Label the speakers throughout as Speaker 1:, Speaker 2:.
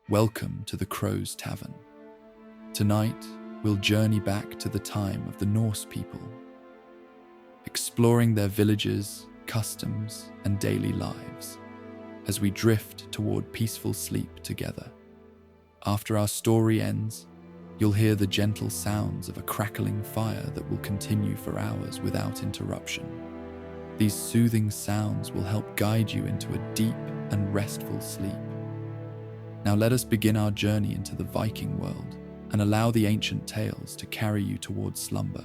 Speaker 1: Welcome to the Crow's Tavern. Tonight, we'll journey back to the time of the Norse people, exploring their villages, customs, and daily lives as we drift toward peaceful sleep together. After our story ends, you'll hear the gentle sounds of a crackling fire that will continue for hours without interruption. These soothing sounds will help guide you into a deep and restful sleep. Now let us begin our journey into the Viking world and allow the ancient tales to carry you towards slumber.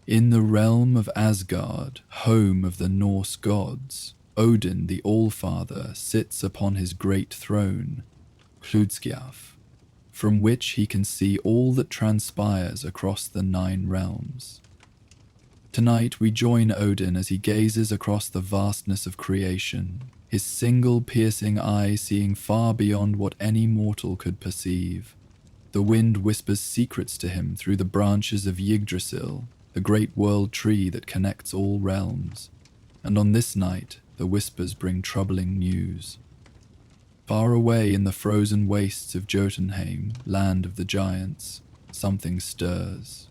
Speaker 1: In the realm of Asgard, home of the Norse gods, Odin the All-Father sits upon his great throne, Hludskjalf, from which he can see all that transpires across the 9 realms. Tonight we join Odin as he gazes across the vastness of creation, his single piercing eye seeing far beyond what any mortal could perceive. The wind whispers secrets to him through the branches of Yggdrasil, the great world tree that connects all realms, and on this night the whispers bring troubling news. Far away in the frozen wastes of Jotunheim, land of the giants, something stirs.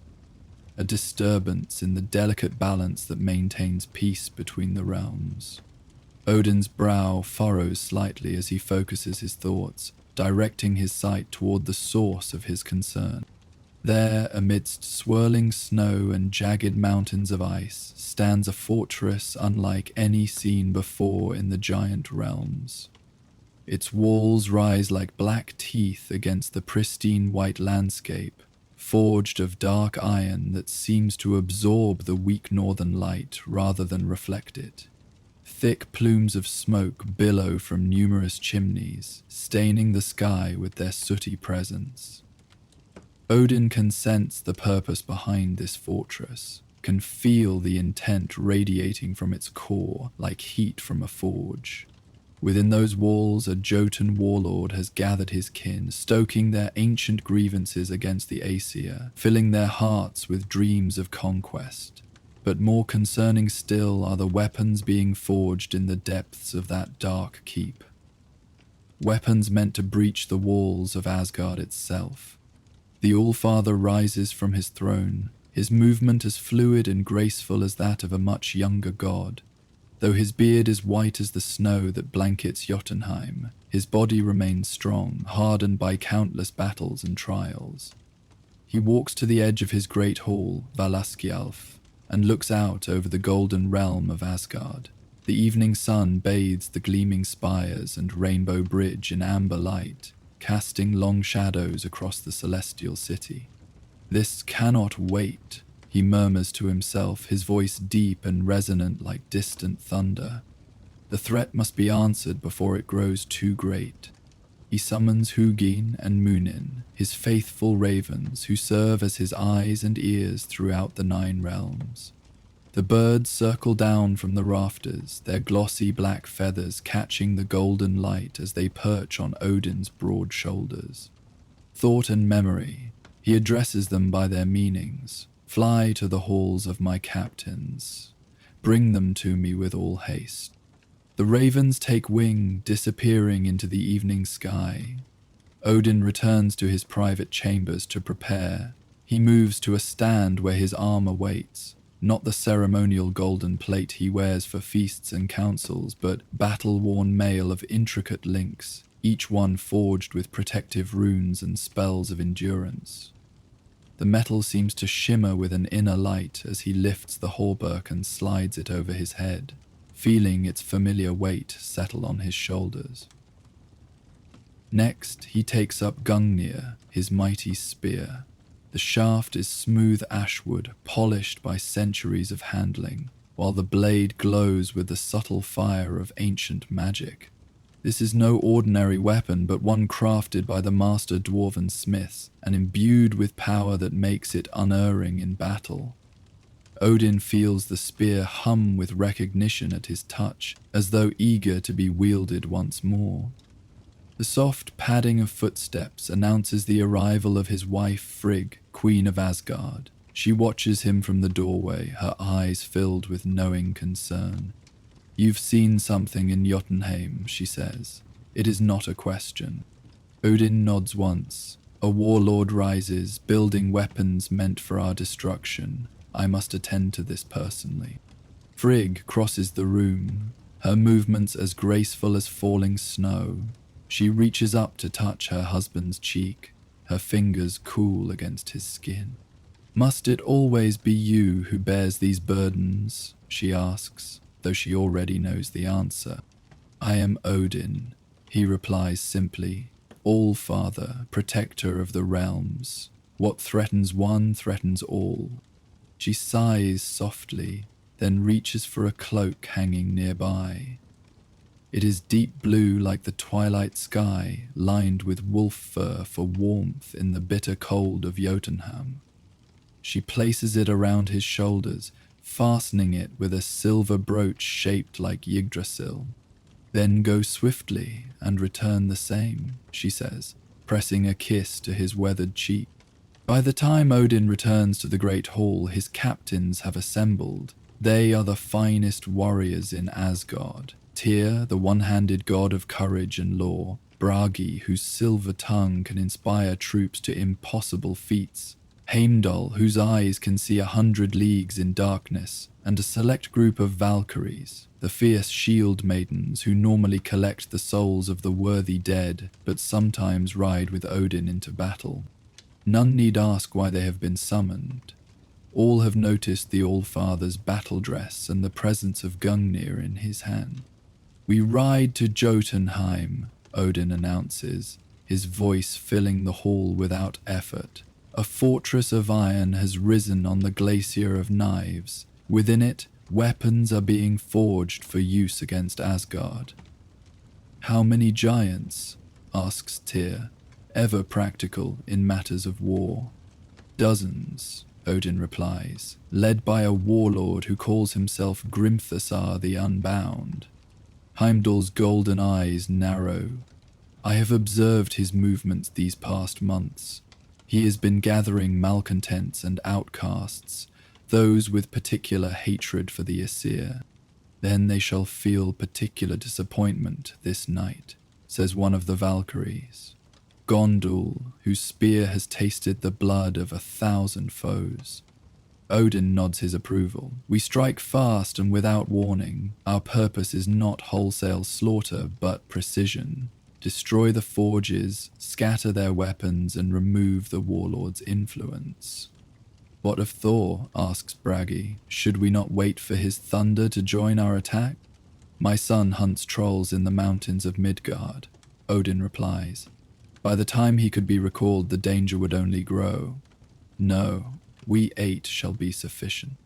Speaker 1: A disturbance in the delicate balance that maintains peace between the realms. Odin's brow furrows slightly as he focuses his thoughts, directing his sight toward the source of his concern. There, amidst swirling snow and jagged mountains of ice, stands a fortress unlike any seen before in the giant realms. Its walls rise like black teeth against the pristine white landscape, forged of dark iron that seems to absorb the weak northern light rather than reflect it. Thick plumes of smoke billow from numerous chimneys, staining the sky with their sooty presence. Odin can sense the purpose behind this fortress, can feel the intent radiating from its core like heat from a forge. Within those walls, a Jotun warlord has gathered his kin, stoking their ancient grievances against the Aesir, filling their hearts with dreams of conquest. But more concerning still are the weapons being forged in the depths of that dark keep. Weapons meant to breach the walls of Asgard itself. The All-Father rises from his throne, his movement as fluid and graceful as that of a much younger god. Though his beard is white as the snow that blankets Jotunheim, his body remains strong, hardened by countless battles and trials. He walks to the edge of his great hall, Valaskjalf, and looks out over the golden realm of Asgard. The evening sun bathes the gleaming spires and rainbow bridge in amber light, casting long shadows across the celestial city. This cannot wait, he murmurs to himself, his voice deep and resonant like distant thunder. The threat must be answered before it grows too great. He summons Hugin and Munin, his faithful ravens who serve as his eyes and ears throughout the 9 realms. The birds circle down from the rafters, their glossy black feathers catching the golden light as they perch on Odin's broad shoulders. Thought and memory, he addresses them by their meanings. Fly to the halls of my captains. Bring them to me with all haste. The ravens take wing, disappearing into the evening sky. Odin returns to his private chambers to prepare. He moves to a stand where his armor waits. Not the ceremonial golden plate he wears for feasts and councils, but battle-worn mail of intricate links, each one forged with protective runes and spells of endurance. The metal seems to shimmer with an inner light as he lifts the hauberk and slides it over his head, feeling its familiar weight settle on his shoulders. Next, he takes up Gungnir, his mighty spear. The shaft is smooth ashwood, polished by centuries of handling, while the blade glows with the subtle fire of ancient magic. This is no ordinary weapon, but one crafted by the master dwarven smiths, and imbued with power that makes it unerring in battle. Odin feels the spear hum with recognition at his touch, as though eager to be wielded once more. The soft padding of footsteps announces the arrival of his wife Frigg, Queen of Asgard. She watches him from the doorway, her eyes filled with knowing concern. "You've seen something in Jotunheim," she says. "It is not a question." Odin nods once. "A warlord rises, building weapons meant for our destruction. I must attend to this personally." Frigg crosses the room, her movements as graceful as falling snow. She reaches up to touch her husband's cheek, her fingers cool against his skin. "Must it always be you who bears these burdens?" she asks, though she already knows the answer. "I am Odin," he replies simply, "All-Father, protector of the realms. What threatens one threatens all." She sighs softly, then reaches for a cloak hanging nearby. It is deep blue like the twilight sky, lined with wolf fur for warmth in the bitter cold of Jotunheim. She places it around his shoulders, fastening it with a silver brooch shaped like Yggdrasil. "Then go swiftly and return the same," she says, pressing a kiss to his weathered cheek. By the time Odin returns to the great hall, his captains have assembled. They are the finest warriors in Asgard. Tyr, the one-handed god of courage and law, Bragi, whose silver tongue can inspire troops to impossible feats, Heimdall, whose eyes can see 100 leagues in darkness, and a select group of Valkyries, the fierce shield maidens who normally collect the souls of the worthy dead, but sometimes ride with Odin into battle. None need ask why they have been summoned. All have noticed the All-Father's battle dress and the presence of Gungnir in his hand. "We ride to Jotunheim," Odin announces, his voice filling the hall without effort. "A fortress of iron has risen on the glacier of knives. Within it, weapons are being forged for use against Asgard." "How many giants?" asks Tyr, ever practical in matters of war. "Dozens," Odin replies, "led by a warlord who calls himself Grimthasar the Unbound." Heimdall's golden eyes narrow. "I have observed his movements these past months. He has been gathering malcontents and outcasts, those with particular hatred for the Aesir. Then they shall feel particular disappointment this night," says one of the Valkyries. "Gondul, whose spear has tasted the blood of 1,000 foes." Odin nods his approval. "We strike fast and without warning. Our purpose is not wholesale slaughter, but precision. Destroy the forges, scatter their weapons, and remove the warlord's influence." "What of Thor?" asks Bragi. "Should we not wait for his thunder to join our attack?" "My son hunts trolls in the mountains of Midgard," Odin replies. "By the time he could be recalled, the danger would only grow. No, we 8 shall be sufficient."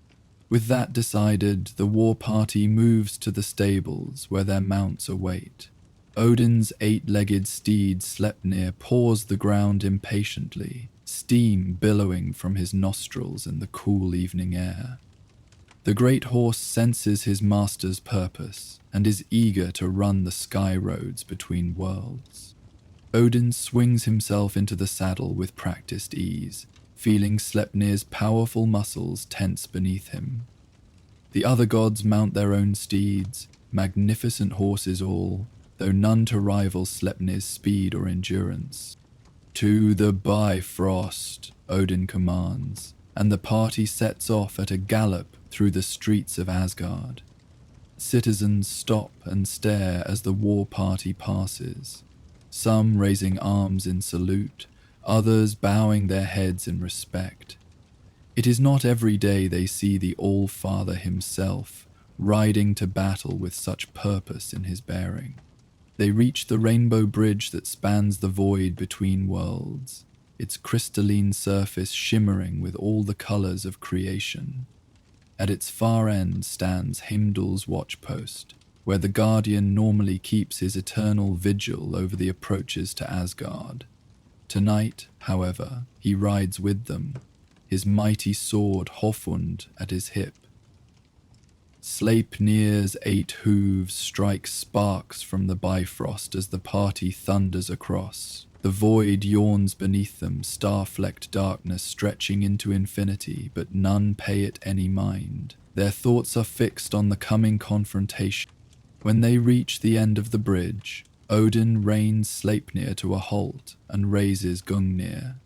Speaker 1: With that decided, the war party moves to the stables where their mounts await. Odin's 8-legged steed Sleipnir paws the ground impatiently, steam billowing from his nostrils in the cool evening air. The great horse senses his master's purpose and is eager to run the sky roads between worlds. Odin swings himself into the saddle with practiced ease, feeling Sleipnir's powerful muscles tense beneath him. The other gods mount their own steeds, magnificent horses all, though none to rival Sleipnir's speed or endurance. "To the Bifrost," Odin commands, and the party sets off at a gallop through the streets of Asgard. Citizens stop and stare as the war party passes, some raising arms in salute, others bowing their heads in respect. It is not every day they see the All-Father himself, riding to battle with such purpose in his bearing. They reach the rainbow bridge that spans the void between worlds, its crystalline surface shimmering with all the colors of creation. At its far end stands Heimdall's watchpost, where the Guardian normally keeps his eternal vigil over the approaches to Asgard. Tonight, however, he rides with them, his mighty sword Hofund at his hip. Sleipnir's 8 hooves strike sparks from the Bifrost as the party thunders across. The void yawns beneath them, star-flecked darkness stretching into infinity, but none pay it any mind. Their thoughts are fixed on the coming confrontation. When they reach the end of the bridge, Odin reins Sleipnir to a halt and raises Gungnir.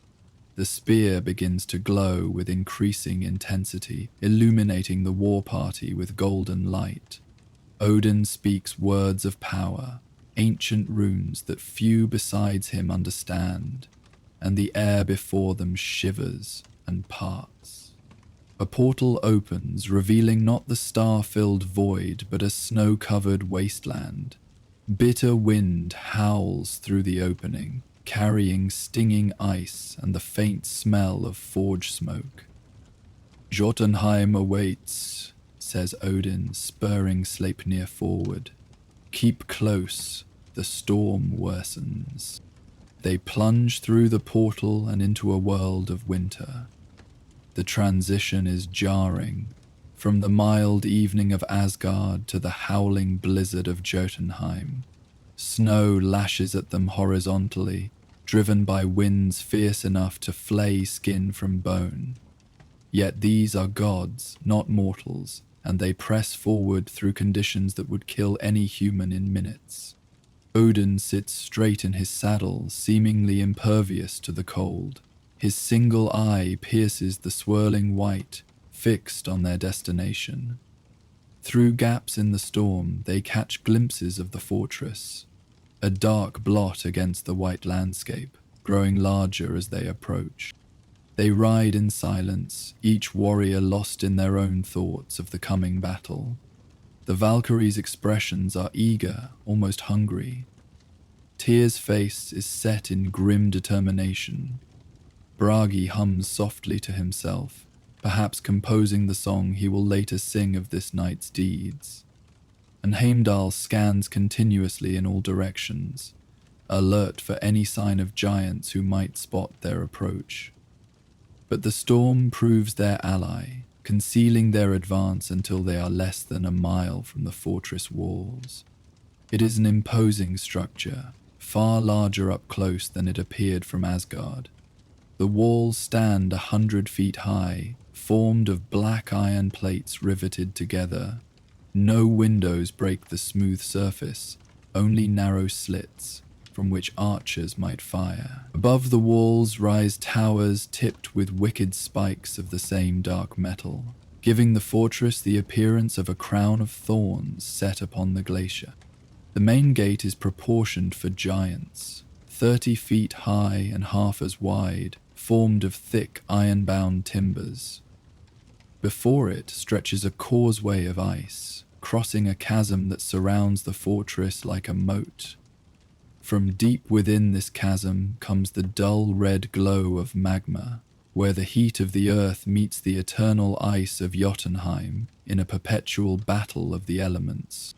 Speaker 1: The spear begins to glow with increasing intensity, illuminating the war party with golden light. Odin speaks words of power, ancient runes that few besides him understand, and the air before them shivers and parts. A portal opens, revealing not the star-filled void, but a snow-covered wasteland. Bitter wind howls through the opening, carrying stinging ice and the faint smell of forge smoke. "Jotunheim awaits," says Odin, spurring Sleipnir forward. "Keep close, the storm worsens." They plunge through the portal and into a world of winter. The transition is jarring, from the mild evening of Asgard to the howling blizzard of Jotunheim. Snow lashes at them horizontally, driven by winds fierce enough to flay skin from bone. Yet these are gods, not mortals, and they press forward through conditions that would kill any human in minutes. Odin sits straight in his saddle, seemingly impervious to the cold. His single eye pierces the swirling white, fixed on their destination. Through gaps in the storm, they catch glimpses of the fortress, a dark blot against the white landscape, growing larger as they approach. They ride in silence, each warrior lost in their own thoughts of the coming battle. The Valkyries' expressions are eager, almost hungry. Tyr's face is set in grim determination. Bragi hums softly to himself, perhaps composing the song he will later sing of this night's deeds. And Heimdall scans continuously in all directions, alert for any sign of giants who might spot their approach. But the storm proves their ally, concealing their advance until they are less than a mile from the fortress walls. It is an imposing structure, far larger up close than it appeared from Asgard. The walls stand 100 feet high, formed of black iron plates riveted together. No windows break the smooth surface, only narrow slits, from which archers might fire. Above the walls rise towers tipped with wicked spikes of the same dark metal, giving the fortress the appearance of a crown of thorns set upon the glacier. The main gate is proportioned for giants, 30 feet high and half as wide, formed of thick iron-bound timbers. Before it stretches a causeway of ice, crossing a chasm that surrounds the fortress like a moat. From deep within this chasm comes the dull red glow of magma, where the heat of the earth meets the eternal ice of Jotunheim in a perpetual battle of the elements.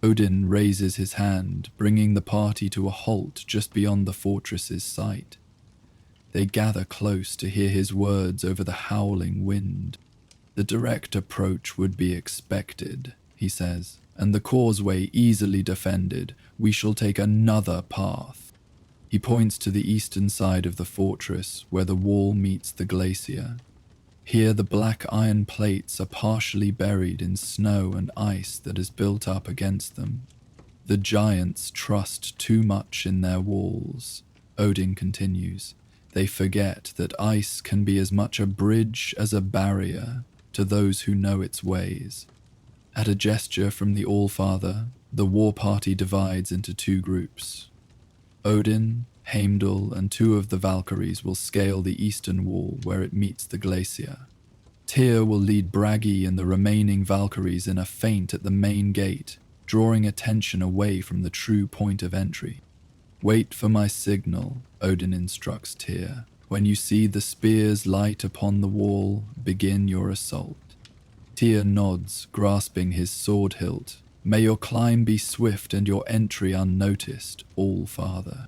Speaker 1: Odin raises his hand, bringing the party to a halt just beyond the fortress's sight. They gather close to hear his words over the howling wind. "The direct approach would be expected," he says, "and the causeway easily defended. We shall take another path." He points to the eastern side of the fortress, where the wall meets the glacier. Here the black iron plates are partially buried in snow and ice that has built up against them. "The giants trust too much in their walls," Odin continues. "They forget that ice can be as much a bridge as a barrier to those who know its ways." At a gesture from the Allfather, the war party divides into two groups. Odin, Heimdall, and 2 of the Valkyries will scale the eastern wall where it meets the glacier. Tyr will lead Bragi and the remaining Valkyries in a feint at the main gate, drawing attention away from the true point of entry. "Wait for my signal," Odin instructs Tyr. "When you see the spears light upon the wall, begin your assault." Tyr nods, grasping his sword hilt. "May your climb be swift and your entry unnoticed, All-Father."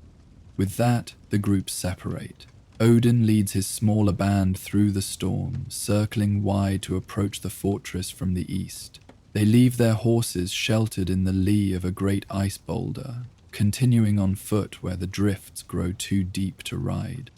Speaker 1: With that, the groups separate. Odin leads his smaller band through the storm, circling wide to approach the fortress from the east. They leave their horses sheltered in the lee of a great ice boulder, continuing on foot where the drifts grow too deep to ride.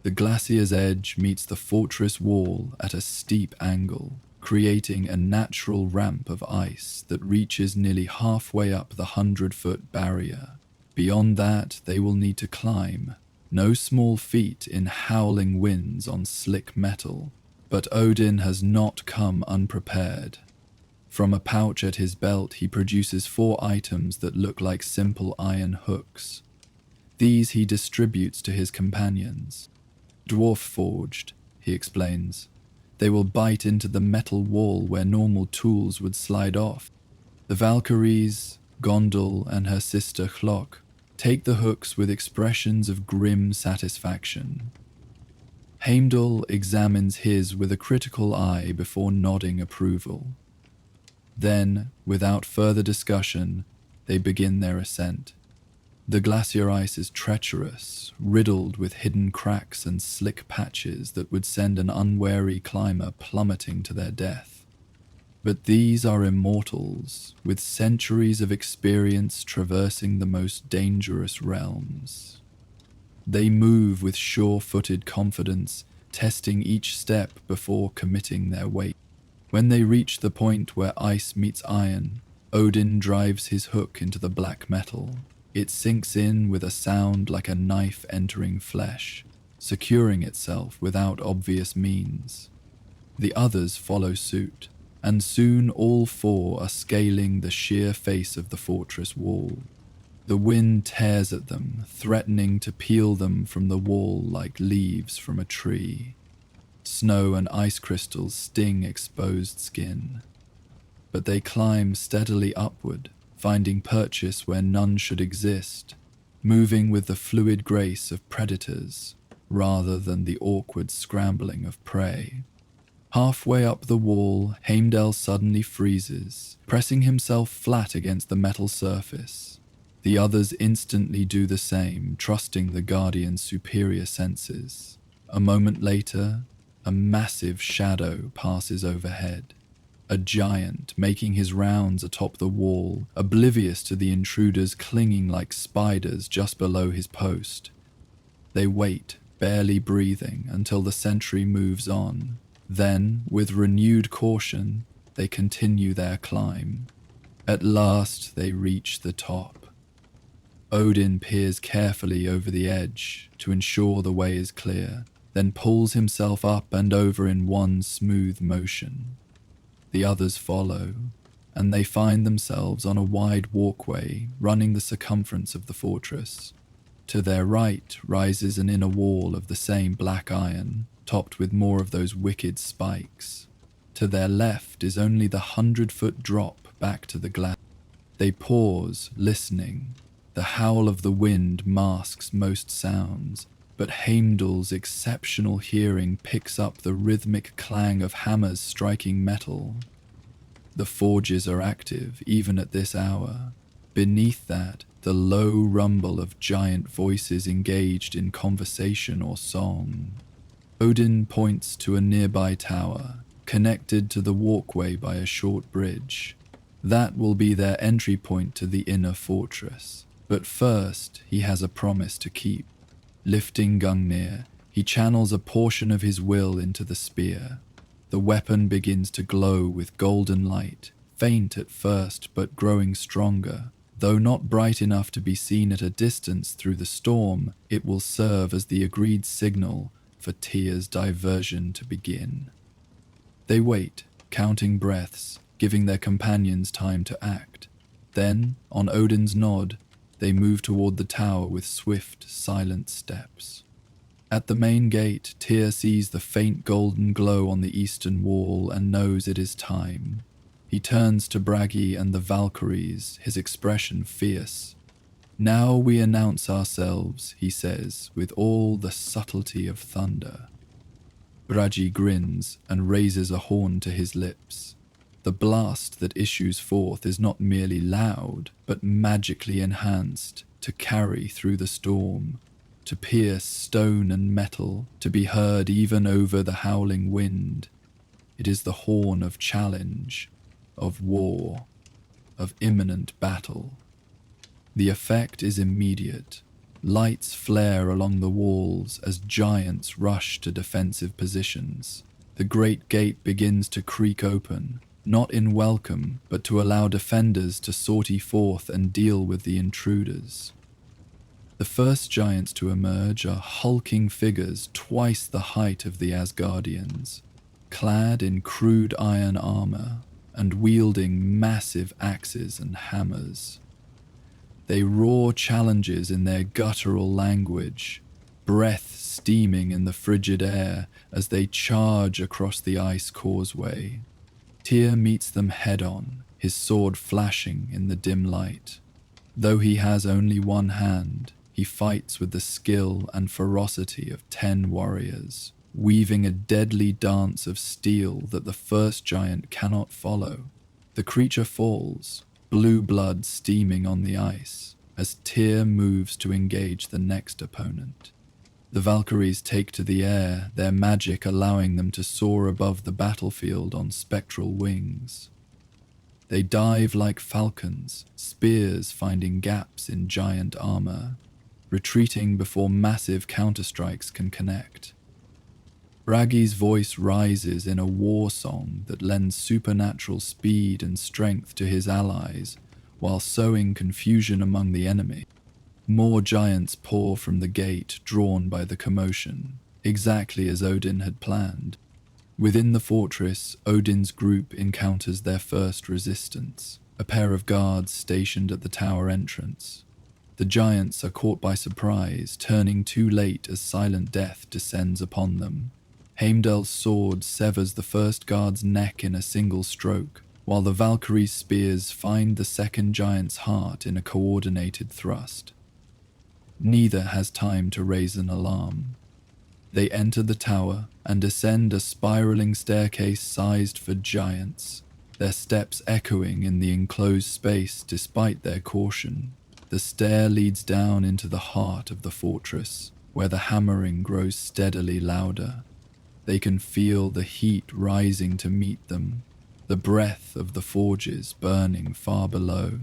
Speaker 1: The glacier's edge meets the fortress wall at a steep angle, creating a natural ramp of ice that reaches nearly halfway up the 100-foot barrier. Beyond that, they will need to climb. No small feat in howling winds on slick metal, but Odin has not come unprepared. From a pouch at his belt, he produces 4 items that look like simple iron hooks. These he distributes to his companions. Dwarf forged, he explains. They will bite into the metal wall where normal tools would slide off. The Valkyries, Gondel and her sister Hlok, take the hooks with expressions of grim satisfaction. Heimdall examines his with a critical eye before nodding approval. Then, without further discussion, they begin their ascent. The glacier ice is treacherous, riddled with hidden cracks and slick patches that would send an unwary climber plummeting to their death. But these are immortals, with centuries of experience traversing the most dangerous realms. They move with sure-footed confidence, testing each step before committing their weight. When they reach the point where ice meets iron, Odin drives his hook into the black metal. It sinks in with a sound like a knife entering flesh, securing itself without obvious means. The others follow suit, and soon all 4 are scaling the sheer face of the fortress wall. The wind tears at them, threatening to peel them from the wall like leaves from a tree. Snow and ice crystals sting exposed skin. But they climb steadily upward, finding purchase where none should exist, moving with the fluid grace of predators, rather than the awkward scrambling of prey. Halfway up the wall, Heimdall suddenly freezes, pressing himself flat against the metal surface. The others instantly do the same, trusting the Guardian's superior senses. A moment later, a massive shadow passes overhead. A giant making his rounds atop the wall, oblivious to the intruders clinging like spiders just below his post. They wait, barely breathing, until the sentry moves on. Then, with renewed caution, they continue their climb. At last, they reach the top. Odin peers carefully over the edge to ensure the way is clear, then pulls himself up and over in one smooth motion. The others follow, and they find themselves on a wide walkway running the circumference of the fortress. To their right rises an inner wall of the same black iron, topped with more of those wicked spikes. To their left is only the 100-foot drop back to the glass. They pause, listening. The howl of the wind masks most sounds, but Heimdall's exceptional hearing picks up the rhythmic clang of hammers striking metal. The forges are active even at this hour. Beneath that, the low rumble of giant voices engaged in conversation or song. Odin points to a nearby tower, connected to the walkway by a short bridge. That will be their entry point to the inner fortress. But first, he has a promise to keep. Lifting Gungnir, he channels a portion of his will into the spear. The weapon begins to glow with golden light, faint at first but growing stronger. Though not bright enough to be seen at a distance through the storm, it will serve as the agreed signal for Tyr's diversion to begin. They wait, counting breaths, giving their companions time to act. Then, on Odin's nod, they move toward the tower with swift, silent steps. At the main gate, Tyr sees the faint golden glow on the eastern wall and knows it is time. He turns to Bragi and the Valkyries, his expression fierce. "Now we announce ourselves," he says, with all the subtlety of thunder. Bragi grins and raises a horn to his lips. The blast that issues forth is not merely loud, but magically enhanced, to carry through the storm, to pierce stone and metal, to be heard even over the howling wind. It is the horn of challenge, of war, of imminent battle. The effect is immediate. Lights flare along the walls as giants rush to defensive positions. The great gate begins to creak open, not in welcome, but to allow defenders to sortie forth and deal with the intruders. The first giants to emerge are hulking figures twice the height of the Asgardians, clad in crude iron armor and wielding massive axes and hammers. They roar challenges in their guttural language, breath steaming in the frigid air as they charge across the ice causeway. Tyr meets them head-on, his sword flashing in the dim light. Though he has only one hand, he fights with the skill and ferocity of 10 warriors, weaving a deadly dance of steel that the first giant cannot follow. The creature falls, blue blood steaming on the ice, as Tyr moves to engage the next opponent. The Valkyries take to the air, their magic allowing them to soar above the battlefield on spectral wings. They dive like falcons, spears finding gaps in giant armor, retreating before massive counterstrikes can connect. Bragi's voice rises in a war song that lends supernatural speed and strength to his allies while sowing confusion among the enemy. More giants pour from the gate, drawn by the commotion, exactly as Odin had planned. Within the fortress, Odin's group encounters their first resistance, a pair of guards stationed at the tower entrance. The giants are caught by surprise, turning too late as silent death descends upon them. Heimdall's sword severs the first guard's neck in a single stroke, while the Valkyries' spears find the second giant's heart in a coordinated thrust. Neither has time to raise an alarm. They enter the tower and descend a spiraling staircase sized for giants, their steps echoing in the enclosed space despite their caution. The stair leads down into the heart of the fortress, where the hammering grows steadily louder. They can feel the heat rising to meet them, the breath of the forges burning far below.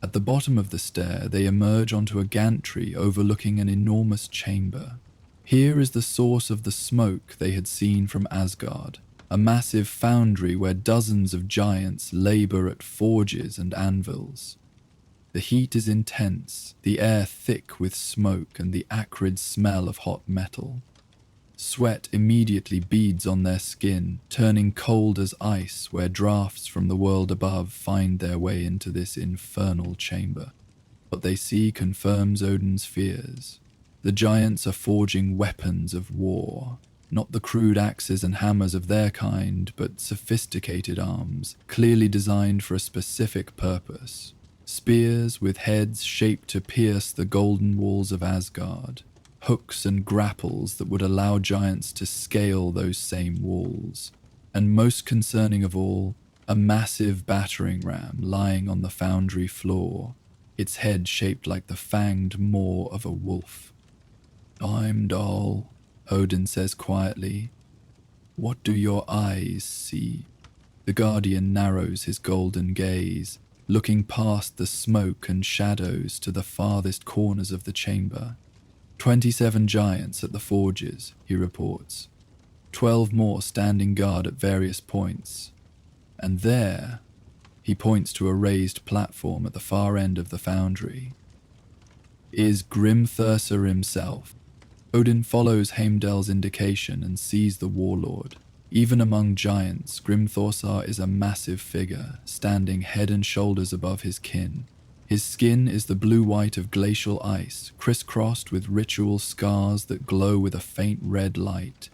Speaker 1: At the bottom of the stair, they emerge onto a gantry overlooking an enormous chamber. Here is the source of the smoke they had seen from Asgard, a massive foundry where dozens of giants labor at forges and anvils. The heat is intense, the air thick with smoke and the acrid smell of hot metal. Sweat immediately beads on their skin, turning cold as ice where drafts from the world above find their way into this infernal chamber. What they see confirms Odin's fears. The giants are forging weapons of war, not the crude axes and hammers of their kind, but sophisticated arms, clearly designed for a specific purpose. Spears with heads shaped to pierce the golden walls of Asgard. Hooks and grapples that would allow giants to scale those same walls. And most concerning of all, a massive battering ram lying on the foundry floor, its head shaped like the fanged maw of a wolf. "Heimdall," Odin says quietly, "what do your eyes see?" The Guardian narrows his golden gaze, looking past the smoke and shadows to the farthest corners of the chamber. 27 giants at the forges, he reports. 12 more standing guard at various points. And there, he points to a raised platform at the far end of the foundry, is Grimthursa himself. Odin follows Heimdall's indication and sees the warlord. Even among giants, Grimthursa is a massive figure, standing head and shoulders above his kin. His skin is the blue-white of glacial ice, crisscrossed with ritual scars that glow with a faint red light.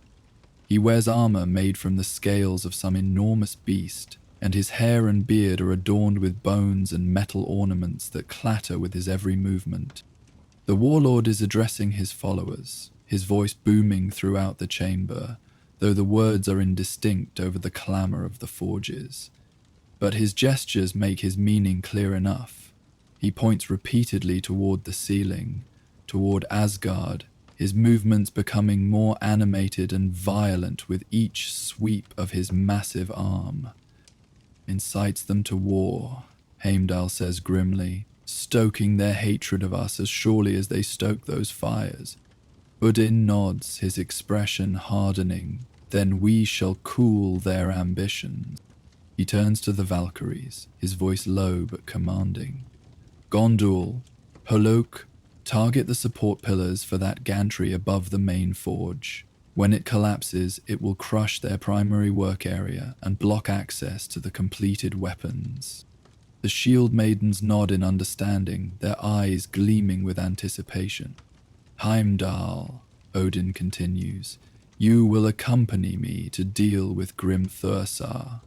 Speaker 1: He wears armor made from the scales of some enormous beast, and his hair and beard are adorned with bones and metal ornaments that clatter with his every movement. The warlord is addressing his followers, his voice booming throughout the chamber, though the words are indistinct over the clamor of the forges. But his gestures make his meaning clear enough. He points repeatedly toward the ceiling, toward Asgard, his movements becoming more animated and violent with each sweep of his massive arm. "Incites them to war," Heimdall says grimly, stoking their hatred of us as surely as they stoke those fires. Odin nods, his expression hardening. Then we shall cool their ambitions. He turns to the Valkyries, his voice low but commanding. Gondul, Holok, target the support pillars for that gantry above the main forge. When it collapses, it will crush their primary work area and block access to the completed weapons. The shield maidens nod in understanding, their eyes gleaming with anticipation. Heimdall, Odin continues, you will accompany me to deal with grim Thursar.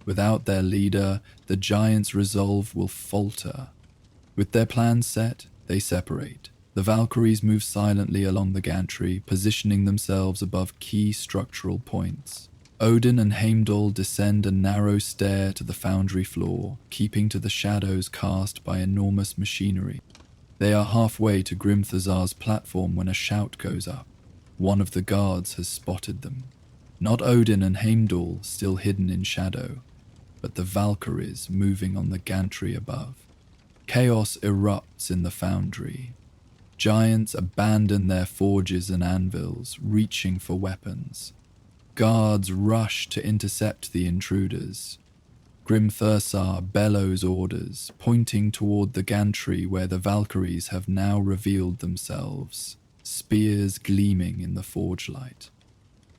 Speaker 1: Without their leader, the giants' resolve will falter. With their plans set, they separate. The Valkyries move silently along the gantry, positioning themselves above key structural points. Odin and Heimdall descend a narrow stair to the foundry floor, keeping to the shadows cast by enormous machinery. They are halfway to Grimthazar's platform when a shout goes up. One of the guards has spotted them. Not Odin and Heimdall, still hidden in shadow, but the Valkyries moving on the gantry above. Chaos erupts in the foundry. Giants abandon their forges and anvils, reaching for weapons. Guards rush to intercept the intruders. Grim Thursar bellows orders, pointing toward the gantry where the Valkyries have now revealed themselves, spears gleaming in the forge light.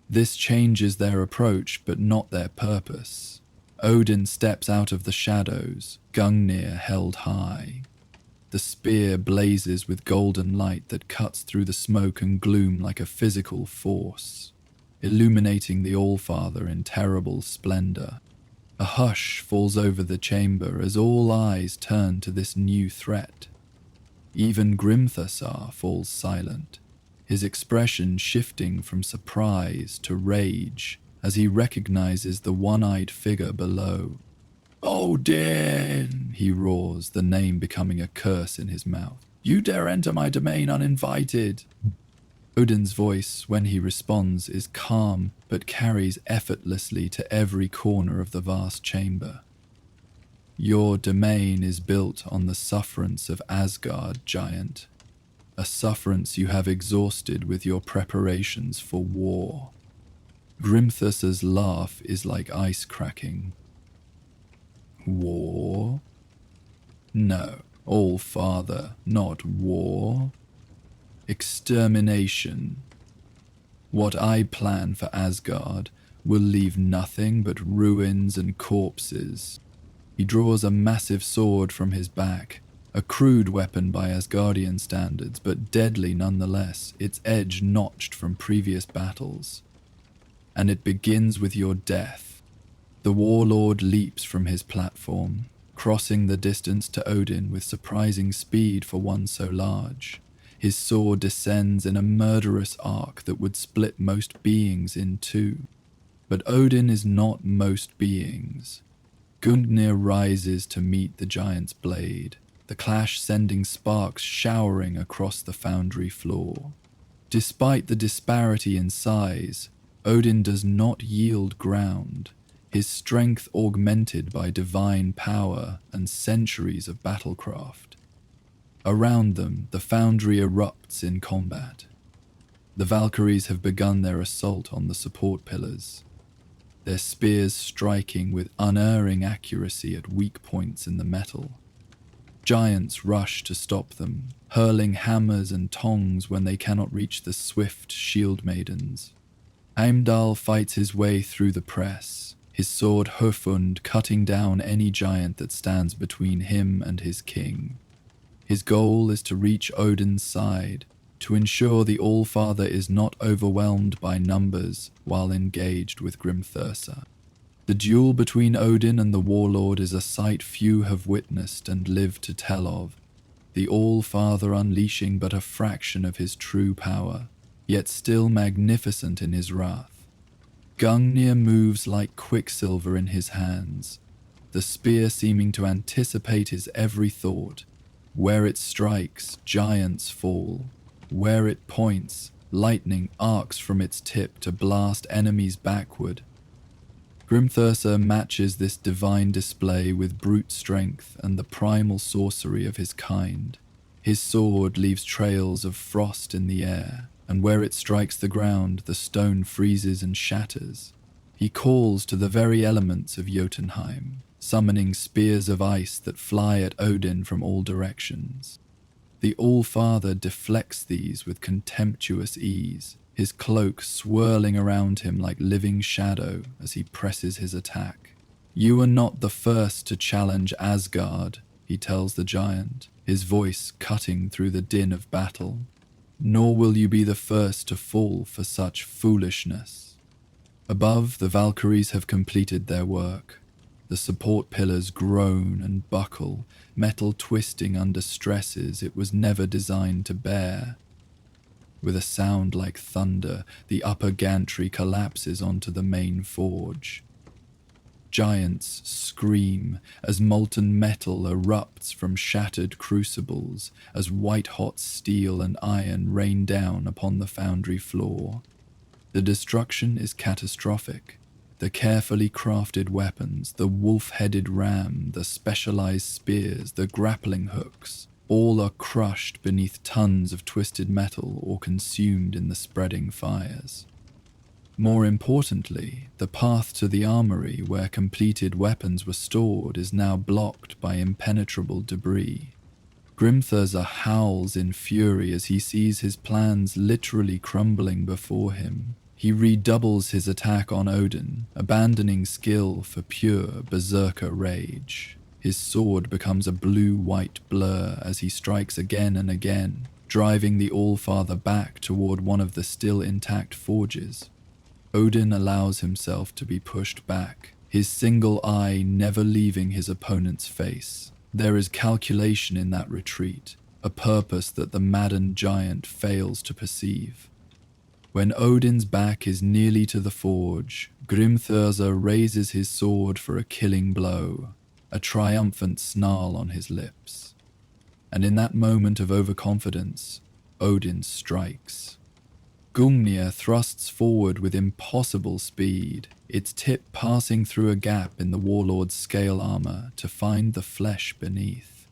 Speaker 1: This changes their approach, but not their purpose. Odin steps out of the shadows, Gungnir held high. The spear blazes with golden light that cuts through the smoke and gloom like a physical force, illuminating the Allfather in terrible splendor. A hush falls over the chamber as all eyes turn to this new threat. Even Grimthasar falls silent, his expression shifting from surprise to rage as he recognizes the one-eyed figure below. Odin, he roars, the name becoming a curse in his mouth. You dare enter my domain uninvited. Odin's voice, when he responds, is calm but carries effortlessly to every corner of the vast chamber. Your domain is built on the sufferance of Asgard, giant, a sufferance you have exhausted with your preparations for war. Grimthus's laugh is like ice cracking. War? No, All-Father, not war. Extermination. What I plan for Asgard will leave nothing but ruins and corpses. He draws a massive sword from his back, a crude weapon by Asgardian standards, but deadly nonetheless, its edge notched from previous battles. And it begins with your death. The warlord leaps from his platform, crossing the distance to Odin with surprising speed for one so large. His sword descends in a murderous arc that would split most beings in two. But Odin is not most beings. Gungnir rises to meet the giant's blade, the clash sending sparks showering across the foundry floor. Despite the disparity in size, Odin does not yield ground, his strength augmented by divine power and centuries of battlecraft. Around them, the foundry erupts in combat. The Valkyries have begun their assault on the support pillars, their spears striking with unerring accuracy at weak points in the metal. Giants rush to stop them, hurling hammers and tongs when they cannot reach the swift shield maidens. Heimdall fights his way through the press, his sword Höfund cutting down any giant that stands between him and his king. His goal is to reach Odin's side, to ensure the Allfather is not overwhelmed by numbers while engaged with Grimthursa. The duel between Odin and the warlord is a sight few have witnessed and lived to tell of, the Allfather unleashing but a fraction of his true power, yet still magnificent in his wrath. Gungnir moves like quicksilver in his hands, the spear seeming to anticipate his every thought. Where it strikes, giants fall. Where it points, lightning arcs from its tip to blast enemies backward. Grimthursa matches this divine display with brute strength and the primal sorcery of his kind. His sword leaves trails of frost in the air, and where it strikes the ground, the stone freezes and shatters. He calls to the very elements of Jotunheim, summoning spears of ice that fly at Odin from all directions. The All-Father deflects these with contemptuous ease, his cloak swirling around him like living shadow as he presses his attack. "You are not the first to challenge Asgard," he tells the giant, his voice cutting through the din of battle. "Nor will you be the first to fall for such foolishness." Above, the Valkyries have completed their work. The support pillars groan and buckle, metal twisting under stresses it was never designed to bear. With a sound like thunder, the upper gantry collapses onto the main forge. Giants scream as molten metal erupts from shattered crucibles, as white-hot steel and iron rain down upon the foundry floor. The destruction is catastrophic. The carefully crafted weapons, the wolf-headed ram, the specialized spears, the grappling hooks, all are crushed beneath tons of twisted metal or consumed in the spreading fires. More importantly, the path to the armory where completed weapons were stored is now blocked by impenetrable debris. Grimthursa howls in fury as he sees his plans literally crumbling before him. He redoubles his attack on Odin, abandoning skill for pure berserker rage. His sword becomes a blue-white blur as he strikes again and again, driving the All-Father back toward one of the still intact forges. Odin allows himself to be pushed back, his single eye never leaving his opponent's face. There is calculation in that retreat, a purpose that the maddened giant fails to perceive. When Odin's back is nearly to the forge, Grimthursa raises his sword for a killing blow, a triumphant snarl on his lips. And in that moment of overconfidence, Odin strikes. Gungnir thrusts forward with impossible speed, its tip passing through a gap in the warlord's scale armor to find the flesh beneath.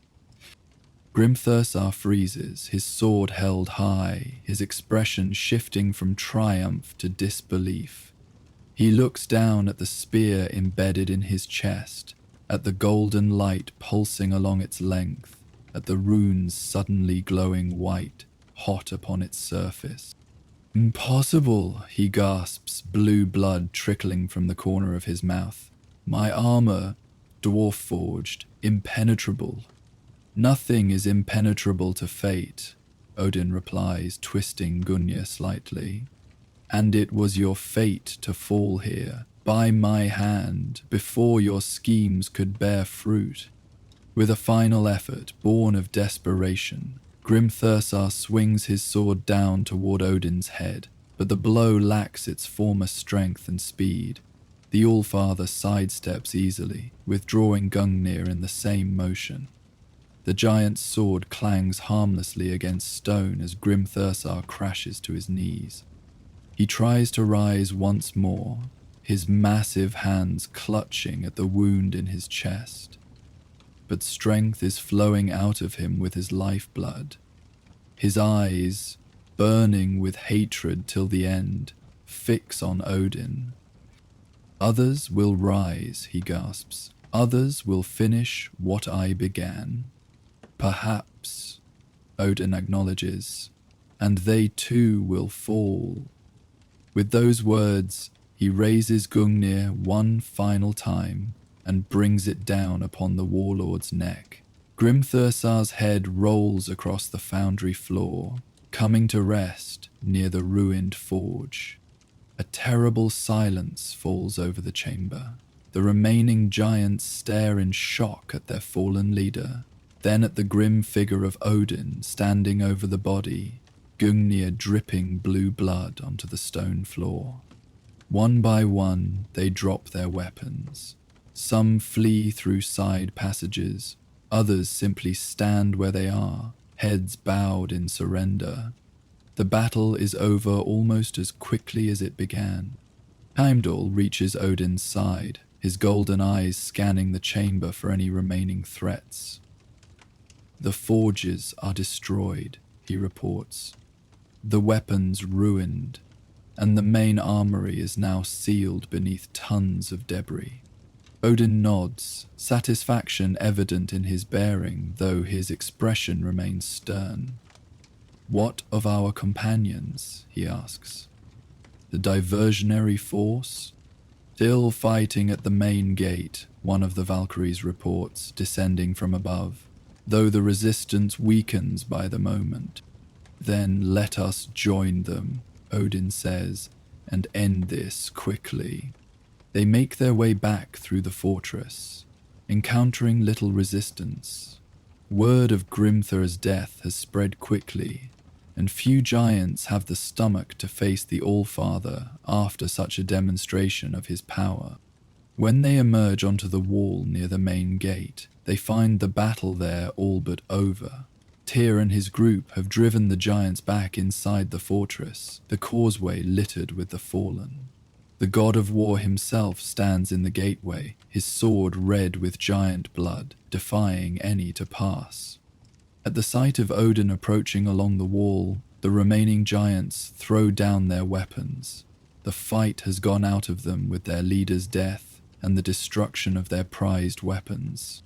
Speaker 1: Grimthursa freezes, his sword held high, his expression shifting from triumph to disbelief. He looks down at the spear embedded in his chest, at the golden light pulsing along its length, at the runes suddenly glowing white, hot upon its surface. "Impossible," he gasps, blue blood trickling from the corner of his mouth. "My armor, dwarf-forged, impenetrable." "Nothing is impenetrable to fate," Odin replies, twisting Gungnir slightly. "And it was your fate to fall here, by my hand, before your schemes could bear fruit." With a final effort, born of desperation, Grimthursa swings his sword down toward Odin's head, but the blow lacks its former strength and speed. The All-Father sidesteps easily, withdrawing Gungnir in the same motion. The giant's sword clangs harmlessly against stone as Grimthursa crashes to his knees. He tries to rise once more, his massive hands clutching at the wound in his chest. But strength is flowing out of him with his lifeblood. His eyes, burning with hatred till the end, fix on Odin. "Others will rise," he gasps. "Others will finish what I began." "Perhaps," Odin acknowledges, "and they too will fall." With those words, he raises Gungnir one final time and brings it down upon the warlord's neck. Grimthursa's head rolls across the foundry floor, coming to rest near the ruined forge. A terrible silence falls over the chamber. The remaining giants stare in shock at their fallen leader, then at the grim figure of Odin standing over the body, Gungnir dripping blue blood onto the stone floor. One by one, they drop their weapons. Some flee through side passages, others simply stand where they are, heads bowed in surrender. The battle is over almost as quickly as it began. Heimdall reaches Odin's side, his golden eyes scanning the chamber for any remaining threats. The forges are destroyed, he reports. The weapons ruined, and the main armory is now sealed beneath tons of debris. Odin nods, satisfaction evident in his bearing, though his expression remains stern. What of our companions? He asks. The diversionary force? Still fighting at the main gate, one of the Valkyries reports, descending from above, though the resistance weakens by the moment. Then let us join them, Odin says, and end this quickly. They make their way back through the fortress, encountering little resistance. Word of Grimthur's death has spread quickly, and few giants have the stomach to face the Allfather after such a demonstration of his power. When they emerge onto the wall near the main gate, they find the battle there all but over. Tyr and his group have driven the giants back inside the fortress, the causeway littered with the fallen. The god of war himself stands in the gateway, his sword red with giant blood, defying any to pass. At the sight of Odin approaching along the wall, the remaining giants throw down their weapons. The fight has gone out of them with their leader's death and the destruction of their prized weapons.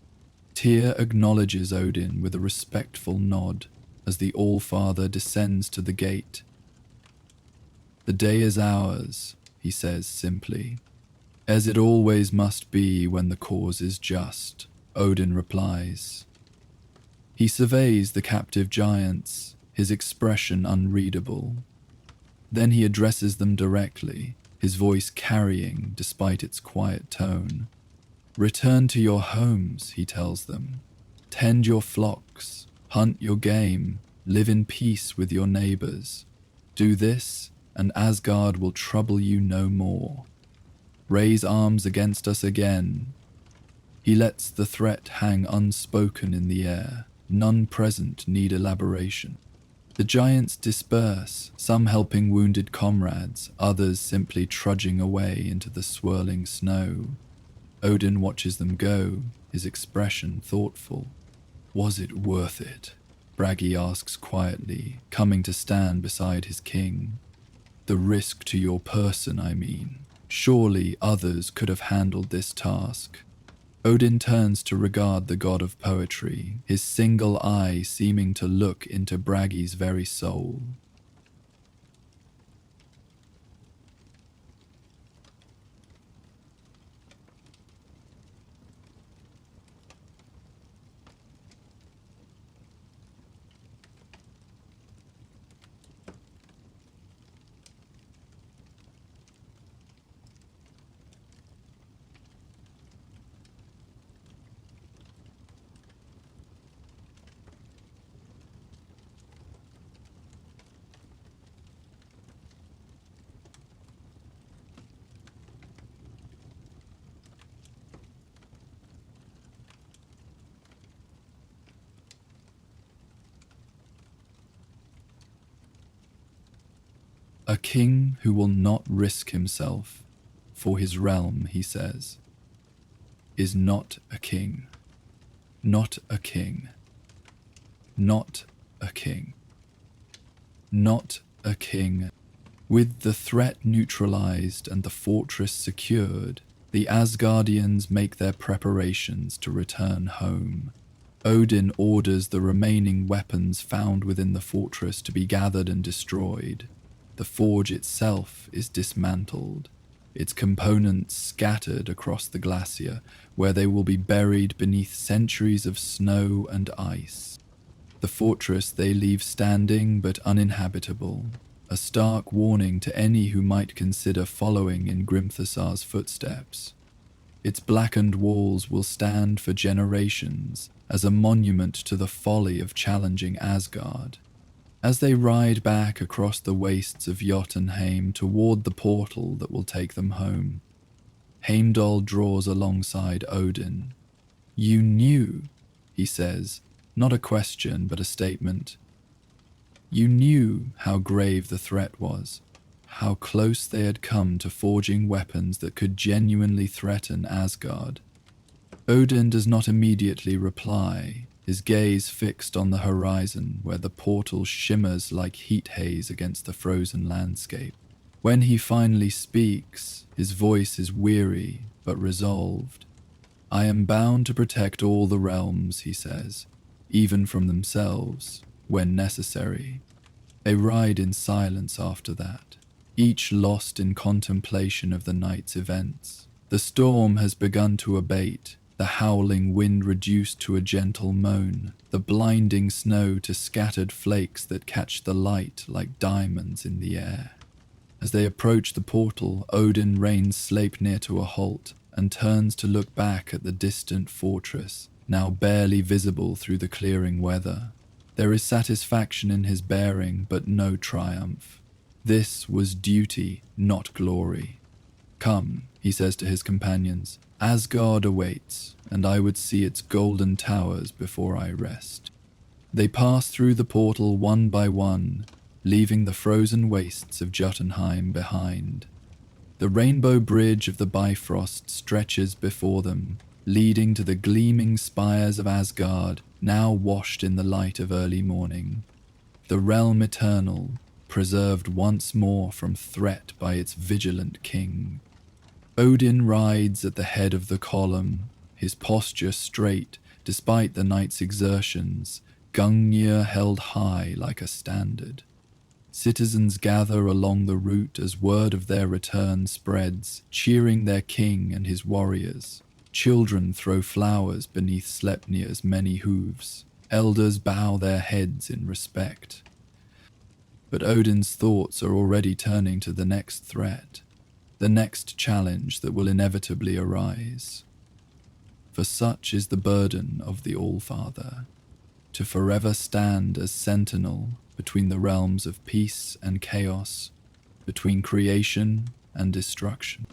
Speaker 1: Tyr acknowledges Odin with a respectful nod as the Allfather descends to the gate. The day is ours, he says simply. As it always must be when the cause is just, Odin replies. He surveys the captive giants, his expression unreadable. Then he addresses them directly, his voice carrying despite its quiet tone. Return to your homes, he tells them. Tend your flocks, hunt your game, live in peace with your neighbors. Do this, and Asgard will trouble you no more. Raise arms against us again. He lets the threat hang unspoken in the air. None present need elaboration. The giants disperse, some helping wounded comrades, others simply trudging away into the swirling snow. Odin watches them go, his expression thoughtful. Was it worth it? Bragi asks quietly, coming to stand beside his king. The risk to your person, I mean. Surely others could have handled this task. Odin turns to regard the god of poetry, his single eye seeming to look into Bragi's very soul. A king who will not risk himself for his realm, he says, is not a king. Not a king. Not a king. Not a king. With the threat neutralized and the fortress secured, the Asgardians make their preparations to return home. Odin orders the remaining weapons found within the fortress to be gathered and destroyed. The forge itself is dismantled, its components scattered across the glacier, where they will be buried beneath centuries of snow and ice. The fortress they leave standing but uninhabitable, a stark warning to any who might consider following in Grimthasar's footsteps. Its blackened walls will stand for generations as a monument to the folly of challenging Asgard. As they ride back across the wastes of Jotunheim toward the portal that will take them home, Heimdall draws alongside Odin. You knew, he says, not a question but a statement. You knew how grave the threat was, how close they had come to forging weapons that could genuinely threaten Asgard. Odin does not immediately reply, his gaze fixed on the horizon where the portal shimmers like heat haze against the frozen landscape. When he finally speaks, his voice is weary but resolved. "I am bound to protect all the realms," he says, "even from themselves, when necessary." They ride in silence after that, each lost in contemplation of the night's events. The storm has begun to abate, the howling wind reduced to a gentle moan, the blinding snow to scattered flakes that catch the light like diamonds in the air. As they approach the portal, Odin reins Sleipnir to a halt and turns to look back at the distant fortress, now barely visible through the clearing weather. There is satisfaction in his bearing, but no triumph. This was duty, not glory. "Come," he says to his companions, "Asgard awaits, and I would see its golden towers before I rest." They pass through the portal one by one, leaving the frozen wastes of Jotunheim behind. The rainbow bridge of the Bifrost stretches before them, leading to the gleaming spires of Asgard, now washed in the light of early morning. The realm eternal, preserved once more from threat by its vigilant king. Odin rides at the head of the column, his posture straight despite the night's exertions, Gungnir held high like a standard. Citizens gather along the route as word of their return spreads, cheering their king and his warriors. Children throw flowers beneath Sleipnir's many hooves. Elders bow their heads in respect. But Odin's thoughts are already turning to the next threat, the next challenge that will inevitably arise. For such is the burden of the All-Father, to forever stand as sentinel between the realms of peace and chaos, between creation and destruction.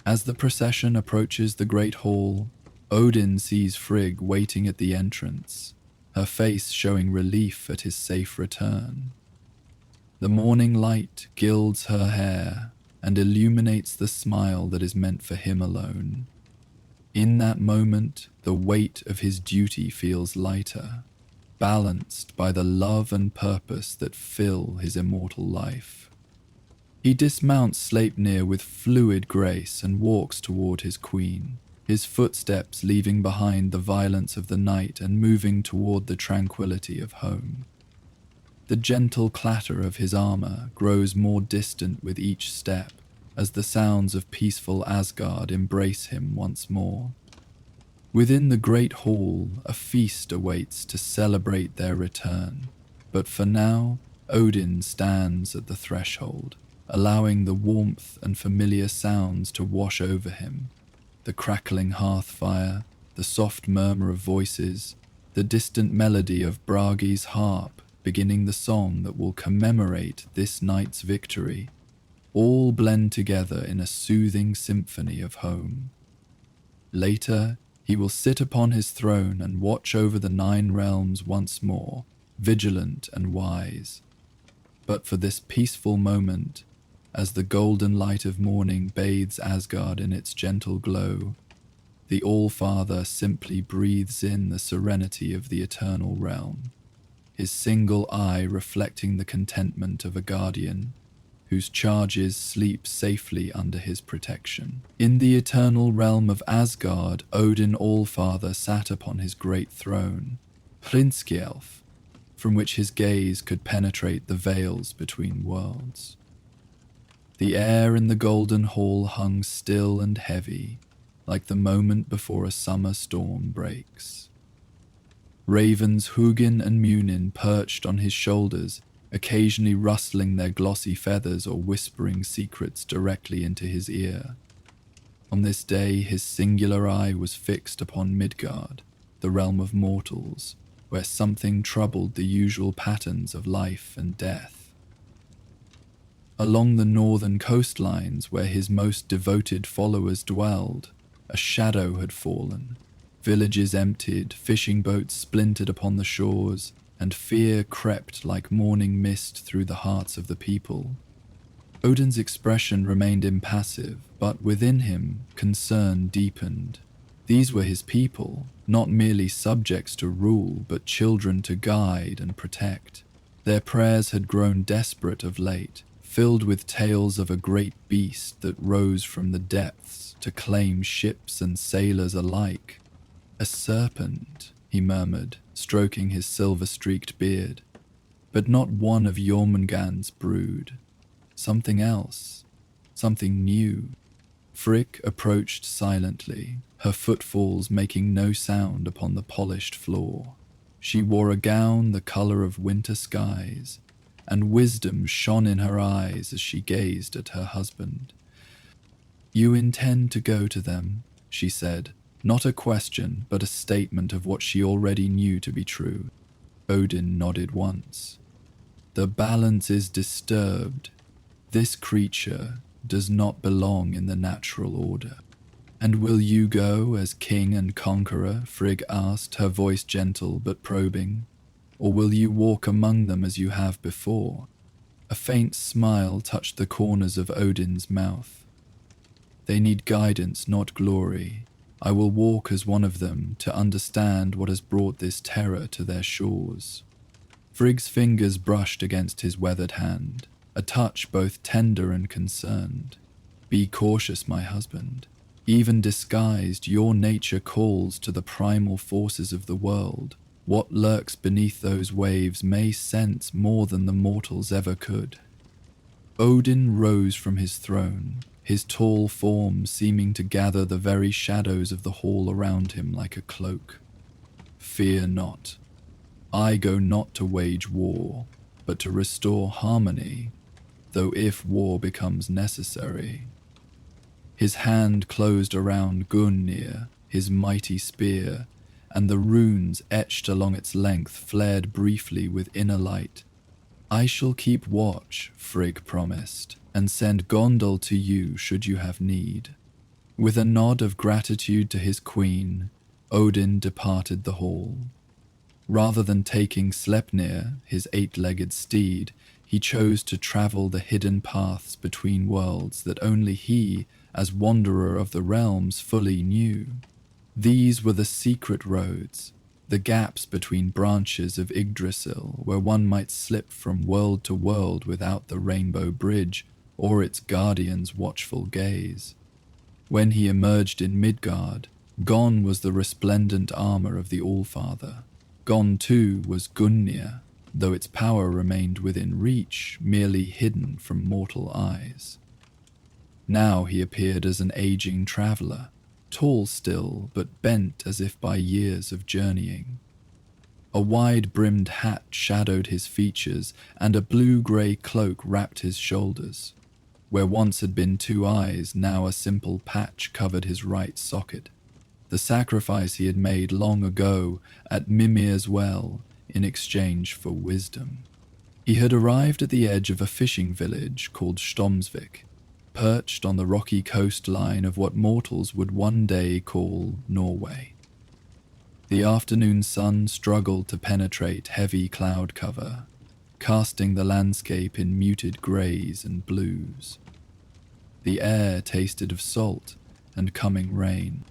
Speaker 1: As the procession approaches the great hall, Odin sees Frigg waiting at the entrance, her face showing relief at his safe return. The morning light gilds her hair and illuminates the smile that is meant for him alone. In that moment, the weight of his duty feels lighter, balanced by the love and purpose that fill his immortal life. He dismounts Sleipnir with fluid grace and walks toward his queen, his footsteps leaving behind the violence of the night and moving toward the tranquility of home. The gentle clatter of his armor grows more distant with each step as the sounds of peaceful Asgard embrace him once more. Within the great hall, a feast awaits to celebrate their return, but for now, Odin stands at the threshold, allowing the warmth and familiar sounds to wash over him. The crackling hearth fire, the soft murmur of voices, the distant melody of Bragi's harp beginning the song that will commemorate this night's victory, all blend together in a soothing symphony of home. Later, he will sit upon his throne and watch over the 9 realms once more, vigilant and wise. But for this peaceful moment, as the golden light of morning bathes Asgard in its gentle glow, the All-Father simply breathes in the serenity of the eternal realm, his single eye reflecting the contentment of a guardian whose charges sleep safely under his protection. In the eternal realm of Asgard, Odin All-Father sat upon his great throne, Hrindskjalf, from which his gaze could penetrate the veils between worlds. The air in the golden hall hung still and heavy, like the moment before a summer storm breaks. Ravens Hugin and Munin perched on his shoulders, occasionally rustling their glossy feathers or whispering secrets directly into his ear. On this day his singular eye was fixed upon Midgard, the realm of mortals, where something troubled the usual patterns of life and death. Along the northern coastlines where his most devoted followers dwelled, a shadow had fallen. Villages emptied, fishing boats splintered upon the shores, and fear crept like morning mist through the hearts of the people. Odin's expression remained impassive, but within him, concern deepened. These were his people, not merely subjects to rule, but children to guide and protect. Their prayers had grown desperate of late, filled with tales of a great beast that rose from the depths to claim ships and sailors alike. "A serpent," he murmured, stroking his silver-streaked beard. "But not one of Jormungand's brood. Something else. Something new." Frigg approached silently, her footfalls making no sound upon the polished floor. She wore a gown the color of winter skies, and wisdom shone in her eyes as she gazed at her husband. "You intend to go to them," she said, not a question, but a statement of what she already knew to be true. Odin nodded once. "The balance is disturbed. This creature does not belong in the natural order." "And will you go as king and conqueror?" Frigg asked, her voice gentle but probing. "Or will you walk among them as you have before?" A faint smile touched the corners of Odin's mouth. "They need guidance, not glory. I will walk as one of them to understand what has brought this terror to their shores." Frigg's fingers brushed against his weathered hand, a touch both tender and concerned. "Be cautious, my husband. Even disguised, your nature calls to the primal forces of the world. What lurks beneath those waves may sense more than the mortals ever could." Odin rose from his throne, his tall form seeming to gather the very shadows of the hall around him like a cloak. "Fear not. I go not to wage war, but to restore harmony, though if war becomes necessary." His hand closed around Gungnir, his mighty spear, and the runes etched along its length flared briefly with inner light. "I shall keep watch," Frigg promised, "and send Gondal to you should you have need." With a nod of gratitude to his queen, Odin departed the hall. Rather than taking Sleipnir, his eight-legged steed, he chose to travel the hidden paths between worlds that only he, as wanderer of the realms, fully knew. These were the secret roads, the gaps between branches of Yggdrasil, where one might slip from world to world without the rainbow bridge or its guardian's watchful gaze. When he emerged in Midgard, gone was the resplendent armor of the Allfather. Gone too was Gungnir, though its power remained within reach, merely hidden from mortal eyes. Now he appeared as an aging traveler, tall still, but bent as if by years of journeying. A wide-brimmed hat shadowed his features, and a blue-grey cloak wrapped his shoulders. Where once had been two eyes, now a simple patch covered his right socket. The sacrifice he had made long ago at Mimir's well in exchange for wisdom. He had arrived at the edge of a fishing village called Stomsvik, perched on the rocky coastline of what mortals would one day call Norway. The afternoon sun struggled to penetrate heavy cloud cover, casting the landscape in muted greys and blues. The air tasted of salt and coming rain.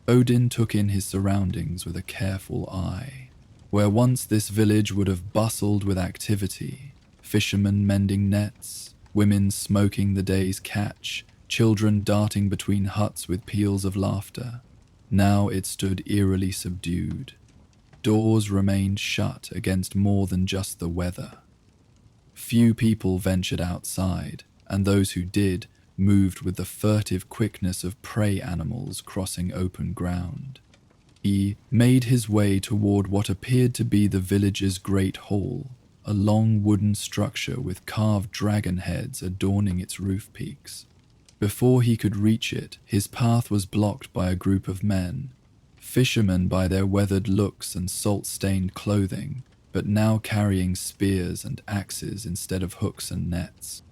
Speaker 1: Odin took in his surroundings with a careful eye. Where once this village would have bustled with activity, fishermen mending nets, women smoking the day's catch, children darting between huts with peals of laughter, now it stood eerily subdued. Doors remained shut against more than just the weather. Few people ventured outside, and those who did moved with the furtive quickness of prey animals crossing open ground. He made his way toward what appeared to be the village's great hall, a long wooden structure with carved dragon heads adorning its roof peaks. Before he could reach it, his path was blocked by a group of men, fishermen by their weathered looks and salt-stained clothing, but now carrying spears and axes instead of hooks and nets.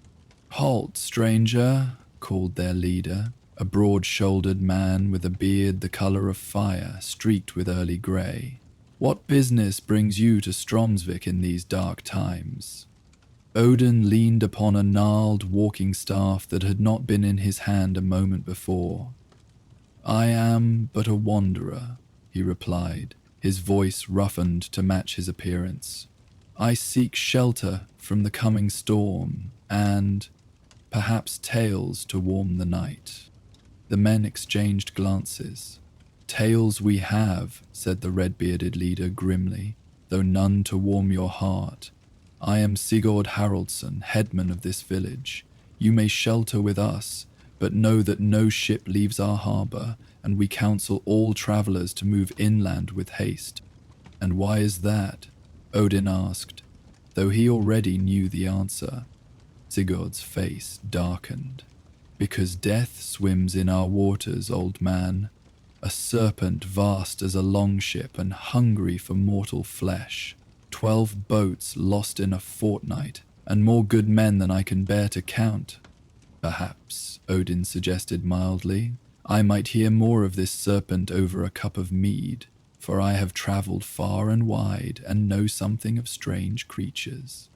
Speaker 1: "Halt, stranger," called their leader, a broad-shouldered man with a beard the color of fire streaked with early grey. "What business brings you to Stromsvik in these dark times?" Odin leaned upon a gnarled walking staff that had not been in his hand a moment before. "I am but a wanderer," he replied, his voice roughened to match his appearance. "I seek shelter from the coming storm and, perhaps, tales to warm the night." The men exchanged glances. "Tales we have," said the red-bearded leader grimly, "though none to warm your heart. I am Sigurd Haraldsson, headman of this village. You may shelter with us, but know that no ship leaves our harbor, and we counsel all travelers to move inland with haste." "And why is that?" Odin asked, though he already knew the answer. Sigurd's face darkened. "Because death swims in our waters, old man. A serpent vast as a longship and hungry for mortal flesh. 12 boats lost in a fortnight, and more good men than I can bear to count." "Perhaps," Odin suggested mildly, "I might hear more of this serpent over a cup of mead, for I have traveled far and wide and know something of strange creatures."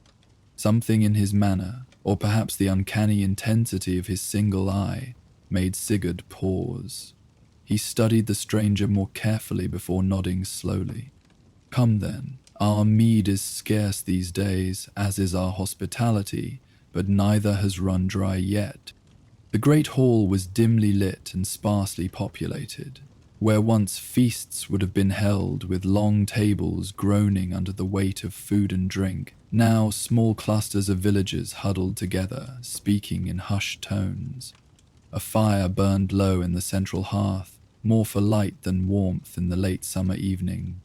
Speaker 1: Something in his manner, or perhaps the uncanny intensity of his single eye, made Sigurd pause. He studied the stranger more carefully before nodding slowly. "Come then. Our mead is scarce these days, as is our hospitality, but neither has run dry yet." The great hall was dimly lit and sparsely populated. Where once feasts would have been held with long tables groaning under the weight of food and drink, now small clusters of villagers huddled together, speaking in hushed tones. A fire burned low in the central hearth, more for light than warmth in the late summer evening.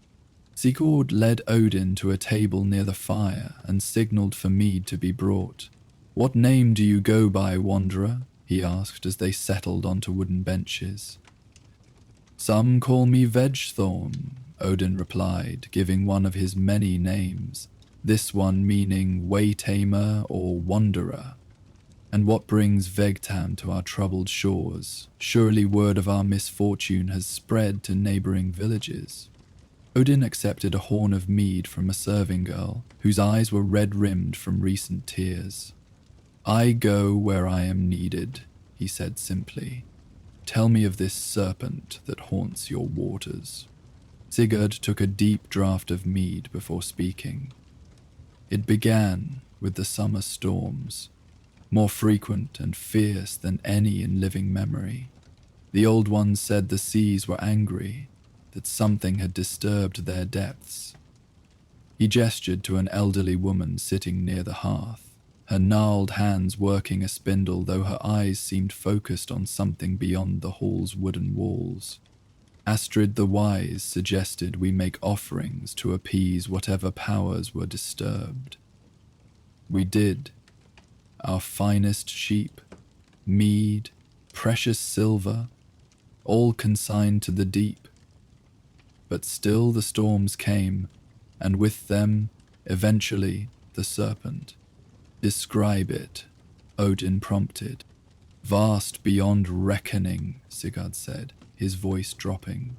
Speaker 1: Sigurd led Odin to a table near the fire and signaled for mead to be brought. "What name do you go by, wanderer?" he asked as they settled onto wooden benches. "Some call me Vegthorn," Odin replied, giving one of his many names, this one meaning way-tamer or wanderer. "And what brings Vegtam to our troubled shores? Surely word of our misfortune has spread to neighboring villages." Odin accepted a horn of mead from a serving girl, whose eyes were red-rimmed from recent tears. "I go where I am needed," he said simply. "Tell me of this serpent that haunts your waters." Sigurd took a deep draught of mead before speaking. "It began with the summer storms, more frequent and fierce than any in living memory. The old ones said the seas were angry, that something had disturbed their depths." He gestured to an elderly woman sitting near the hearth, her gnarled hands working a spindle, though her eyes seemed focused on something beyond the hall's wooden walls. "Astrid the Wise suggested we make offerings to appease whatever powers were disturbed. We did. Our finest sheep, mead, precious silver, all consigned to the deep. But still the storms came, and with them, eventually, the serpent." "Describe it," Odin prompted. "Vast beyond reckoning," Sigurd said, his voice dropping.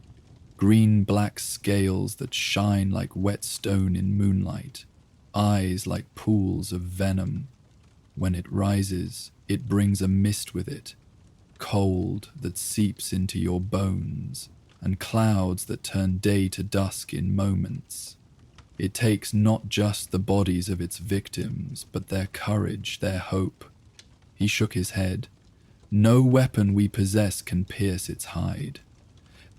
Speaker 1: "Green-black scales that shine like wet stone in moonlight, eyes like pools of venom. When it rises, it brings a mist with it, cold that seeps into your bones, and clouds that turn day to dusk in moments. It takes not just the bodies of its victims, but their courage, their hope." He shook his head. "No weapon we possess can pierce its hide.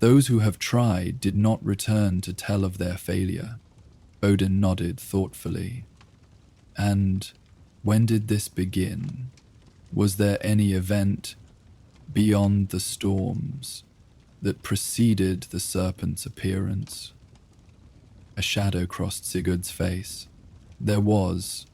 Speaker 1: Those who have tried did not return to tell of their failure." Odin nodded thoughtfully. "And when did this begin? Was there any event beyond the storms that preceded the serpent's appearance?" A shadow crossed Sigurd's face. "There was.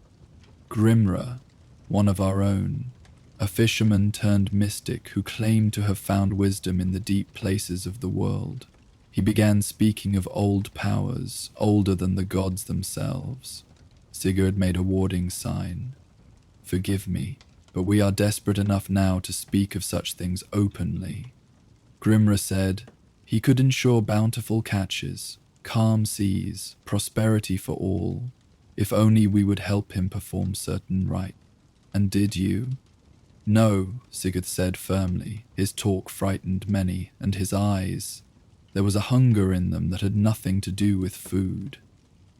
Speaker 1: Grimra, one of our own, a fisherman turned mystic who claimed to have found wisdom in the deep places of the world. He began speaking of old powers, older than the gods themselves." Sigurd made a warding sign. "Forgive me, but we are desperate enough now to speak of such things openly." Grimra said he could ensure bountiful catches, calm seas, prosperity for all, If only we would help him perform certain rites. And did you? No, Sigurd said firmly. His talk frightened many, and his eyes, there was a hunger in them that had nothing to do with food.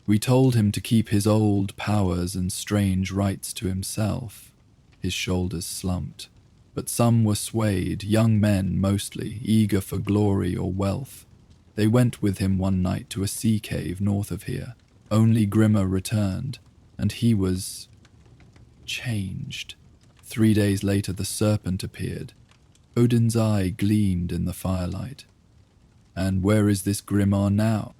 Speaker 1: We told him to keep his old powers and strange rites to himself. His shoulders slumped. But some were swayed, young men mostly, eager for glory or wealth. They went with him one night to a sea cave north of here. Only Grimmer returned, and he was changed. 3 days later the serpent appeared. Odin's eye gleamed in the firelight. And where is this Grimmar now?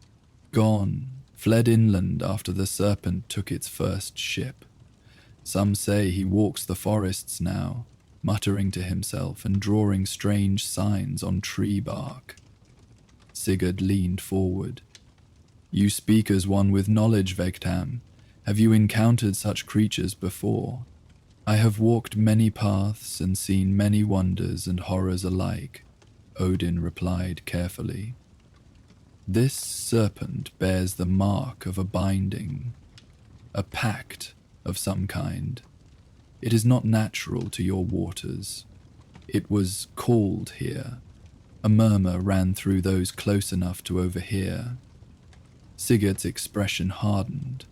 Speaker 1: Gone, fled inland after the serpent took its first ship. Some say he walks the forests now, muttering to himself and drawing strange signs on tree bark. Sigurd leaned forward. You speak as one with knowledge, Vegtam. Have you encountered such creatures before? I have walked many paths and seen many wonders and horrors alike, Odin replied carefully. This serpent bears the mark of a binding, a pact of some kind. It is not natural to your waters. It was called here. A murmur ran through those close enough to overhear. Sigurd's expression hardened.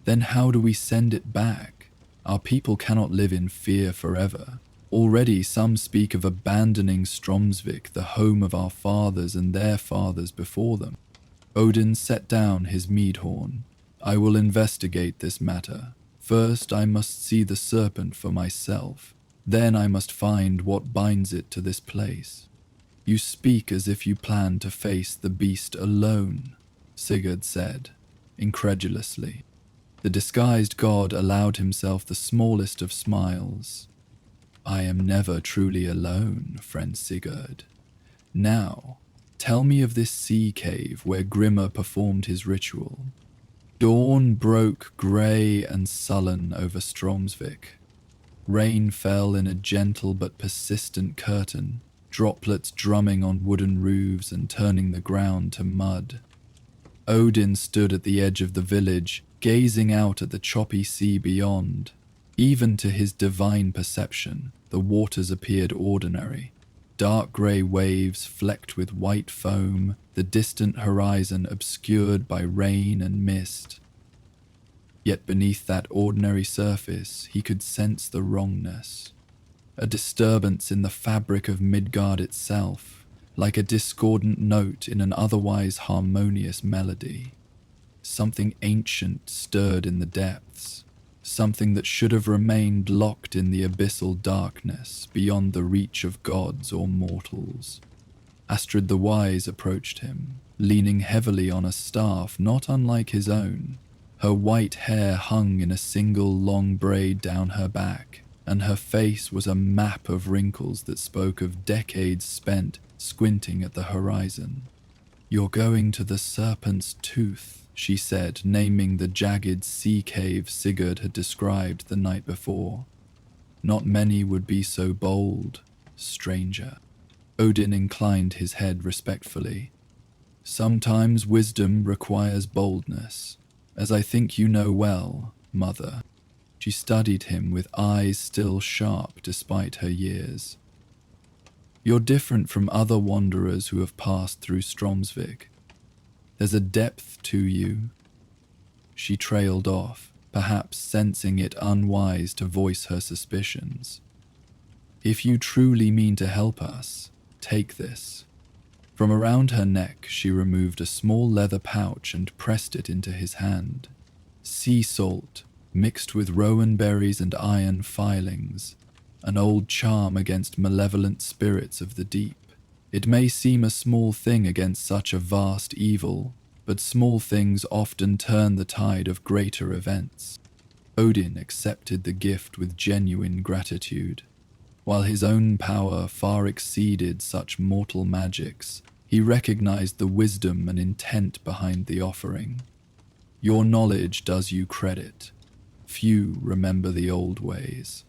Speaker 1: Then how do we send it back? Our people cannot live in fear forever. Already some speak of abandoning Stromsvik, the home of our fathers and their fathers before them. Odin set down his mead horn. I will investigate this matter. First I must see the serpent for myself. Then I must find what binds it to this place. You speak as if you plan to face the beast alone, Sigurd said, incredulously. The disguised god allowed himself the smallest of smiles. I am never truly alone, friend Sigurd. Now, tell me of this sea cave where Grimmer performed his ritual. Dawn broke grey and sullen over Stromsvik. Rain fell in a gentle but persistent curtain, droplets drumming on wooden roofs and turning the ground to mud. Odin stood at the edge of the village, gazing out at the choppy sea beyond. Even to his divine perception, the waters appeared ordinary. Dark grey waves flecked with white foam, the distant horizon obscured by rain and mist. Yet beneath that ordinary surface, he could sense the wrongness. A disturbance in the fabric of Midgard itself, like a discordant note in an otherwise harmonious melody. Something ancient stirred in the depths, something that should have remained locked in the abyssal darkness beyond the reach of gods or mortals. Astrid the Wise approached him, leaning heavily on a staff not unlike his own. Her white hair hung in a single long braid down her back, and her face was a map of wrinkles that spoke of decades spent squinting at the horizon. You're going to the Serpent's Tooth, she said, naming the jagged sea cave Sigurd had described the night before. Not many would be so bold, stranger. Odin inclined his head respectfully. Sometimes wisdom requires boldness, as I think you know well, mother. She studied him with eyes still sharp despite her years. You're different from other wanderers who have passed through Stromsvik. There's a depth to you. She trailed off, perhaps sensing it unwise to voice her suspicions. If you truly mean to help us, take this. From around her neck she removed a small leather pouch and pressed it into his hand. Sea salt, mixed with rowan berries and iron filings, an old charm against malevolent spirits of the deep. It may seem a small thing against such a vast evil, but small things often turn the tide of greater events. Odin accepted the gift with genuine gratitude. While his own power far exceeded such mortal magics, he recognized the wisdom and intent behind the offering. Your knowledge does you credit. Few remember the old ways.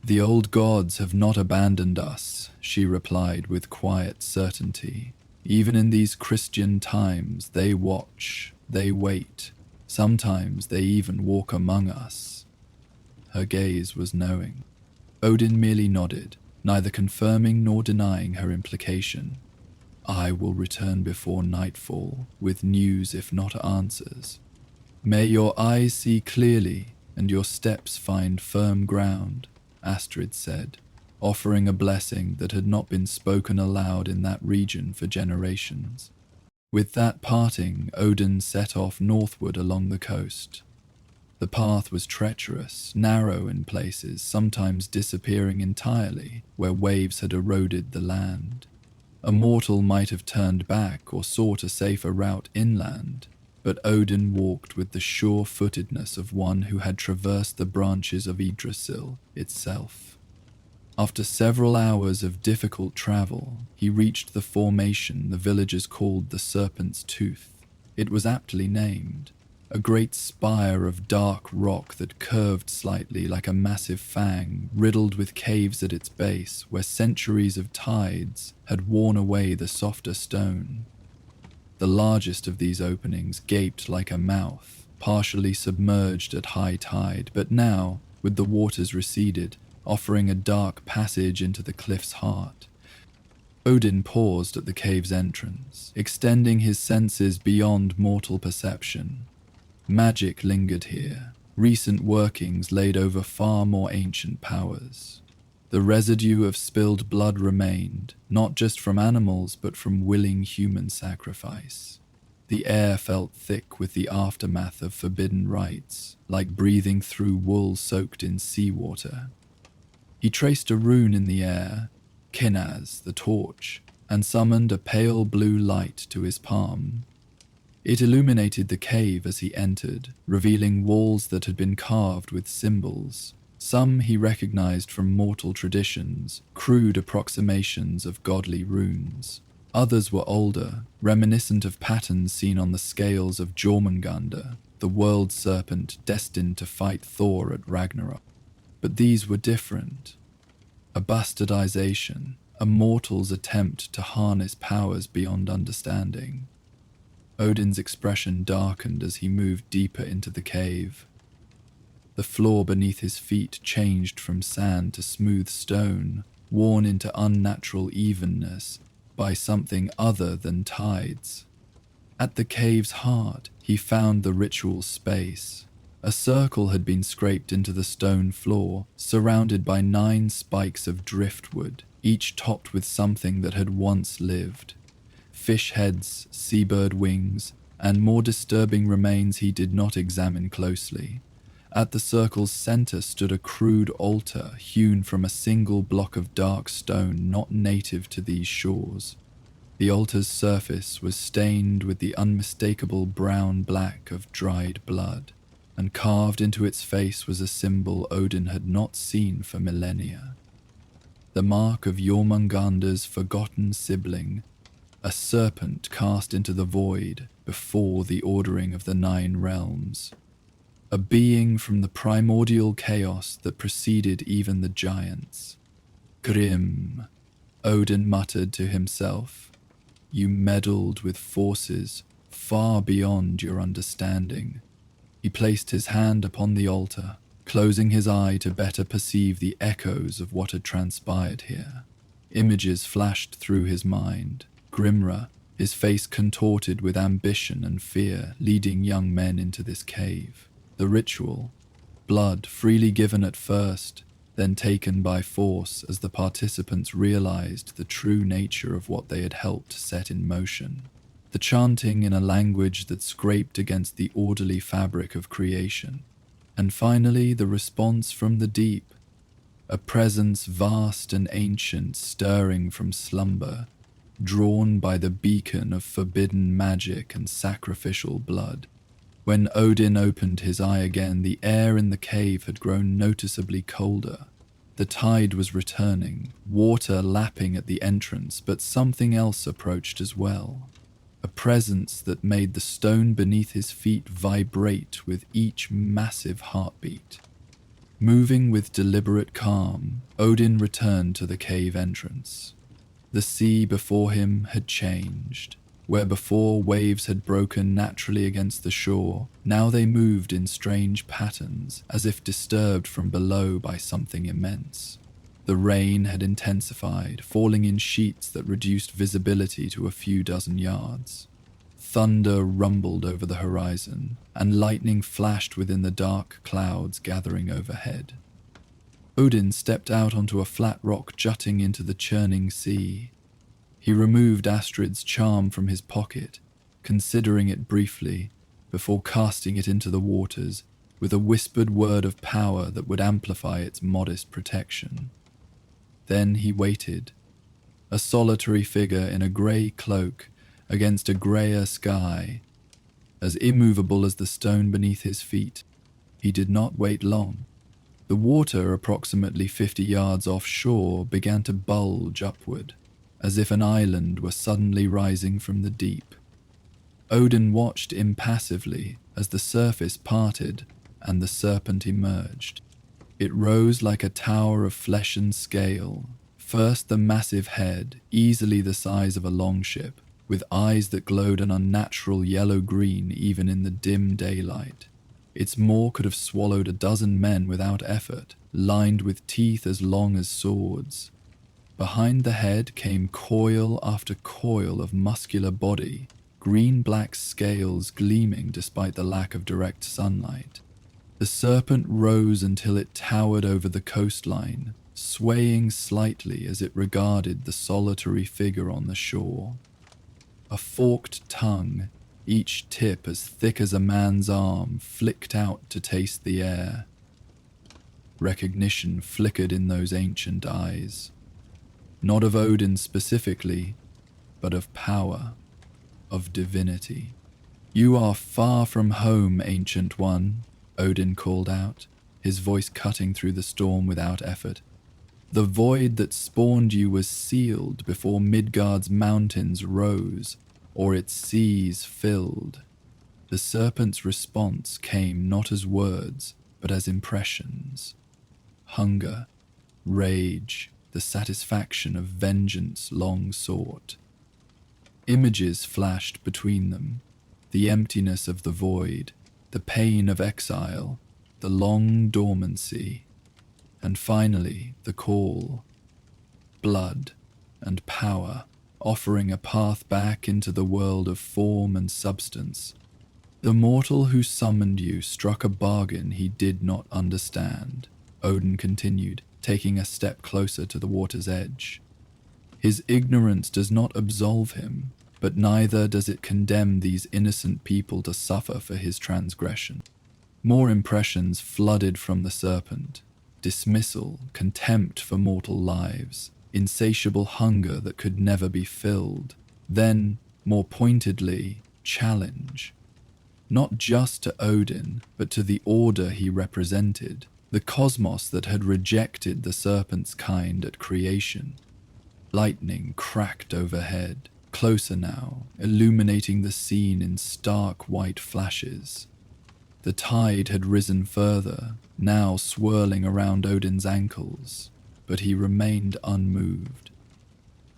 Speaker 1: The old gods have not abandoned us, she replied with quiet certainty. Even in these Christian times, they watch, they wait. Sometimes they even walk among us." Her gaze was knowing. Odin merely nodded, neither confirming nor denying her implication. "I will return before nightfall, with news if not answers. May your eyes see clearly and your steps find firm ground," Astrid said, offering a blessing that had not been spoken aloud in that region for generations. With that parting, Odin set off northward along the coast. The path was treacherous, narrow in places, sometimes disappearing entirely where waves had eroded the land. A mortal might have turned back or sought a safer route inland, but Odin walked with the sure-footedness of one who had traversed the branches of Yggdrasil itself. After several hours of difficult travel, he reached the formation the villagers called the Serpent's Tooth. It was aptly named, a great spire of dark rock that curved slightly like a massive fang, riddled with caves at its base where centuries of tides had worn away the softer stone. The largest of these openings gaped like a mouth, partially submerged at high tide, but now, with the waters receded, offering a dark passage into the cliff's heart. Odin paused at the cave's entrance, extending his senses beyond mortal perception. Magic lingered here, recent workings laid over far more ancient powers. The residue of spilled blood remained, not just from animals but from willing human sacrifice. The air felt thick with the aftermath of forbidden rites, like breathing through wool soaked in seawater. He traced a rune in the air, Kinaz, the torch, and summoned a pale blue light to his palm. It illuminated the cave as he entered, revealing walls that had been carved with symbols. Some he recognized from mortal traditions, crude approximations of godly runes. Others were older, reminiscent of patterns seen on the scales of Jormungandr, the world serpent destined to fight Thor at Ragnarok. But these were different. A bastardization, a mortal's attempt to harness powers beyond understanding. Odin's expression darkened as he moved deeper into the cave. The floor beneath his feet changed from sand to smooth stone, worn into unnatural evenness by something other than tides. At the cave's heart, he found the ritual space. A circle had been scraped into the stone floor, surrounded by 9 spikes of driftwood, each topped with something that had once lived. Fish heads, seabird wings, and more disturbing remains he did not examine closely. At the circle's center stood a crude altar hewn from a single block of dark stone not native to these shores. The altar's surface was stained with the unmistakable brown-black of dried blood, and carved into its face was a symbol Odin had not seen for millennia. The mark of Jormungandr's forgotten sibling, a serpent cast into the void before the ordering of the 9 realms. A being from the primordial chaos that preceded even the giants. "Grim," Odin muttered to himself. "You meddled with forces far beyond your understanding." He placed his hand upon the altar, closing his eye to better perceive the echoes of what had transpired here. Images flashed through his mind. Grimra, his face contorted with ambition and fear, leading young men into this cave. The ritual, blood freely given at first, then taken by force as the participants realized the true nature of what they had helped set in motion. The chanting in a language that scraped against the orderly fabric of creation. And finally, the response from the deep, a presence vast and ancient stirring from slumber, drawn by the beacon of forbidden magic and sacrificial blood. When Odin opened his eye again, the air in the cave had grown noticeably colder. The tide was returning, water lapping at the entrance, but something else approached as well. A presence that made the stone beneath his feet vibrate with each massive heartbeat. Moving with deliberate calm, Odin returned to the cave entrance. The sea before him had changed. Where before waves had broken naturally against the shore, now they moved in strange patterns, as if disturbed from below by something immense. The rain had intensified, falling in sheets that reduced visibility to a few dozen yards. Thunder rumbled over the horizon, and lightning flashed within the dark clouds gathering overhead. Odin stepped out onto a flat rock jutting into the churning sea. He removed Astrid's charm from his pocket, considering it briefly, before casting it into the waters with a whispered word of power that would amplify its modest protection. Then he waited, a solitary figure in a grey cloak against a greyer sky, as immovable as the stone beneath his feet. He did not wait long. The water, approximately 50 yards offshore, began to bulge upward, as if an island were suddenly rising from the deep. Odin watched impassively as the surface parted and the serpent emerged. It rose like a tower of flesh and scale, first the massive head, easily the size of a longship, with eyes that glowed an unnatural yellow-green even in the dim daylight. Its maw could have swallowed a dozen men without effort, lined with teeth as long as swords. Behind the head came coil after coil of muscular body, green-black scales gleaming despite the lack of direct sunlight. The serpent rose until it towered over the coastline, swaying slightly as it regarded the solitary figure on the shore. A forked tongue, each tip as thick as a man's arm, flicked out to taste the air. Recognition flickered in those ancient eyes. Not of Odin specifically, but of power, of divinity. "You are far from home, Ancient One," Odin called out, his voice cutting through the storm without effort. "The void that spawned you was sealed before Midgard's mountains rose, or its seas filled." The serpent's response came not as words, but as impressions. Hunger, rage, the satisfaction of vengeance long sought. Images flashed between them, the emptiness of the void, the pain of exile, the long dormancy, and finally the call. Blood and power, offering a path back into the world of form and substance. "The mortal who summoned you struck a bargain he did not understand," Odin continued, taking a step closer to the water's edge. "His ignorance does not absolve him, but neither does it condemn these innocent people to suffer for his transgression." More impressions flooded from the serpent. Dismissal, contempt for mortal lives, insatiable hunger that could never be filled. Then, more pointedly, challenge. Not just to Odin, but to the order he represented, the cosmos that had rejected the serpent's kind at creation. Lightning cracked overhead, closer now, illuminating the scene in stark white flashes. The tide had risen further, now swirling around Odin's ankles, but he remained unmoved.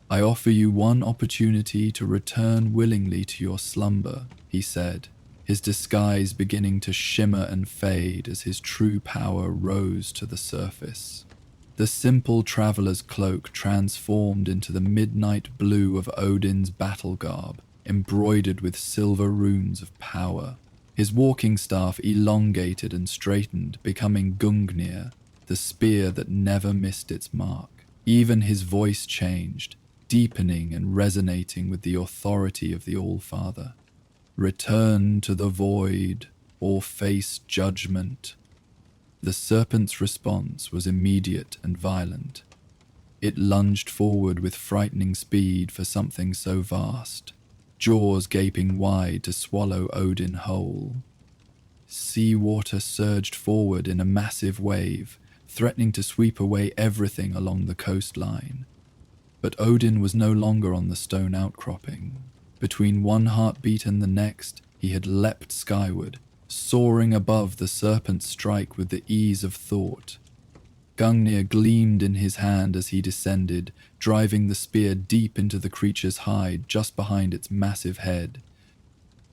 Speaker 1: "I offer you one opportunity to return willingly to your slumber," he said, his disguise beginning to shimmer and fade as his true power rose to the surface. The simple traveler's cloak transformed into the midnight blue of Odin's battle garb, embroidered with silver runes of power. His walking staff elongated and straightened, becoming Gungnir, the spear that never missed its mark. Even his voice changed, deepening and resonating with the authority of the All-Father. "Return to the void, or face judgment." The serpent's response was immediate and violent. It lunged forward with frightening speed for something so vast, jaws gaping wide to swallow Odin whole. Sea water surged forward in a massive wave, threatening to sweep away everything along the coastline. But Odin was no longer on the stone outcropping. Between one heartbeat and the next, he had leapt skyward, soaring above the serpent's strike with the ease of thought. Gungnir gleamed in his hand as he descended, driving the spear deep into the creature's hide just behind its massive head.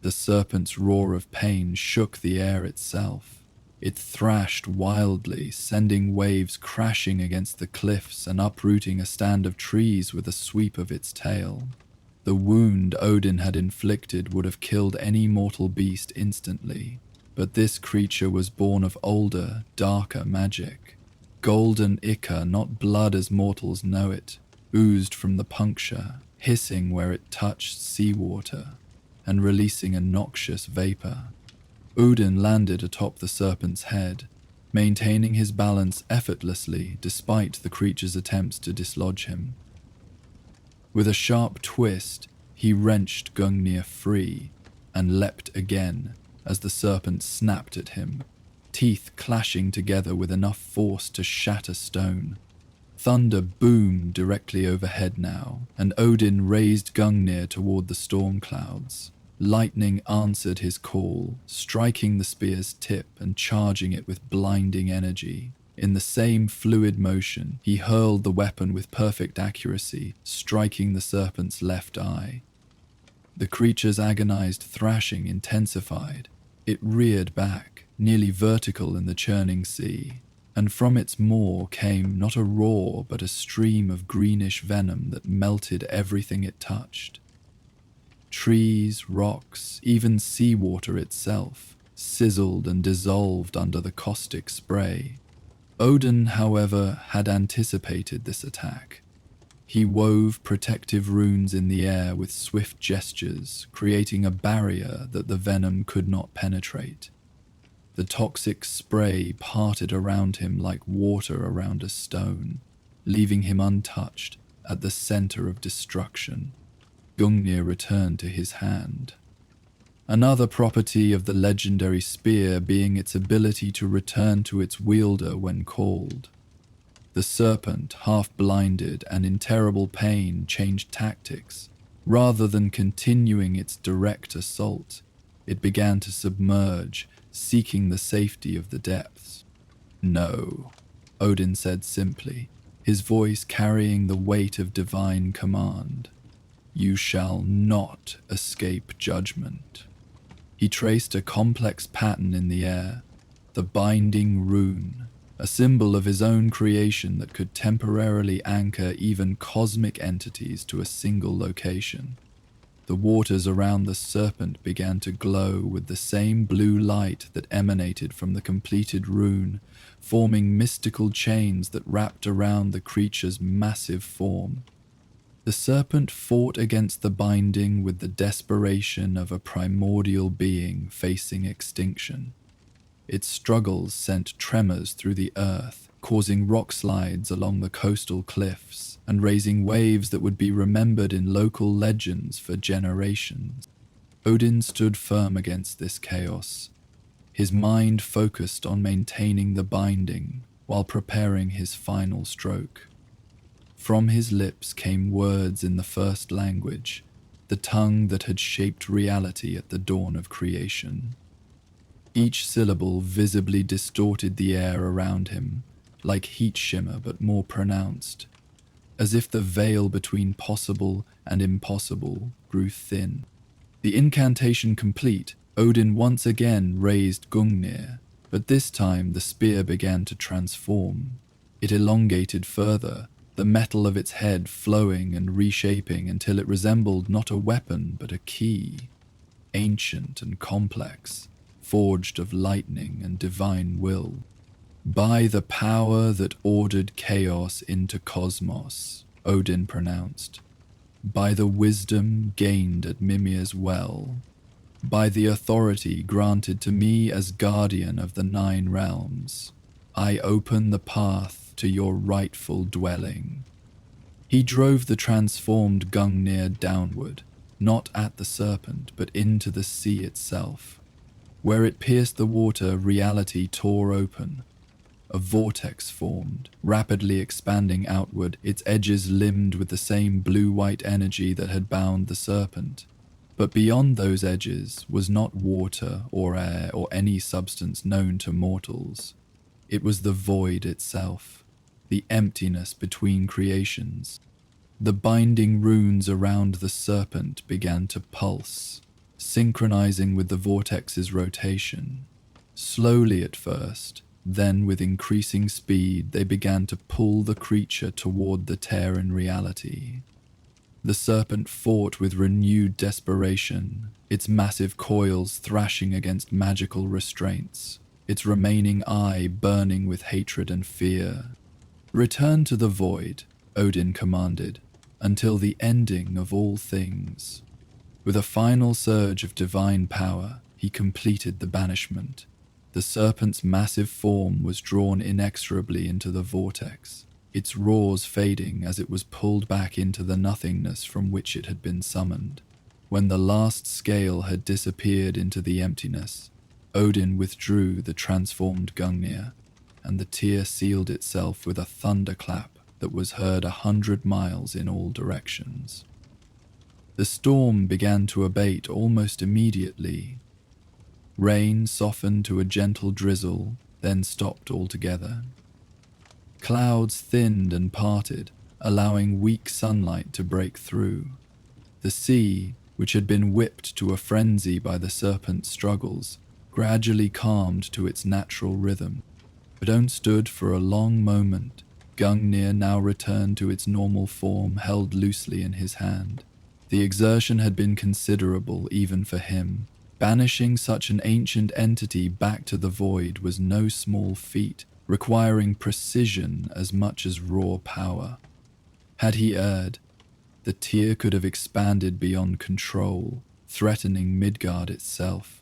Speaker 1: The serpent's roar of pain shook the air itself. It thrashed wildly, sending waves crashing against the cliffs and uprooting a stand of trees with a sweep of its tail. The wound Odin had inflicted would have killed any mortal beast instantly, but this creature was born of older, darker magic. Golden ichor, not blood as mortals know it, oozed from the puncture, hissing where it touched seawater and releasing a noxious vapor. Odin landed atop the serpent's head, maintaining his balance effortlessly despite the creature's attempts to dislodge him. With a sharp twist, he wrenched Gungnir free and leapt again as the serpent snapped at him, teeth clashing together with enough force to shatter stone. Thunder boomed directly overhead now, and Odin raised Gungnir toward the storm clouds. Lightning answered his call, striking the spear's tip and charging it with blinding energy. In the same fluid motion, he hurled the weapon with perfect accuracy, striking the serpent's left eye. The creature's agonized thrashing intensified. It reared back, nearly vertical in the churning sea, and from its maw came not a roar but a stream of greenish venom that melted everything it touched. Trees, rocks, even seawater itself, sizzled and dissolved under the caustic spray. Odin, however, had anticipated this attack. He wove protective runes in the air with swift gestures, creating a barrier that the venom could not penetrate. The toxic spray parted around him like water around a stone, leaving him untouched at the center of destruction. Gungnir returned to his hand. Another property of the legendary spear being its ability to return to its wielder when called. The serpent, half blinded and in terrible pain, changed tactics. Rather than continuing its direct assault, it began to submerge, seeking the safety of the depths. "No," Odin said simply, his voice carrying the weight of divine command. "You shall not escape judgment." He traced a complex pattern in the air, the binding rune, a symbol of his own creation that could temporarily anchor even cosmic entities to a single location. The waters around the serpent began to glow with the same blue light that emanated from the completed rune, forming mystical chains that wrapped around the creature's massive form. The serpent fought against the binding with the desperation of a primordial being facing extinction. Its struggles sent tremors through the earth, causing rock slides along the coastal cliffs and raising waves that would be remembered in local legends for generations. Odin stood firm against this chaos, his mind focused on maintaining the binding while preparing his final stroke. From his lips came words in the first language, the tongue that had shaped reality at the dawn of creation. Each syllable visibly distorted the air around him, like heat shimmer but more pronounced, as if the veil between possible and impossible grew thin. The incantation complete, Odin once again raised Gungnir, but this time the spear began to transform. It elongated further, the metal of its head flowing and reshaping until it resembled not a weapon but a key, ancient and complex, forged of lightning and divine will. "By the power that ordered chaos into cosmos," Odin pronounced, "by the wisdom gained at Mimir's well, by the authority granted to me as guardian of the 9 realms, I open the path to your rightful dwelling." He drove the transformed Gungnir downward, not at the serpent, but into the sea itself. Where it pierced the water, reality tore open. A vortex formed, rapidly expanding outward, its edges limned with the same blue-white energy that had bound the serpent. But beyond those edges was not water or air or any substance known to mortals. It was the void itself, the emptiness between creations. The binding runes around the serpent began to pulse, synchronizing with the vortex's rotation. Slowly at first, then with increasing speed, they began to pull the creature toward the tear in reality. The serpent fought with renewed desperation, its massive coils thrashing against magical restraints, its remaining eye burning with hatred and fear. "Return to the void," Odin commanded, "until the ending of all things." With a final surge of divine power, he completed the banishment. The serpent's massive form was drawn inexorably into the vortex, its roars fading as it was pulled back into the nothingness from which it had been summoned. When the last scale had disappeared into the emptiness, Odin withdrew the transformed Gungnir, and the tear sealed itself with a thunderclap that was heard 100 miles in all directions. The storm began to abate almost immediately. Rain softened to a gentle drizzle, then stopped altogether. Clouds thinned and parted, allowing weak sunlight to break through. The sea, which had been whipped to a frenzy by the serpent's struggles, gradually calmed to its natural rhythm. Odin stood for a long moment. Gungnir now returned to its normal form, held loosely in his hand. The exertion had been considerable even for him. Banishing such an ancient entity back to the void was no small feat, requiring precision as much as raw power. Had he erred, the tear could have expanded beyond control, threatening Midgard itself.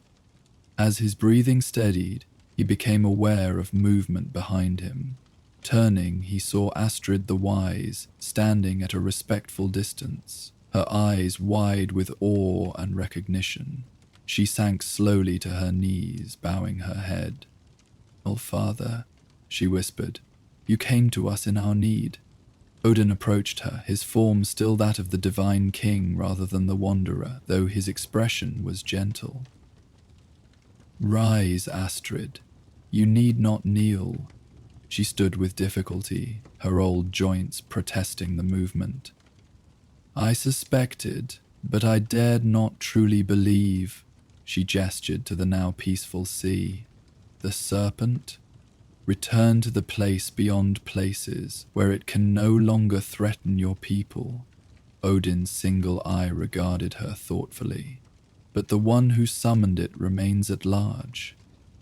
Speaker 1: As his breathing steadied, he became aware of movement behind him. Turning, he saw Astrid the Wise standing at a respectful distance, her eyes wide with awe and recognition. She sank slowly to her knees, bowing her head. "Oh, Father," she whispered, "you came to us in our need." Odin approached her, his form still that of the divine king rather than the wanderer, though his expression was gentle. "Rise, Astrid. You need not kneel." She stood with difficulty, her old joints protesting the movement. "I suspected, but I dared not truly believe." She gestured to the now peaceful sea. "The serpent? Return to the place beyond places, where it can no longer threaten your people." Odin's single eye regarded her thoughtfully. "But the one who summoned it remains at large.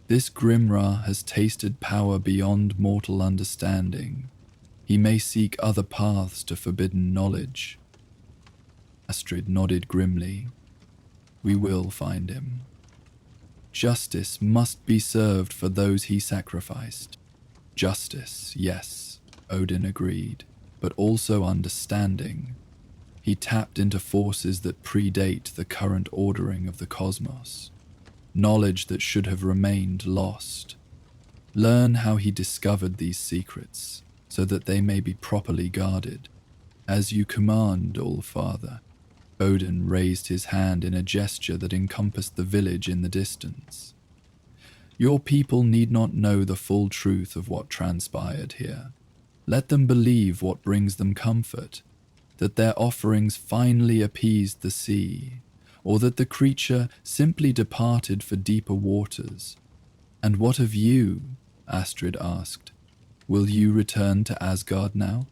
Speaker 1: This Grimra has tasted power beyond mortal understanding. He may seek other paths to forbidden knowledge." Astrid nodded grimly. "We will find him. Justice must be served for those he sacrificed." "Justice, yes," Odin agreed, "but also understanding." He tapped into forces that predate the current ordering of the cosmos. Knowledge that should have remained lost. Learn how he discovered these secrets, so that they may be properly guarded. "As you command, All-Father." Odin raised his hand in a gesture that encompassed the village in the distance. "Your people need not know the full truth of what transpired here. Let them believe what brings them comfort, that their offerings finally appeased the sea, or that the creature simply departed for deeper waters." "And what of you?" Astrid asked. "Will you return to Asgard now?"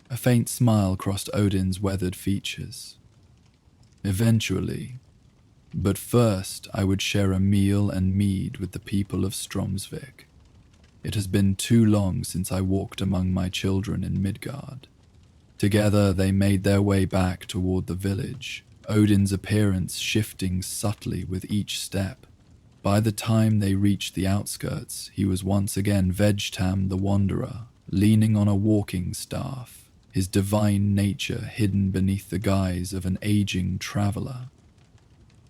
Speaker 1: A faint smile crossed Odin's weathered features. "Eventually. But first I would share a meal and mead with the people of Stromsvik. It has been too long since I walked among my children in Midgard." Together they made their way back toward the village, Odin's appearance shifting subtly with each step. By the time they reached the outskirts, he was once again Vegtam the Wanderer, leaning on a walking staff, his divine nature hidden beneath the guise of an aging traveler.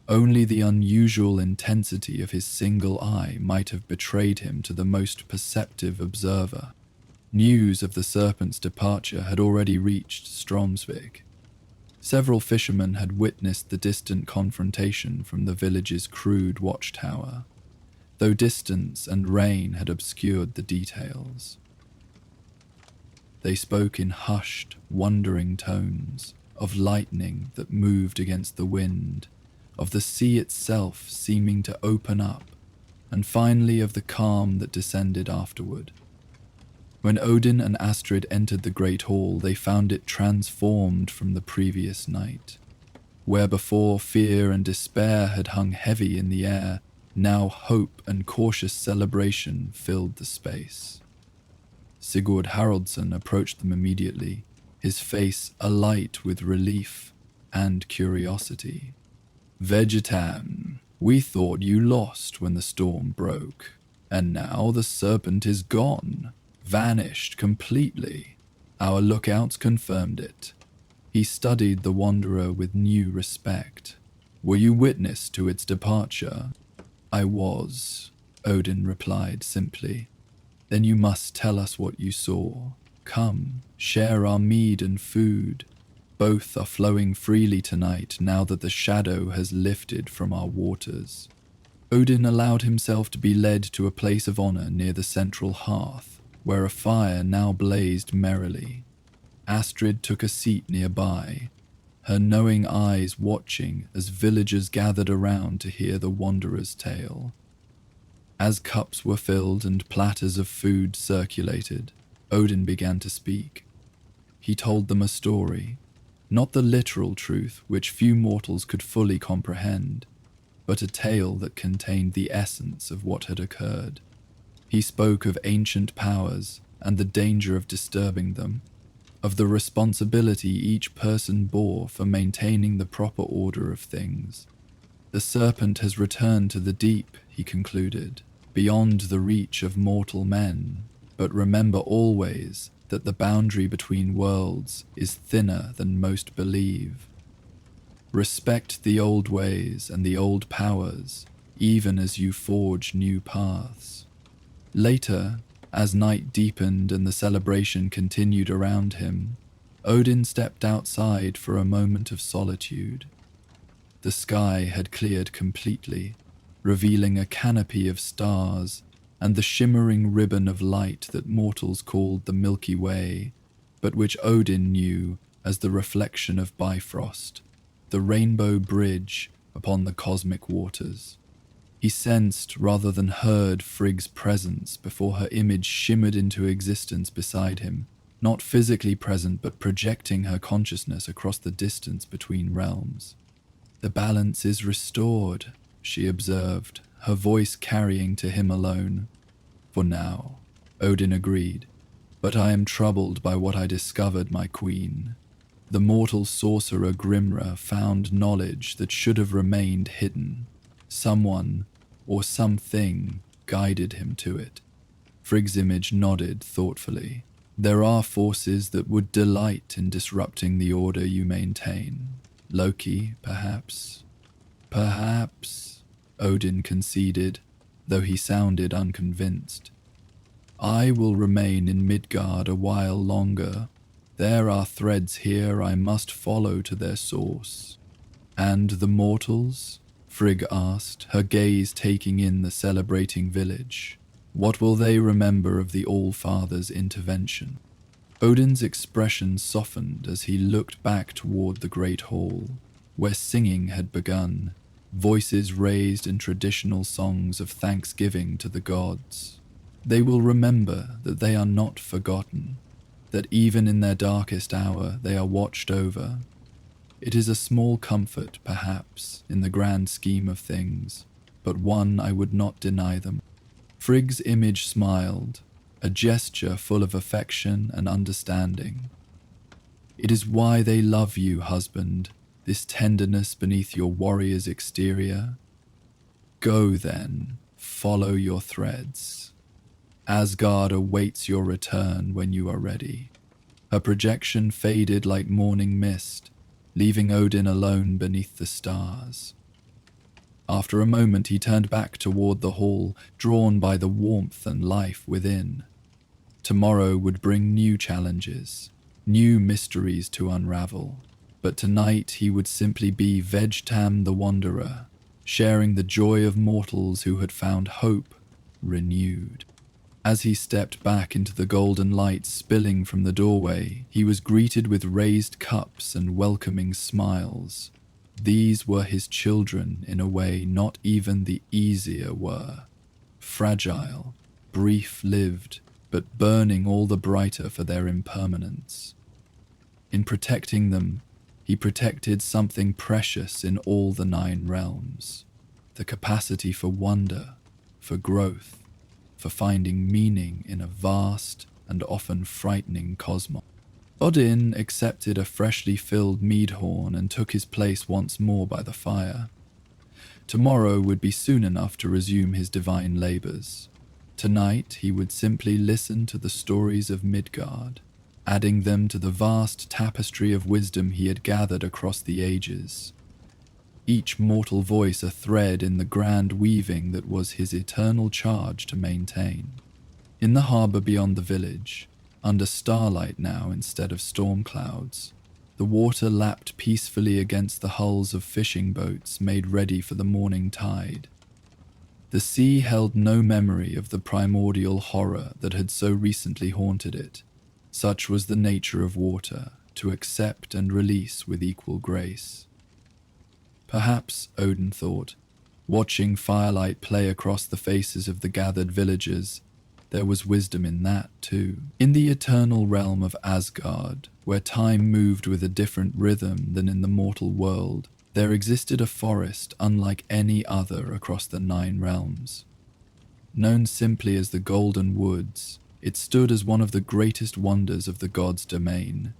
Speaker 1: Only the unusual intensity of his single eye might have betrayed him to the most perceptive observer. News of the serpent's departure had already reached Stromsvik. Several fishermen had witnessed the distant confrontation from the village's crude watchtower, though distance and rain had obscured the details. They spoke in hushed, wondering tones, of lightning that moved against the wind, of the sea itself seeming to open up, and finally of the calm that descended afterward. When Odin and Astrid entered the great hall, they found it transformed from the previous night. Where before fear and despair had hung heavy in the air, now hope and cautious celebration filled the space. Sigurd Haraldsson approached them immediately, his face alight with relief and curiosity. "Vegetam, we thought you lost when the storm broke, and now the serpent is gone, vanished completely. Our lookouts confirmed it." He studied the wanderer with new respect. "Were you witness to its departure?" "I was," Odin replied simply. "Then you must tell us what you saw. Come, share our mead and food. Both are flowing freely tonight now that the shadow has lifted from our waters." Odin allowed himself to be led to a place of honor near the central hearth, where a fire now blazed merrily. Astrid took a seat nearby, her knowing eyes watching as villagers gathered around to hear the wanderer's tale. As cups were filled and platters of food circulated, Odin began to speak. He told them a story, not the literal truth which few mortals could fully comprehend, but a tale that contained the essence of what had occurred. He spoke of ancient powers and the danger of disturbing them, of the responsibility each person bore for maintaining the proper order of things. "The serpent has returned to the deep," he concluded, "beyond the reach of mortal men, but remember always that the boundary between worlds is thinner than most believe. Respect the old ways and the old powers, even as you forge new paths." Later, as night deepened and the celebration continued around him, Odin stepped outside for a moment of solitude. The sky had cleared completely, revealing a canopy of stars and the shimmering ribbon of light that mortals called the Milky Way, but which Odin knew as the reflection of Bifrost, the rainbow bridge upon the cosmic waters. He sensed rather than heard Frigg's presence before her image shimmered into existence beside him, not physically present but projecting her consciousness across the distance between realms. "The balance is restored," she observed, her voice carrying to him alone. "For now," Odin agreed, "but I am troubled by what I discovered, my queen. The mortal sorcerer Grimra found knowledge that should have remained hidden. Someone, or something, guided him to it." Frigg's image nodded thoughtfully. "There are forces that would delight in disrupting the order you maintain. Loki, perhaps." "Perhaps," Odin conceded, though he sounded unconvinced. "I will remain in Midgard a while longer. There are threads here I must follow to their source." "And the mortals?" Frigg asked, her gaze taking in the celebrating village. "What will they remember of the All-Father's intervention?" Odin's expression softened as he looked back toward the great hall, where singing had begun, voices raised in traditional songs of thanksgiving to the gods. "They will remember that they are not forgotten, that even in their darkest hour they are watched over. It is a small comfort, perhaps, in the grand scheme of things, but one I would not deny them." Frigg's image smiled, a gesture full of affection and understanding. "It is why they love you, husband, this tenderness beneath your warrior's exterior. Go then, follow your threads. Asgard awaits your return when you are ready." Her projection faded like morning mist, leaving Odin alone beneath the stars. After a moment he turned back toward the hall, drawn by the warmth and life within. Tomorrow would bring new challenges, new mysteries to unravel, but tonight he would simply be Vegtam the Wanderer, sharing the joy of mortals who had found hope renewed. As he stepped back into the golden light spilling from the doorway, he was greeted with raised cups and welcoming smiles. These were his children in a way not even the easier were. Fragile, brief-lived, but burning all the brighter for their impermanence. In protecting them, he protected something precious in all the 9 realms. The capacity for wonder, for growth, for finding meaning in a vast and often frightening cosmos. Odin accepted a freshly filled mead horn and took his place once more by the fire. Tomorrow would be soon enough to resume his divine labors. Tonight he would simply listen to the stories of Midgard, adding them to the vast tapestry of wisdom he had gathered across the ages. Each mortal voice a thread in the grand weaving that was his eternal charge to maintain. In the harbour beyond the village, under starlight now instead of storm clouds, the water lapped peacefully against the hulls of fishing boats made ready for the morning tide. The sea held no memory of the primordial horror that had so recently haunted it. Such was the nature of water, to accept and release with equal grace. Perhaps, Odin thought, watching firelight play across the faces of the gathered villagers, there was wisdom in that too. In the eternal realm of Asgard, where time moved with a different rhythm than in the mortal world, there existed a forest unlike any other across the 9 realms. Known simply as the Golden Woods, it stood as one of the greatest wonders of the gods' domain.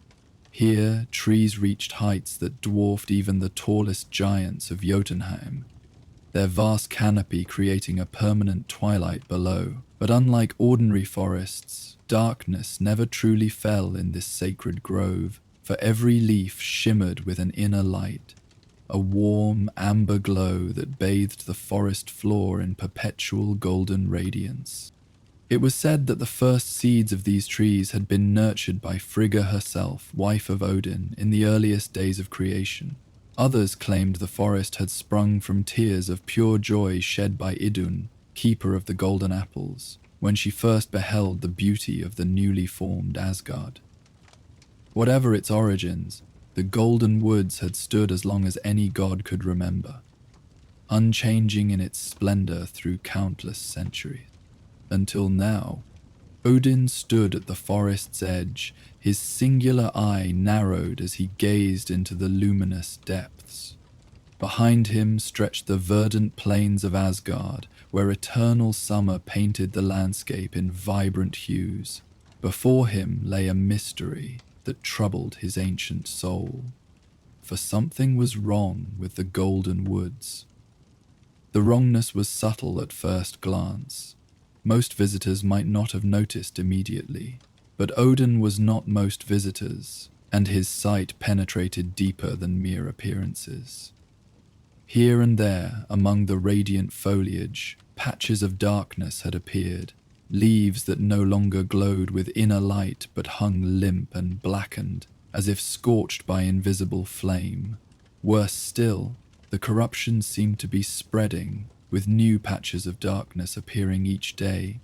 Speaker 1: Here, trees reached heights that dwarfed even the tallest giants of Jotunheim, their vast canopy creating a permanent twilight below. But unlike ordinary forests, darkness never truly fell in this sacred grove, for every leaf shimmered with an inner light, a warm amber glow that bathed the forest floor in perpetual golden radiance. It was said that the first seeds of these trees had been nurtured by Frigga herself, wife of Odin, in the earliest days of creation. Others claimed the forest had sprung from tears of pure joy shed by Idun, keeper of the golden apples, when she first beheld the beauty of the newly formed Asgard. Whatever its origins, the Golden Woods had stood as long as any god could remember, unchanging in its splendor through countless centuries. Until now, Odin stood at the forest's edge, his singular eye narrowed as he gazed into the luminous depths. Behind him stretched the verdant plains of Asgard, where eternal summer painted the landscape in vibrant hues. Before him lay a mystery that troubled his ancient soul, for something was wrong with the Golden Woods. The wrongness was subtle at first glance. Most visitors might not have noticed immediately, but Odin was not most visitors, and his sight penetrated deeper than mere appearances. Here and there, among the radiant foliage, patches of darkness had appeared, leaves that no longer glowed with inner light but hung limp and blackened, as if scorched by invisible flame. Worse still, the corruption seemed to be spreading, with new patches of darkness appearing each day.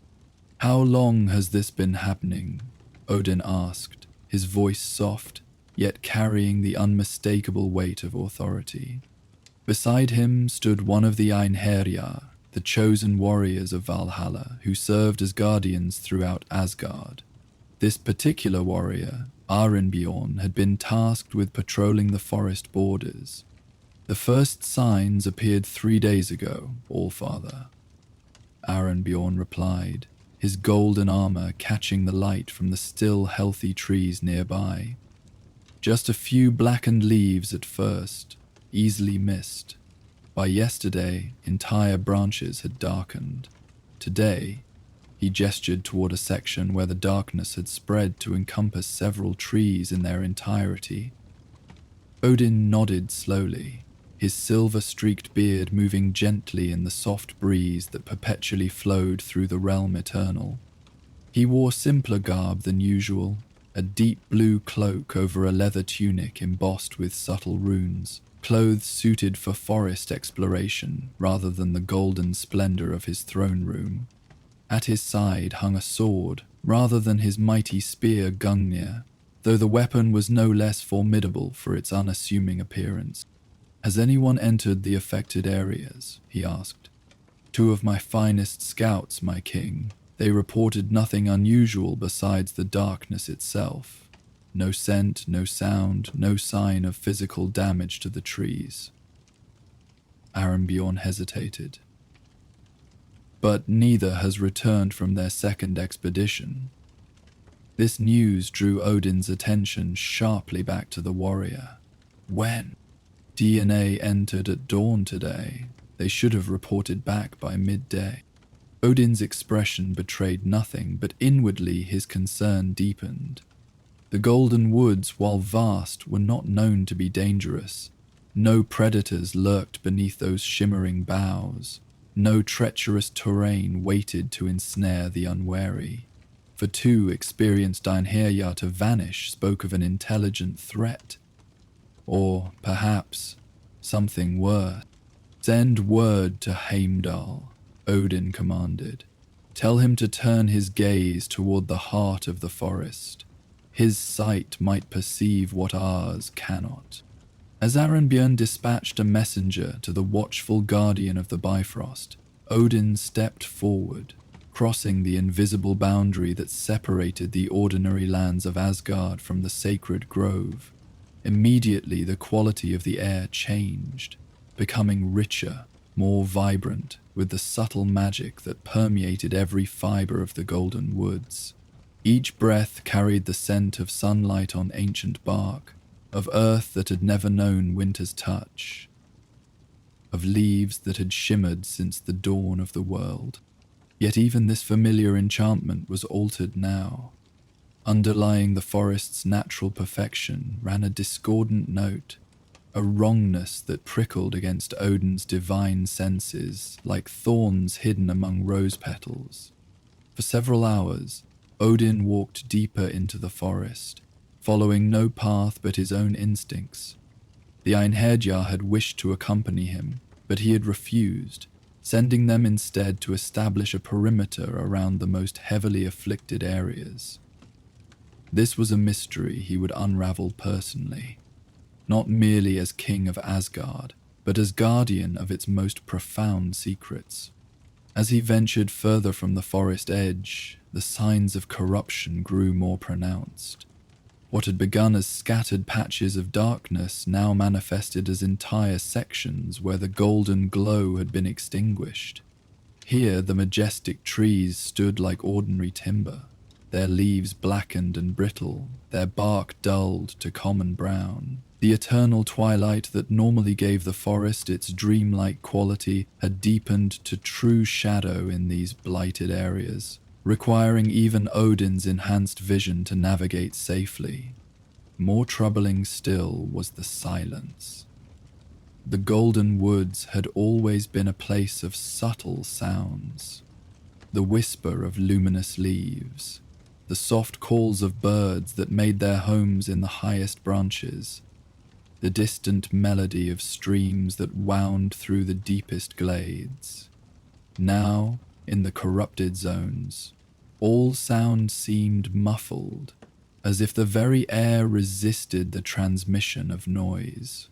Speaker 1: "How long has this been happening?" Odin asked, his voice soft, yet carrying the unmistakable weight of authority. Beside him stood one of the Einherjar, the chosen warriors of Valhalla, who served as guardians throughout Asgard. This particular warrior, Arinbjorn, had been tasked with patrolling the forest borders. "The first signs appeared 3 days ago, Allfather," Arinbjorn replied, his golden armor catching the light from the still healthy trees nearby. Just a few blackened leaves at first, easily missed. By yesterday, entire branches had darkened. Today, he gestured toward a section where the darkness had spread to encompass several trees in their entirety. Odin nodded slowly, his silver-streaked beard moving gently in the soft breeze that perpetually flowed through the realm eternal. He wore simpler garb than usual, a deep blue cloak over a leather tunic embossed with subtle runes, clothes suited for forest exploration rather than the golden splendor of his throne room. At his side hung a sword, rather than his mighty spear Gungnir, though the weapon was no less formidable for its unassuming appearance. "Has anyone entered the affected areas?" he asked. "Two of my finest scouts, my king. They reported nothing unusual besides the darkness itself. No scent, no sound, no sign of physical damage to the trees." Arenbjorn hesitated. "But neither has returned from their second expedition." This news drew Odin's attention sharply back to the warrior. "When?" "DNA entered at dawn today. They should have reported back by midday." Odin's expression betrayed nothing, but inwardly his concern deepened. The Golden Woods, while vast, were not known to be dangerous. No predators lurked beneath those shimmering boughs. No treacherous terrain waited to ensnare the unwary. For two experienced Einherjar to vanish spoke of an intelligent threat. Or, perhaps, something worse. "Send word to Heimdall," Odin commanded. "Tell him to turn his gaze toward the heart of the forest. His sight might perceive what ours cannot." As Arenbjorn dispatched a messenger to the watchful guardian of the Bifrost, Odin stepped forward, crossing the invisible boundary that separated the ordinary lands of Asgard from the sacred grove. Immediately the quality of the air changed, becoming richer, more vibrant, with the subtle magic that permeated every fiber of the Golden Woods. Each breath carried the scent of sunlight on ancient bark, of earth that had never known winter's touch, of leaves that had shimmered since the dawn of the world. Yet even this familiar enchantment was altered now. Underlying the forest's natural perfection ran a discordant note, a wrongness that prickled against Odin's divine senses like thorns hidden among rose petals. For several hours, Odin walked deeper into the forest, following no path but his own instincts. The Einherjar had wished to accompany him, but he had refused, sending them instead to establish a perimeter around the most heavily afflicted areas. This was a mystery he would unravel personally, not merely as king of Asgard, but as guardian of its most profound secrets. As he ventured further from the forest edge, the signs of corruption grew more pronounced. What had begun as scattered patches of darkness now manifested as entire sections where the golden glow had been extinguished. Here the majestic trees stood like ordinary timber, their leaves blackened and brittle, their bark dulled to common brown. The eternal twilight that normally gave the forest its dreamlike quality had deepened to true shadow in these blighted areas, requiring even Odin's enhanced vision to navigate safely. More troubling still was the silence. The Golden Woods had always been a place of subtle sounds. The whisper of luminous leaves, the soft calls of birds that made their homes in the highest branches, the distant melody of streams that wound through the deepest glades. Now, in the corrupted zones, all sound seemed muffled, as if the very air resisted the transmission of noise.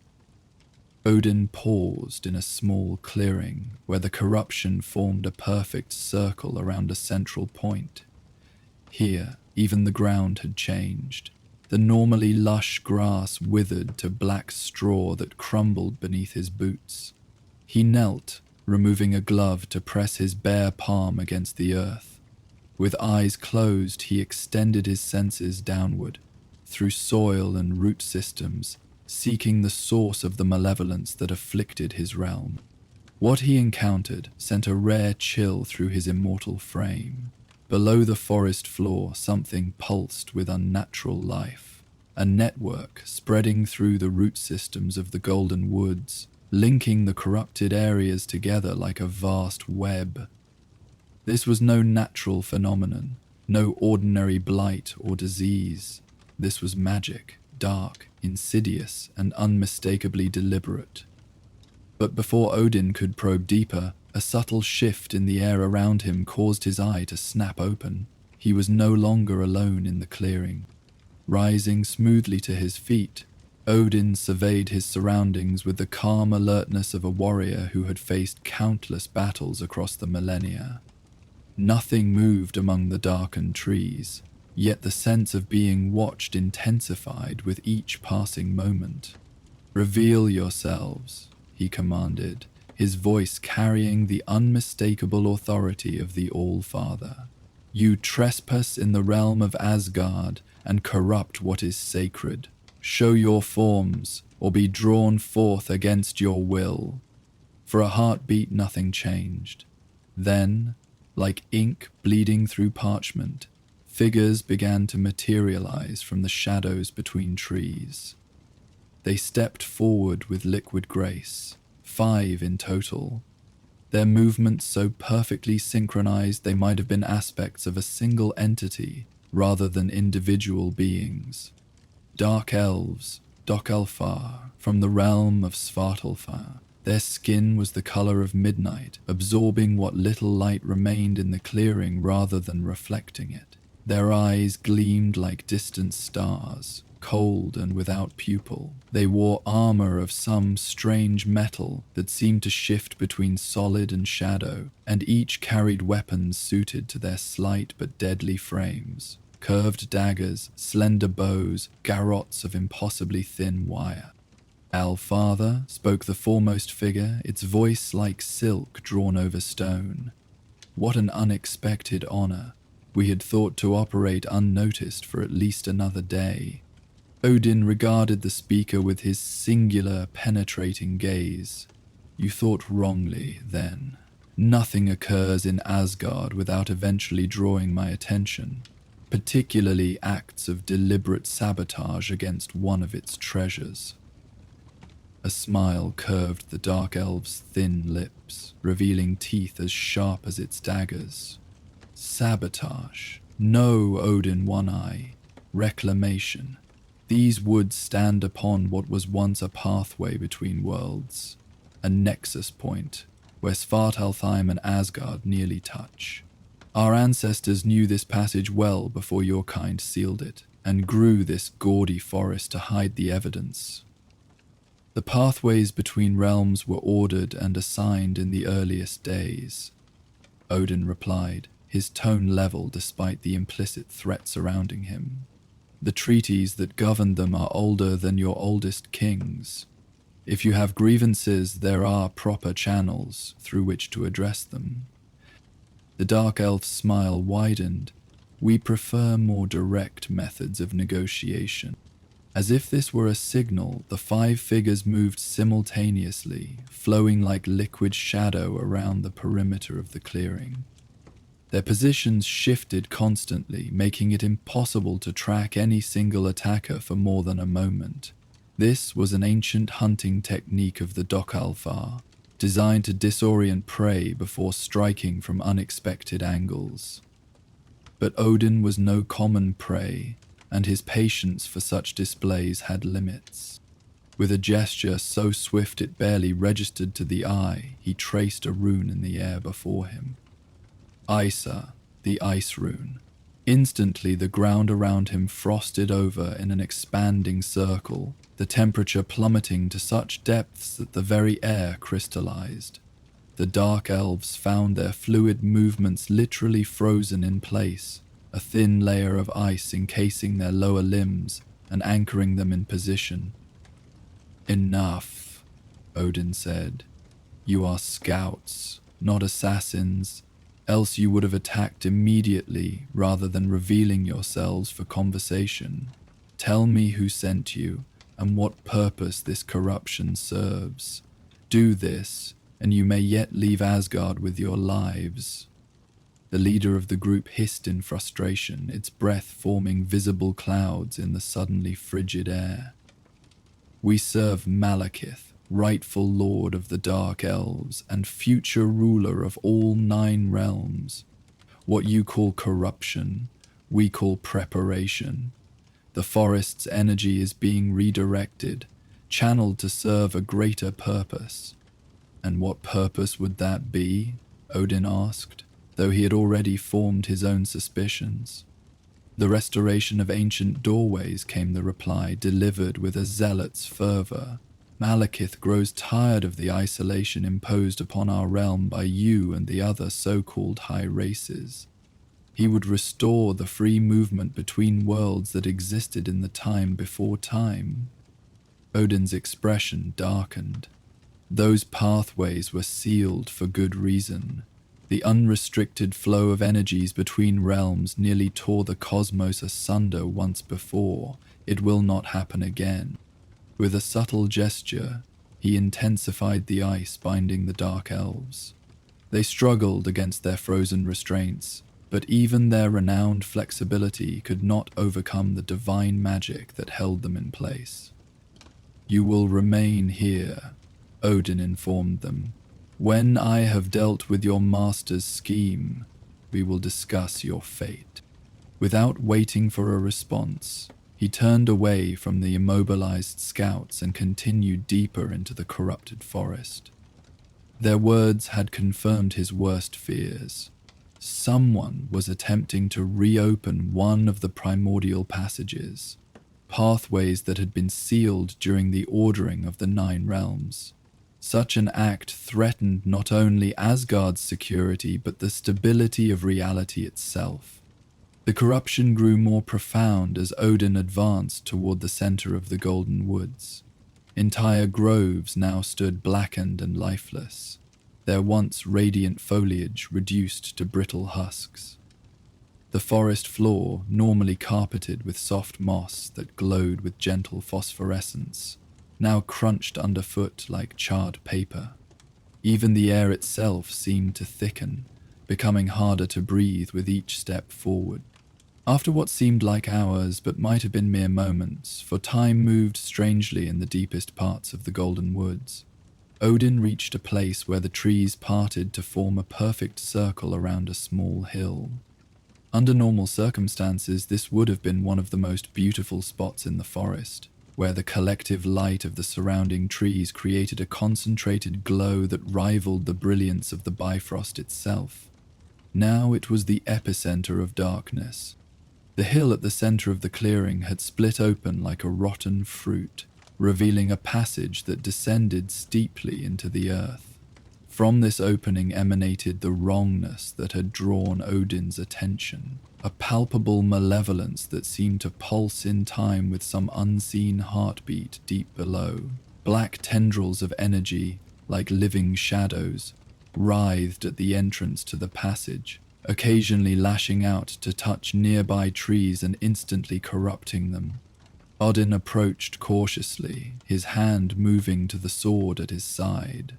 Speaker 1: Odin paused in a small clearing where the corruption formed a perfect circle around a central point. Here, even the ground had changed. The normally lush grass withered to black straw that crumbled beneath his boots. He knelt, removing a glove to press his bare palm against the earth. With eyes closed, he extended his senses downward, through soil and root systems, seeking the source of the malevolence that afflicted his realm. What he encountered sent a rare chill through his immortal frame. Below the forest floor, something pulsed with unnatural life, a network spreading through the root systems of the Golden Woods, linking the corrupted areas together like a vast web. This was no natural phenomenon, no ordinary blight or disease. This was magic, dark, insidious, and unmistakably deliberate. But before Odin could probe deeper, A subtle shift in the air around him caused his eye to snap open. He was no longer alone in the clearing. Rising smoothly to his feet, Odin surveyed his surroundings with the calm alertness of a warrior who had faced countless battles across the millennia. Nothing moved among the darkened trees, yet the sense of being watched intensified with each passing moment. "Reveal yourselves," he commanded, his voice carrying the unmistakable authority of the All-Father. "You trespass in the realm of Asgard and corrupt what is sacred. Show your forms, or be drawn forth against your will." For a heartbeat, nothing changed. Then, like ink bleeding through parchment, figures began to materialize from the shadows between trees. They stepped forward with liquid grace, 5 in total, their movements so perfectly synchronized they might have been aspects of a single entity rather than individual beings. Dark elves, Dokalfar, from the realm of Svartalfar. Their skin was the color of midnight, absorbing what little light remained in the clearing rather than reflecting it. Their eyes gleamed like distant stars, cold and without pupil. They wore armor of some strange metal that seemed to shift between solid and shadow, and each carried weapons suited to their slight but deadly frames. Curved daggers, slender bows, garrots of impossibly thin wire. "Al-Father," spoke the foremost figure, its voice like silk drawn over stone. "What an unexpected honor. We had thought to operate unnoticed for at least another day." Odin regarded the speaker with his singular, penetrating gaze. "You thought wrongly, then. Nothing occurs in Asgard without eventually drawing my attention, particularly acts of deliberate sabotage against one of its treasures." A smile curved the dark elf's thin lips, revealing teeth as sharp as its daggers. "Sabotage. No, Odin One-Eye. Reclamation. These woods stand upon what was once a pathway between worlds, a nexus point where Svartalfheim and Asgard nearly touch. Our ancestors knew this passage well before your kind sealed it, and grew this gaudy forest to hide the evidence. The pathways between realms were ordered and assigned in the earliest days," Odin replied, his tone level despite the implicit threat surrounding him. "The treaties that govern them are older than your oldest kings. If you have grievances, there are proper channels through which to address them." The dark elf's smile widened. "We prefer more direct methods of negotiation." As if this were a signal, the 5 figures moved simultaneously, flowing like liquid shadow around the perimeter of the clearing. Their positions shifted constantly, making it impossible to track any single attacker for more than a moment. This was an ancient hunting technique of the Dokalfar, designed to disorient prey before striking from unexpected angles. But Odin was no common prey, and his patience for such displays had limits. With a gesture so swift it barely registered to the eye, he traced a rune in the air before him. Isa, the ice rune. Instantly the ground around him frosted over in an expanding circle, the temperature plummeting to such depths that the very air crystallized. The dark elves found their fluid movements literally frozen in place, a thin layer of ice encasing their lower limbs and anchoring them in position. "Enough," Odin said. "You are scouts, not assassins, else you would have attacked immediately rather than revealing yourselves for conversation. Tell me who sent you and what purpose this corruption serves. Do this, and you may yet leave Asgard with your lives." The leader of the group hissed in frustration, its breath forming visible clouds in the suddenly frigid air. "We serve Malekith, rightful lord of the Dark Elves and future ruler of all 9 realms. What you call corruption, we call preparation. The forest's energy is being redirected, channeled to serve a greater purpose. And what purpose would that be? Odin asked, though he had already formed his own suspicions. The restoration of ancient doorways, came the reply, delivered with a zealot's fervor. Malekith grows tired of the isolation imposed upon our realm by you and the other so-called high races. He would restore the free movement between worlds that existed in the time before time. Odin's expression darkened. Those pathways were sealed for good reason. The unrestricted flow of energies between realms nearly tore the cosmos asunder once before. It will not happen again. With a subtle gesture, he intensified the ice binding the dark elves. They struggled against their frozen restraints, but even their renowned flexibility could not overcome the divine magic that held them in place. "You will remain here," Odin informed them. "When I have dealt with your master's scheme, we will discuss your fate." Without waiting for a response, he turned away from the immobilized scouts and continued deeper into the corrupted forest. Their words had confirmed his worst fears. Someone was attempting to reopen one of the primordial passages, pathways that had been sealed during the ordering of the Nine Realms. Such an act threatened not only Asgard's security, but the stability of reality itself. The corruption grew more profound as Odin advanced toward the center of the Golden Woods. Entire groves now stood blackened and lifeless, their once radiant foliage reduced to brittle husks. The forest floor, normally carpeted with soft moss that glowed with gentle phosphorescence, now crunched underfoot like charred paper. Even the air itself seemed to thicken, becoming harder to breathe with each step forward. After what seemed like hours but might have been mere moments, for time moved strangely in the deepest parts of the Golden Woods, Odin reached a place where the trees parted to form a perfect circle around a small hill. Under normal circumstances, this would have been one of the most beautiful spots in the forest, where the collective light of the surrounding trees created a concentrated glow that rivaled the brilliance of the Bifrost itself. Now it was the epicenter of darkness. The hill at the center of the clearing had split open like a rotten fruit, revealing a passage that descended steeply into the earth. From this opening emanated the wrongness that had drawn Odin's attention, a palpable malevolence that seemed to pulse in time with some unseen heartbeat deep below. Black tendrils of energy, like living shadows, writhed at the entrance to the passage, occasionally lashing out to touch nearby trees and instantly corrupting them. Odin approached cautiously, his hand moving to the sword at his side.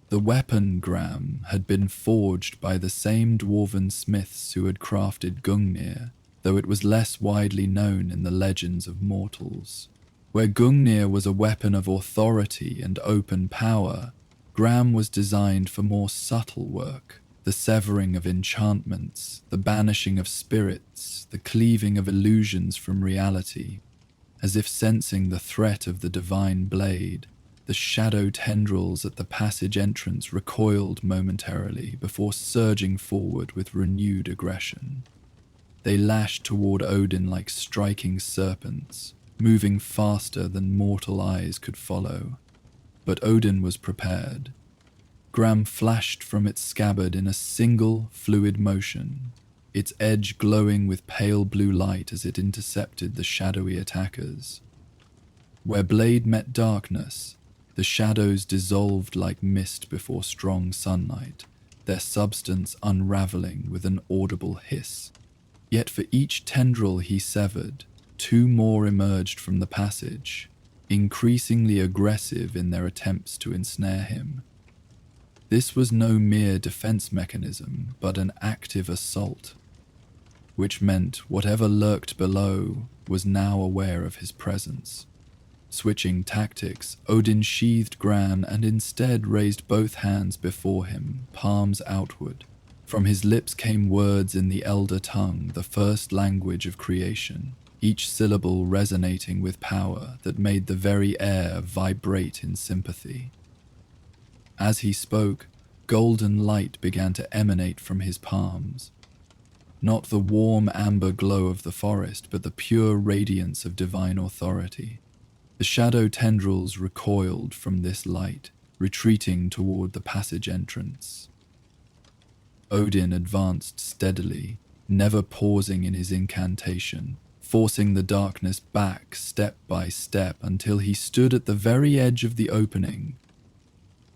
Speaker 1: The weapon, Gram, had been forged by the same dwarven smiths who had crafted Gungnir, though it was less widely known in the legends of mortals. Where Gungnir was a weapon of authority and open power, Gram was designed for more subtle work, the severing of enchantments, the banishing of spirits, the cleaving of illusions from reality. As if sensing the threat of the divine blade, the shadow tendrils at the passage entrance recoiled momentarily before surging forward with renewed aggression. They lashed toward Odin like striking serpents, moving faster than mortal eyes could follow. But Odin was prepared. Gram flashed from its scabbard in a single, fluid motion, its edge glowing with pale blue light as it intercepted the shadowy attackers. Where blade met darkness, the shadows dissolved like mist before strong sunlight, their substance unraveling with an audible hiss. Yet for each tendril he severed, two more emerged from the passage, increasingly aggressive in their attempts to ensnare him. This was no mere defense mechanism, but an active assault, which meant whatever lurked below was now aware of his presence. Switching tactics, Odin sheathed Gran and instead raised both hands before him, palms outward. From his lips came words in the Elder tongue, the first language of creation, each syllable resonating with power that made the very air vibrate in sympathy. As he spoke, golden light began to emanate from his palms. Not the warm amber glow of the forest, but the pure radiance of divine authority. The shadow tendrils recoiled from this light, retreating toward the passage entrance. Odin advanced steadily, never pausing in his incantation, forcing the darkness back step by step until he stood at the very edge of the opening.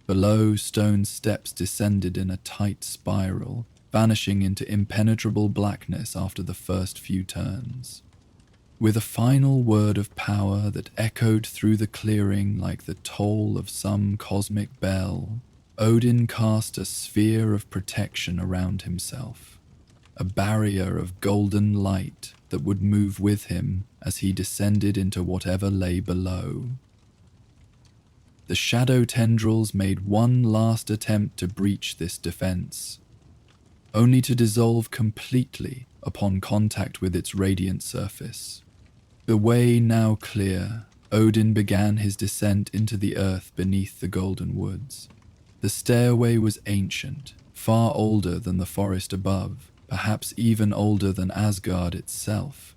Speaker 1: Below, stone steps descended in a tight spiral, vanishing into impenetrable blackness after the first few turns. With a final word of power that echoed through the clearing like the toll of some cosmic bell, Odin cast a sphere of protection around himself, a barrier of golden light that would move with him as he descended into whatever lay below. The shadow tendrils made one last attempt to breach this defense, only to dissolve completely upon contact with its radiant surface. The way now clear, Odin began his descent into the earth beneath the golden woods. The stairway was ancient, far older than the forest above, perhaps even older than Asgard itself.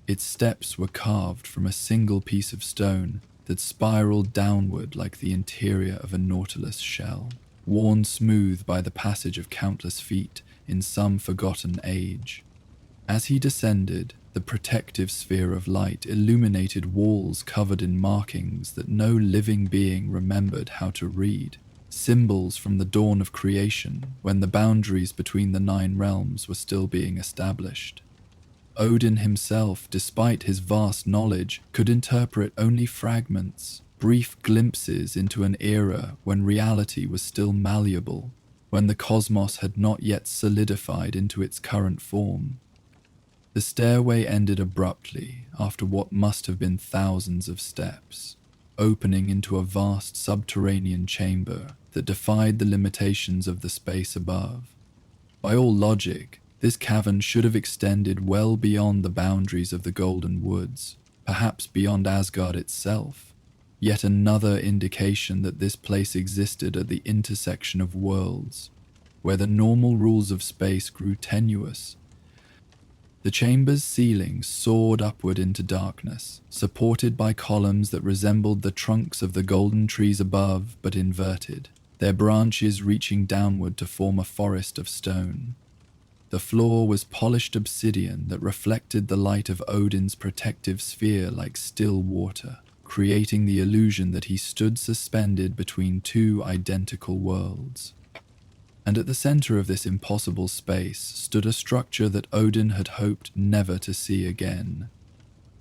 Speaker 1: Its steps were carved from a single piece of stone that spiraled downward like the interior of a nautilus shell, worn smooth by the passage of countless feet in some forgotten age. As he descended, the protective sphere of light illuminated walls covered in markings that no living being remembered how to read, symbols from the dawn of creation when the boundaries between the 9 realms were still being established. Odin himself, despite his vast knowledge, could interpret only fragments, brief glimpses into an era when reality was still malleable, when the cosmos had not yet solidified into its current form. The stairway ended abruptly after what must have been thousands of steps, opening into a vast subterranean chamber that defied the limitations of the space above. By all logic, this cavern should have extended well beyond the boundaries of the Golden Woods, perhaps beyond Asgard itself. Yet another indication that this place existed at the intersection of worlds, where the normal rules of space grew tenuous. The chamber's ceiling soared upward into darkness, supported by columns that resembled the trunks of the golden trees above but inverted, their branches reaching downward to form a forest of stone. The floor was polished obsidian that reflected the light of Odin's protective sphere like still water, creating the illusion that he stood suspended between 2 identical worlds. And at the center of this impossible space stood a structure that Odin had hoped never to see again.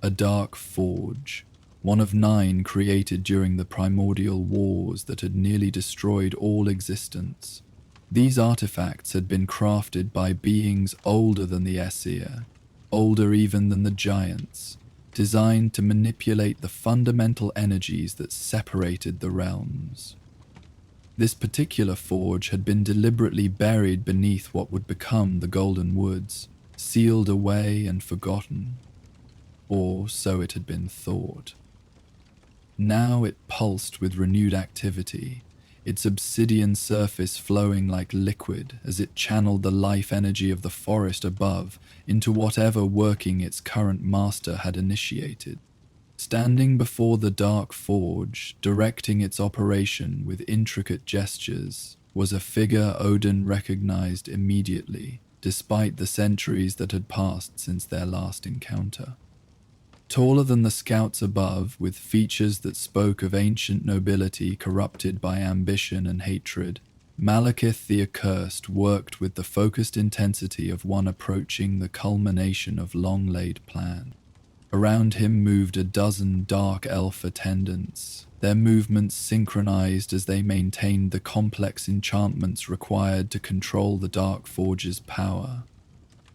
Speaker 1: A dark forge, one of 9 created during the primordial wars that had nearly destroyed all existence. These artifacts had been crafted by beings older than the Aesir, older even than the giants, designed to manipulate the fundamental energies that separated the realms. This particular forge had been deliberately buried beneath what would become the Golden Woods, sealed away and forgotten. Or so it had been thought. Now it pulsed with renewed activity, its obsidian surface flowing like liquid as it channeled the life energy of the forest above into whatever working its current master had initiated. Standing before the dark forge, directing its operation with intricate gestures, was a figure Odin recognized immediately, despite the centuries that had passed since their last encounter. Taller than the scouts above, with features that spoke of ancient nobility corrupted by ambition and hatred, Malekith the Accursed worked with the focused intensity of one approaching the culmination of long-laid plan. Around him moved a dozen dark elf attendants, their movements synchronized as they maintained the complex enchantments required to control the Dark Forge's power.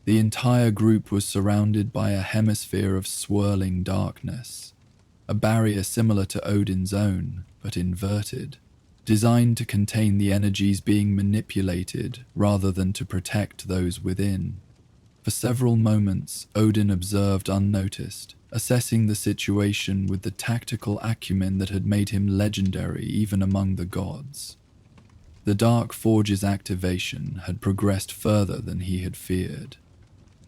Speaker 1: The entire group was surrounded by a hemisphere of swirling darkness, a barrier similar to Odin's own, but inverted, designed to contain the energies being manipulated rather than to protect those within. For several moments, Odin observed unnoticed, assessing the situation with the tactical acumen that had made him legendary even among the gods. The Dark Forge's activation had progressed further than he had feared.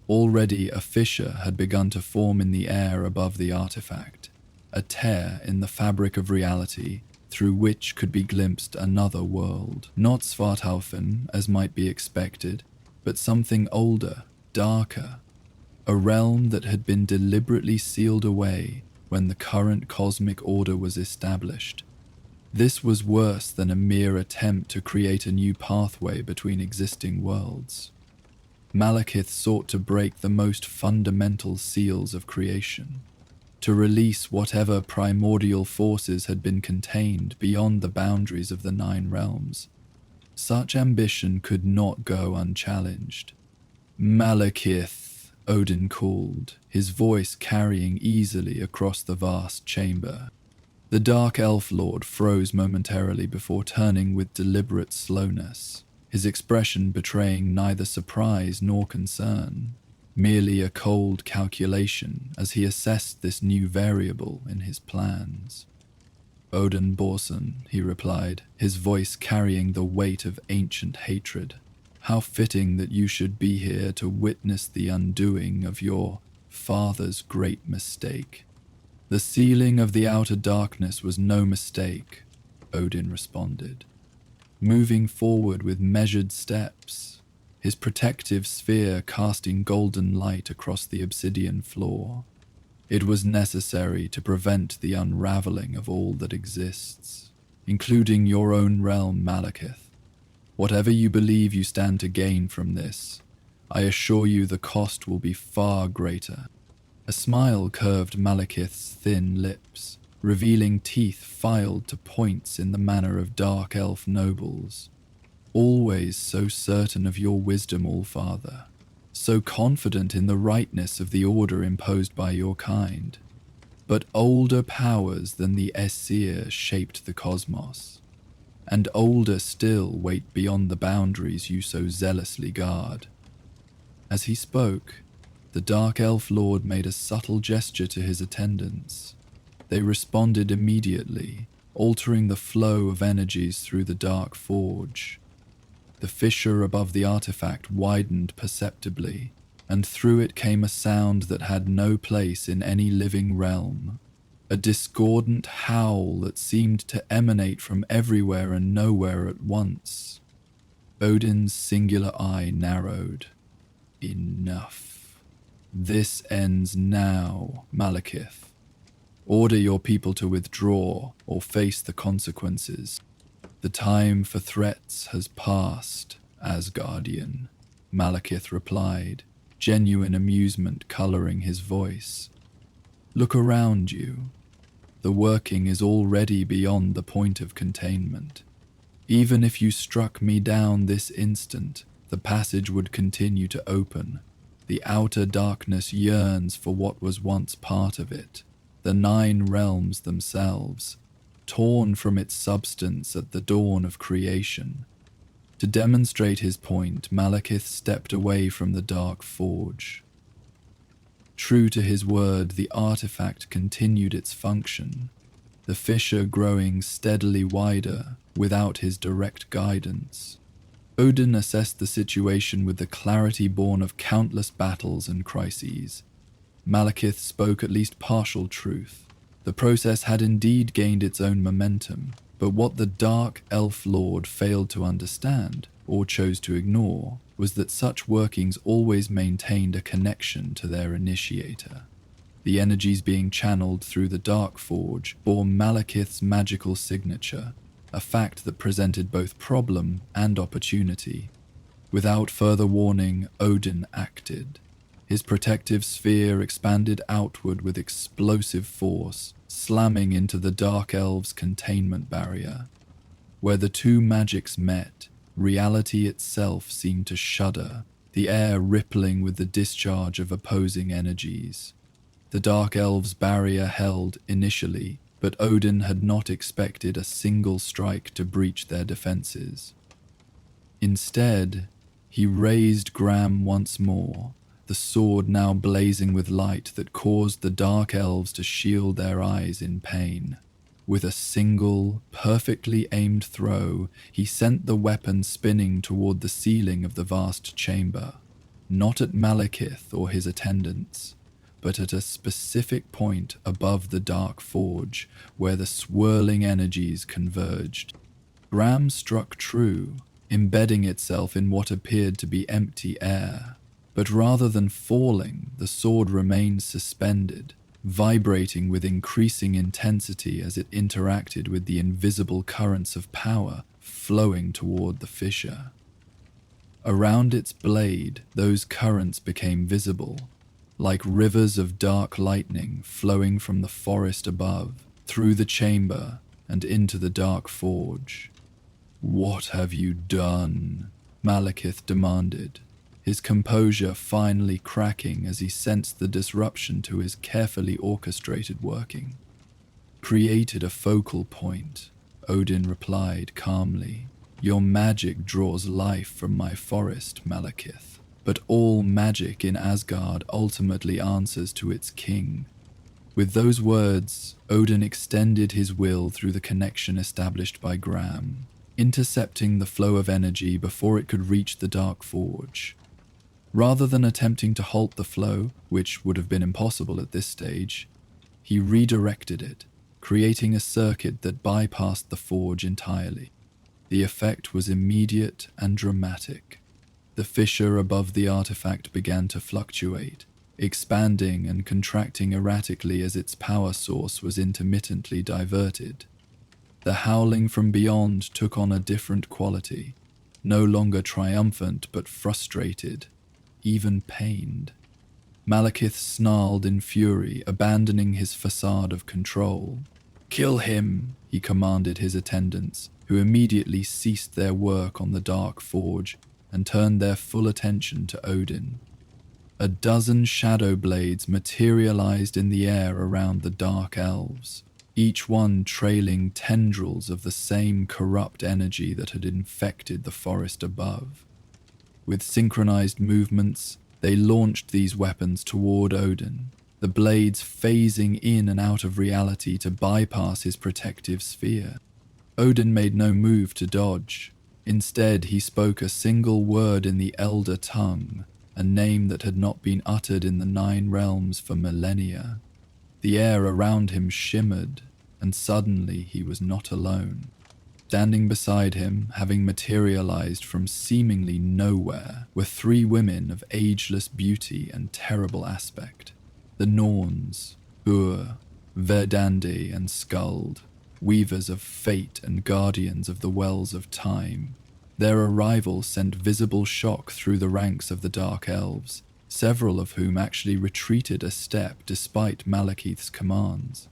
Speaker 1: Already a fissure had begun to form in the air above the artifact, a tear in the fabric of reality through which could be glimpsed another world. Not Svartalfen, as might be expected, but something older, darker, a realm that had been deliberately sealed away when the current cosmic order was established. This was worse than a mere attempt to create a new pathway between existing worlds. Malekith sought to break the most fundamental seals of creation, to release whatever primordial forces had been contained beyond the boundaries of the 9 realms. Such ambition could not go unchallenged. "Malekith," Odin called, his voice carrying easily across the vast chamber. The Dark Elf Lord froze momentarily before turning with deliberate slowness, his expression betraying neither surprise nor concern, merely a cold calculation as he assessed this new variable in his plans. "Odin Borson," he replied, his voice carrying the weight of ancient hatred. "How fitting that you should be here to witness the undoing of your father's great mistake." "The sealing of the outer darkness was no mistake," Odin responded, moving forward with measured steps, his protective sphere casting golden light across the obsidian floor. "It was necessary to prevent the unraveling of all that exists, including your own realm, Malekith. Whatever you believe you stand to gain from this, I assure you the cost will be far greater." A smile curved Malekith's thin lips, revealing teeth filed to points in the manner of dark elf nobles. "Always so certain of your wisdom, All-Father, so confident in the rightness of the order imposed by your kind. But older powers than the Aesir shaped the cosmos, and older still wait beyond the boundaries you so zealously guard." As he spoke, the Dark Elf Lord made a subtle gesture to his attendants. They responded immediately, altering the flow of energies through the Dark Forge. The fissure above the artifact widened perceptibly, and through it came a sound that had no place in any living realm, a discordant howl that seemed to emanate from everywhere and nowhere at once. Odin's singular eye narrowed. "Enough. This ends now, Malekith. Order your people to withdraw or face the consequences. The time for threats has passed, Asgardian," Malekith replied, genuine amusement coloring his voice. "Look around you. The working is already beyond the point of containment. Even if you struck me down this instant, the passage would continue to open. The outer darkness yearns for what was once part of it, the 9 realms themselves, torn from its substance at the dawn of creation." To demonstrate his point, Malekith stepped away from the Dark Forge. True to his word, the artifact continued its function, the fissure growing steadily wider without his direct guidance. Odin assessed the situation with the clarity born of countless battles and crises. Malekith spoke at least partial truth. The process had indeed gained its own momentum, but what the Dark Elf Lord failed to understand, or chose to ignore, was that such workings always maintained a connection to their initiator. The energies being channeled through the Dark Forge bore Malekith's magical signature, a fact that presented both problem and opportunity. Without further warning, Odin acted. His protective sphere expanded outward with explosive force, slamming into the Dark Elves' containment barrier. Where the two magics met, reality itself seemed to shudder, the air rippling with the discharge of opposing energies. The Dark Elves' barrier held initially, but Odin had not expected a single strike to breach their defenses. Instead, he raised Gram once more, the sword now blazing with light that caused the Dark Elves to shield their eyes in pain. With a single, perfectly aimed throw, he sent the weapon spinning toward the ceiling of the vast chamber, not at Malekith or his attendants, but at a specific point above the dark forge where the swirling energies converged. Gram struck true, embedding itself in what appeared to be empty air, but rather than falling, the sword remained suspended, vibrating with increasing intensity as it interacted with the invisible currents of power flowing toward the fissure. Around its blade, those currents became visible, like rivers of dark lightning flowing from the forest above, through the chamber, and into the dark forge. "What have you done?" Malekith demanded, his composure finally cracking as he sensed the disruption to his carefully orchestrated working. "Created a focal point," Odin replied calmly. "Your magic draws life from my forest, Malekith, but all magic in Asgard ultimately answers to its king." With those words, Odin extended his will through the connection established by Gram, intercepting the flow of energy before it could reach the dark forge. Rather than attempting to halt the flow, which would have been impossible at this stage, he redirected it, creating a circuit that bypassed the forge entirely. The effect was immediate and dramatic. The fissure above the artifact began to fluctuate, expanding and contracting erratically as its power source was intermittently diverted. The howling from beyond took on a different quality, no longer triumphant but frustrated, even pained. Malekith snarled in fury, abandoning his facade of control. "Kill him," he commanded his attendants, who immediately ceased their work on the dark forge and turned their full attention to Odin. A dozen shadow blades materialized in the air around the dark elves, each one trailing tendrils of the same corrupt energy that had infected the forest above. With synchronized movements, they launched these weapons toward Odin, the blades phasing in and out of reality to bypass his protective sphere. Odin made no move to dodge. Instead, he spoke a single word in the Elder tongue, a name that had not been uttered in the 9 realms for millennia. The air around him shimmered, and suddenly he was not alone. Standing beside him, having materialized from seemingly nowhere, were 3 women of ageless beauty and terrible aspect. The Norns, Ur, Verdandi, and Skuld, weavers of fate and guardians of the wells of time. Their arrival sent visible shock through the ranks of the Dark Elves, several of whom actually retreated a step despite Malekith's commands.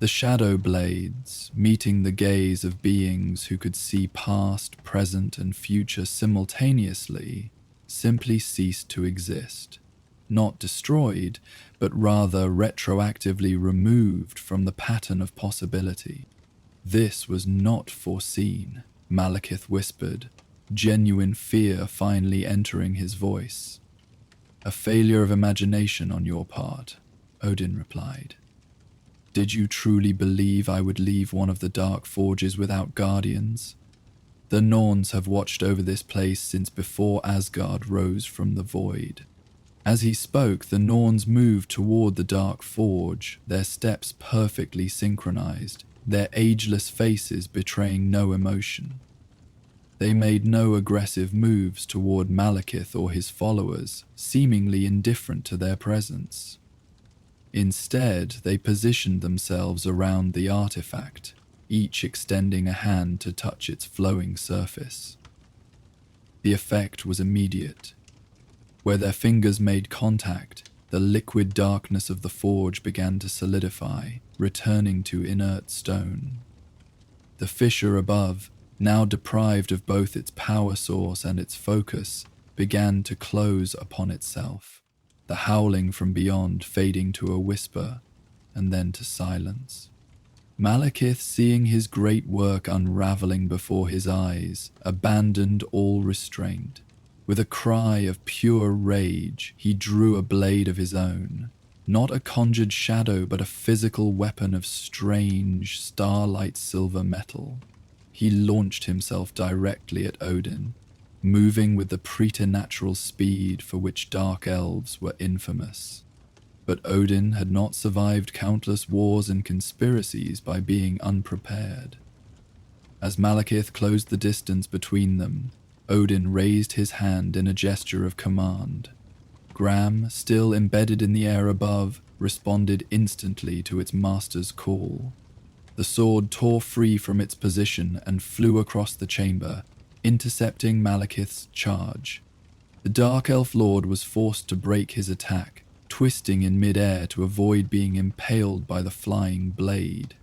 Speaker 1: The shadow blades, meeting the gaze of beings who could see past, present, and future simultaneously, simply ceased to exist. Not destroyed, but rather retroactively removed from the pattern of possibility. "This was not foreseen," Malekith whispered, genuine fear finally entering his voice. "A failure of imagination on your part," Odin replied. "Did you truly believe I would leave one of the dark forges without guardians? The Norns have watched over this place since before Asgard rose from the void." As he spoke, the Norns moved toward the dark forge, their steps perfectly synchronized, their ageless faces betraying no emotion. They made no aggressive moves toward Malekith or his followers, seemingly indifferent to their presence. Instead, they positioned themselves around the artifact, each extending a hand to touch its flowing surface. The effect was immediate. Where their fingers made contact, the liquid darkness of the forge began to solidify, returning to inert stone. The fissure above, now deprived of both its power source and its focus, began to close upon itself, the howling from beyond fading to a whisper, and then to silence. Malekith, seeing his great work unraveling before his eyes, abandoned all restraint. With a cry of pure rage, he drew a blade of his own, not a conjured shadow but a physical weapon of strange, starlight silver metal. He launched himself directly at Odin, moving with the preternatural speed for which dark elves were infamous. But Odin had not survived countless wars and conspiracies by being unprepared. As Malekith closed the distance between them, Odin raised his hand in a gesture of command. Gram, still embedded in the air above, responded instantly to its master's call. The sword tore free from its position and flew across the chamber, intercepting Malekith's charge. The Dark Elf Lord was forced to break his attack, twisting in mid-air to avoid being impaled by the flying blade.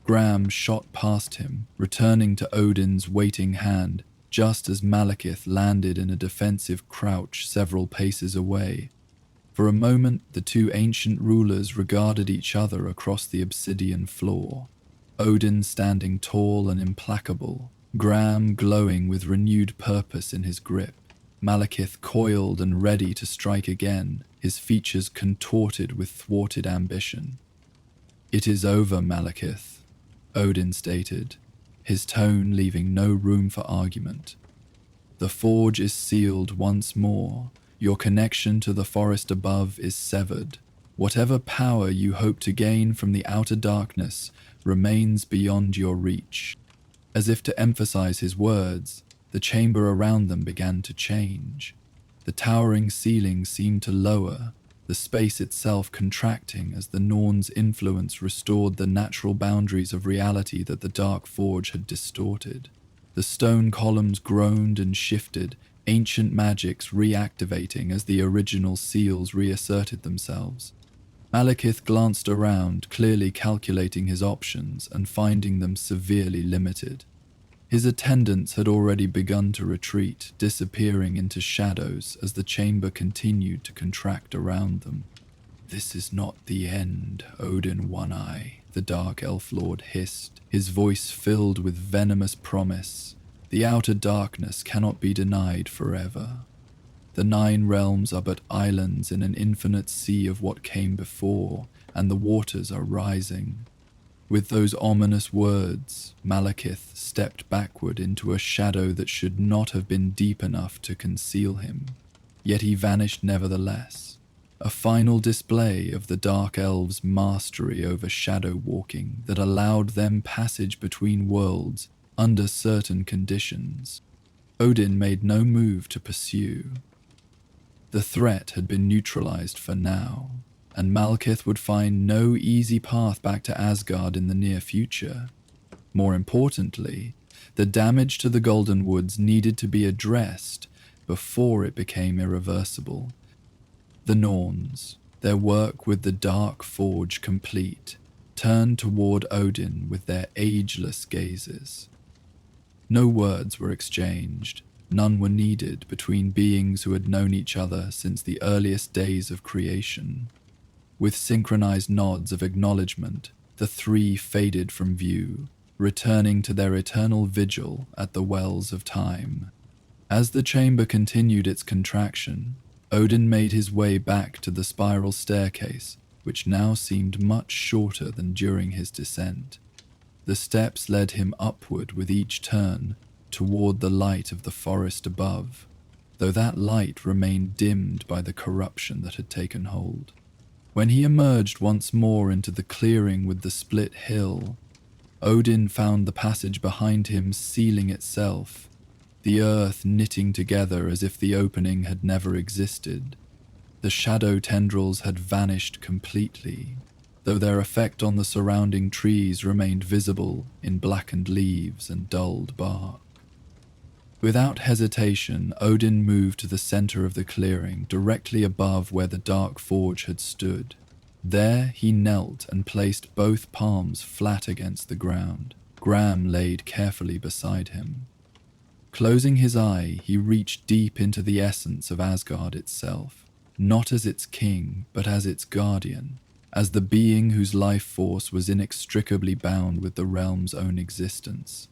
Speaker 1: Gram shot past him, returning to Odin's waiting hand just as Malekith landed in a defensive crouch several paces away. For a moment, the two ancient rulers regarded each other across the obsidian floor. Odin standing tall and implacable, Gram glowing with renewed purpose in his grip. Malekith coiled and ready to strike again, his features contorted with thwarted ambition. "It is over, Malekith," Odin stated, his tone leaving no room for argument. "The forge is sealed once more. Your connection to the forest above is severed. Whatever power you hope to gain from the outer darkness remains beyond your reach." As if to emphasize his words, the chamber around them began to change. The towering ceiling seemed to lower, the space itself contracting as the Norn's influence restored the natural boundaries of reality that the Dark Forge had distorted. The stone columns groaned and shifted, ancient magics reactivating as the original seals reasserted themselves. Malekith glanced around, clearly calculating his options and finding them severely limited. His attendants had already begun to retreat, disappearing into shadows as the chamber continued to contract around them. "This is not the end, Odin One-Eye," the Dark Elf Lord hissed, his voice filled with venomous promise. "The outer darkness cannot be denied forever. The 9 realms are but islands in an infinite sea of what came before, and the waters are rising." With those ominous words, Malekith stepped backward into a shadow that should not have been deep enough to conceal him. Yet he vanished nevertheless, a final display of the Dark Elves' mastery over shadow walking that allowed them passage between worlds under certain conditions. Odin made no move to pursue. The threat had been neutralized for now, and Malekith would find no easy path back to Asgard in the near future. More importantly, the damage to the Golden Woods needed to be addressed before it became irreversible. The Norns, their work with the Dark Forge complete, turned toward Odin with their ageless gazes. No words were exchanged. None were needed between beings who had known each other since the earliest days of creation. With synchronized nods of acknowledgement, the three faded from view, returning to their eternal vigil at the wells of time. As the chamber continued its contraction, Odin made his way back to the spiral staircase, which now seemed much shorter than during his descent. The steps led him upward with each turn, toward the light of the forest above, though that light remained dimmed by the corruption that had taken hold. When he emerged once more into the clearing with the split hill, Odin found the passage behind him sealing itself, the earth knitting together as if the opening had never existed. The shadow tendrils had vanished completely, though their effect on the surrounding trees remained visible in blackened leaves and dulled bark. Without hesitation, Odin moved to the center of the clearing, directly above where the Dark Forge had stood. There he knelt and placed both palms flat against the ground. Gram laid carefully beside him. Closing his eye, he reached deep into the essence of Asgard itself, not as its king, but as its guardian, as the being whose life force was inextricably bound with the realm's own existence.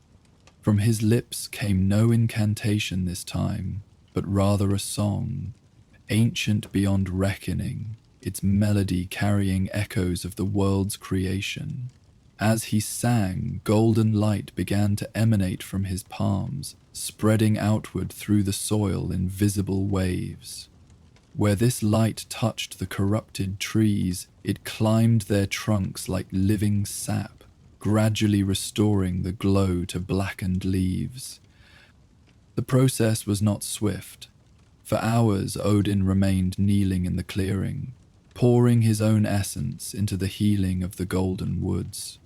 Speaker 1: From his lips came no incantation this time, but rather a song, ancient beyond reckoning, its melody carrying echoes of the world's creation. As he sang, golden light began to emanate from his palms, spreading outward through the soil in visible waves. Where this light touched the corrupted trees, it climbed their trunks like living sap, gradually restoring the glow to blackened leaves. The process was not swift. For hours, Odin remained kneeling in the clearing, pouring his own essence into the healing of the golden woods.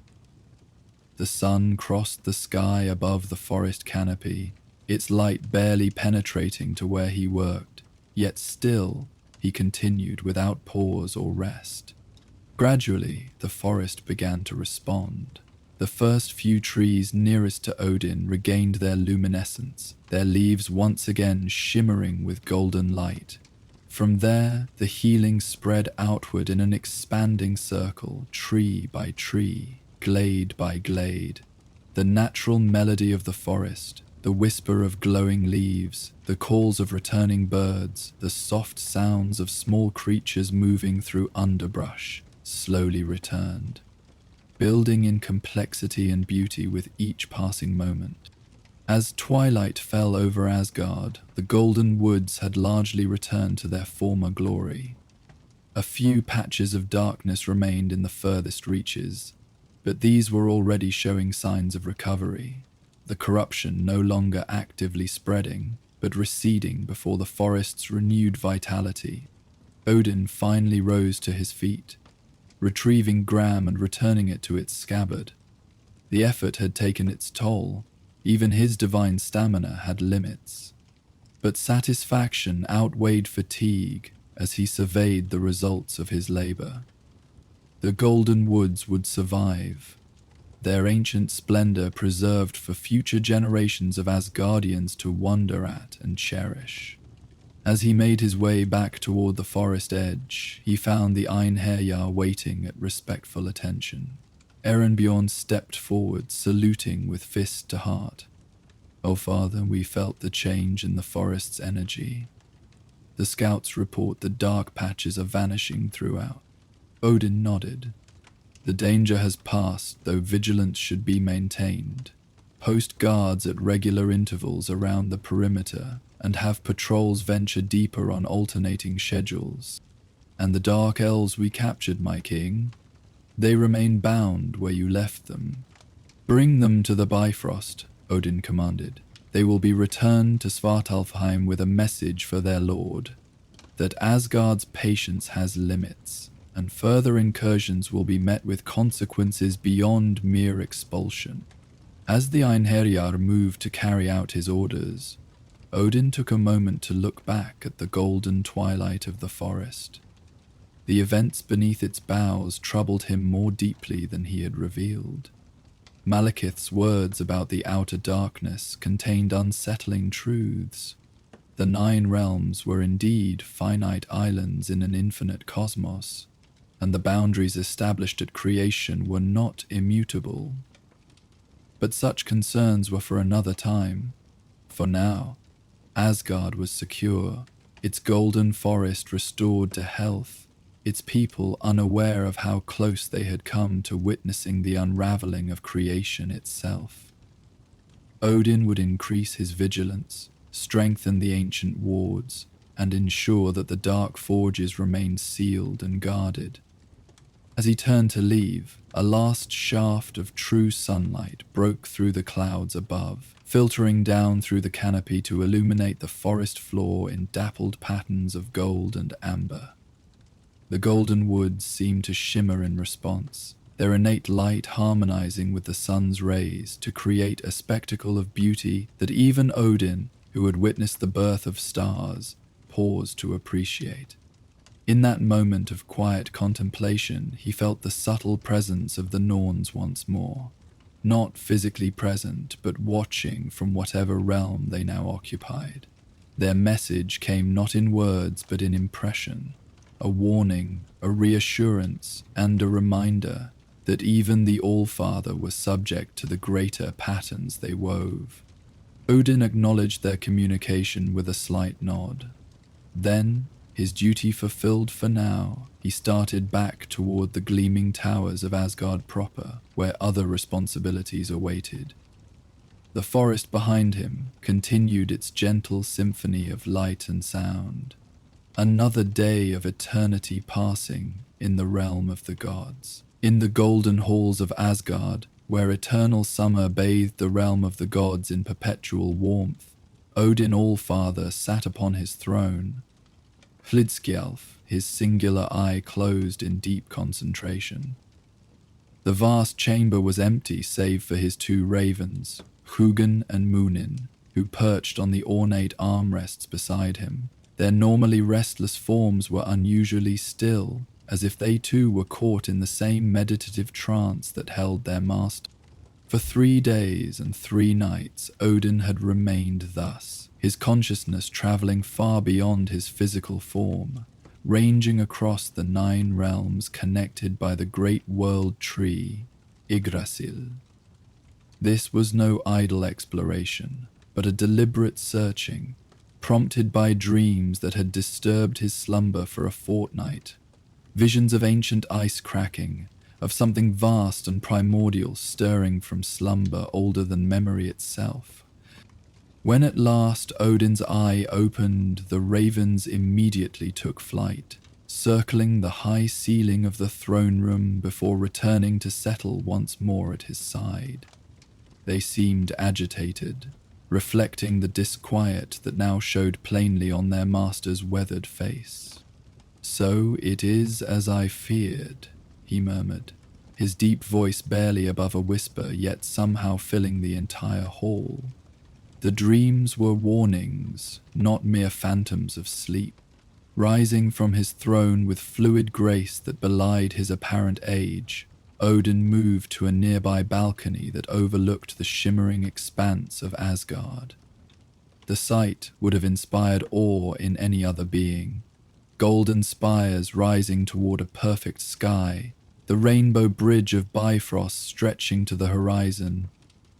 Speaker 1: The sun crossed the sky above the forest canopy, its light barely penetrating to where he worked, yet still he continued without pause or rest. Gradually, the forest began to respond. The first few trees nearest to Odin regained their luminescence, their leaves once again shimmering with golden light. From there, the healing spread outward in an expanding circle, tree by tree, glade by glade. The natural melody of the forest, the whisper of glowing leaves, the calls of returning birds, the soft sounds of small creatures moving through underbrush, slowly returned, building in complexity and beauty with each passing moment. As twilight fell over Asgard, the golden woods had largely returned to their former glory. A few patches of darkness remained in the furthest reaches, but these were already showing signs of recovery, the corruption no longer actively spreading, but receding before the forest's renewed vitality. Odin finally rose to his feet, retrieving Gram and returning it to its scabbard. The effort had taken its toll. Even his divine stamina had limits. But satisfaction outweighed fatigue as he surveyed the results of his labor. The golden woods would survive, their ancient splendor preserved for future generations of Asgardians to wonder at and cherish. As he made his way back toward the forest edge, he found the Einherjar waiting at respectful attention. Erenbjorn stepped forward, saluting with fist to heart. "Oh, Father, we felt the change in the forest's energy. The scouts report the dark patches are vanishing throughout." Odin nodded. "The danger has passed, though vigilance should be maintained. Post guards at regular intervals around the perimeter, and have patrols venture deeper on alternating schedules. And the dark elves we captured, my king? They remain bound where you left them. Bring them to the Bifrost," Odin commanded. "They will be returned to Svartalfheim with a message for their lord, that Asgard's patience has limits, and further incursions will be met with consequences beyond mere expulsion." As the Einherjar moved to carry out his orders, Odin took a moment to look back at the golden twilight of the forest. The events beneath its boughs troubled him more deeply than he had revealed. Malekith's words about the outer darkness contained unsettling truths. The 9 realms were indeed finite islands in an infinite cosmos, and the boundaries established at creation were not immutable. But such concerns were for another time. For now, Asgard was secure, its golden forest restored to health, its people unaware of how close they had come to witnessing the unraveling of creation itself. Odin would increase his vigilance, strengthen the ancient wards, and ensure that the dark forges remained sealed and guarded. As he turned to leave, a last shaft of true sunlight broke through the clouds above, filtering down through the canopy to illuminate the forest floor in dappled patterns of gold and amber. The golden woods seemed to shimmer in response, their innate light harmonizing with the sun's rays to create a spectacle of beauty that even Odin, who had witnessed the birth of stars, paused to appreciate. In that moment of quiet contemplation, he felt the subtle presence of the Norns once more. Not physically present, but watching from whatever realm they now occupied. Their message came not in words, but in impression. A warning, a reassurance, and a reminder that even the All-Father was subject to the greater patterns they wove. Odin acknowledged their communication with a slight nod. Then, his duty fulfilled for now, he he started back toward the gleaming towers of Asgard proper, where other responsibilities awaited. The forest behind him continued its gentle symphony of light and sound. Another day of eternity passing in the realm of the gods. In the golden halls of Asgard, where eternal summer bathed the realm of the gods in perpetual warmth, Odin Allfather sat upon his throne. Hlidskjalf, his singular eye closed in deep concentration. The vast chamber was empty save for his two ravens, Hugin and Munin, who perched on the ornate armrests beside him. Their normally restless forms were unusually still, as if they too were caught in the same meditative trance that held their master. For 3 days and 3 nights Odin had remained thus, his consciousness traveling far beyond his physical form, ranging across the 9 realms connected by the great world tree, Yggdrasil. This was no idle exploration, but a deliberate searching, prompted by dreams that had disturbed his slumber for a fortnight, visions of ancient ice cracking, of something vast and primordial stirring from slumber older than memory itself. When at last Odin's eye opened, the ravens immediately took flight, circling the high ceiling of the throne room before returning to settle once more at his side. They seemed agitated, reflecting the disquiet that now showed plainly on their master's weathered face. "So it is as I feared," he murmured, his deep voice barely above a whisper, yet somehow filling the entire hall. The dreams were warnings, not mere phantoms of sleep. Rising from his throne with fluid grace that belied his apparent age, Odin moved to a nearby balcony that overlooked the shimmering expanse of Asgard. The sight would have inspired awe in any other being. Golden spires rising toward a perfect sky, the rainbow bridge of Bifrost stretching to the horizon,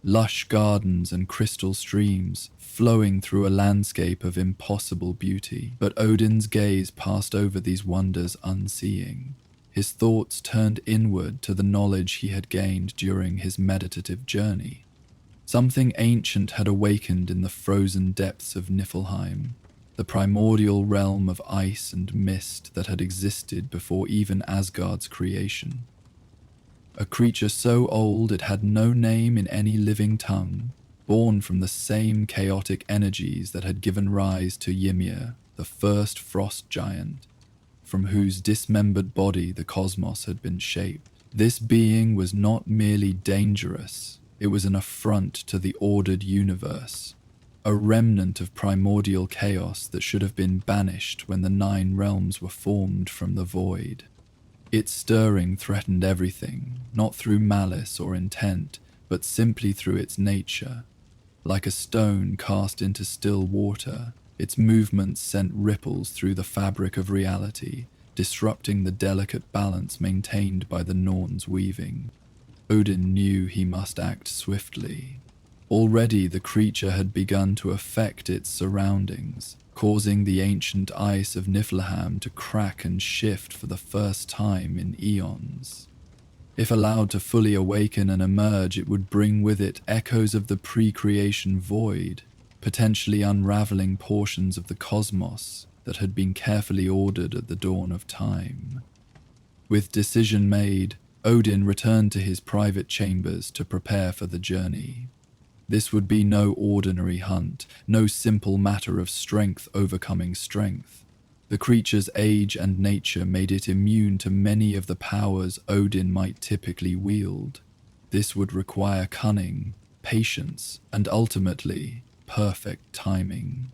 Speaker 1: lush gardens and crystal streams flowing through a landscape of impossible beauty. But Odin's gaze passed over these wonders unseeing. His thoughts turned inward to the knowledge he had gained during his meditative journey. Something ancient had awakened in the frozen depths of Niflheim, the primordial realm of ice and mist that had existed before even Asgard's creation. A creature so old it had no name in any living tongue, born from the same chaotic energies that had given rise to Ymir, the first frost giant, from whose dismembered body the cosmos had been shaped. This being was not merely dangerous, it was an affront to the ordered universe, a remnant of primordial chaos that should have been banished when the 9 realms were formed from the void. Its stirring threatened everything, not through malice or intent, but simply through its nature. Like a stone cast into still water, its movements sent ripples through the fabric of reality, disrupting the delicate balance maintained by the Norn's weaving. Odin knew he must act swiftly. Already the creature had begun to affect its surroundings, causing the ancient ice of Niflheim to crack and shift for the first time in eons. If allowed to fully awaken and emerge, it would bring with it echoes of the pre-creation void, potentially unraveling portions of the cosmos that had been carefully ordered at the dawn of time. With decision made, Odin returned to his private chambers to prepare for the journey. This would be no ordinary hunt, no simple matter of strength overcoming strength. The creature's age and nature made it immune to many of the powers Odin might typically wield. This would require cunning, patience, and ultimately, perfect timing.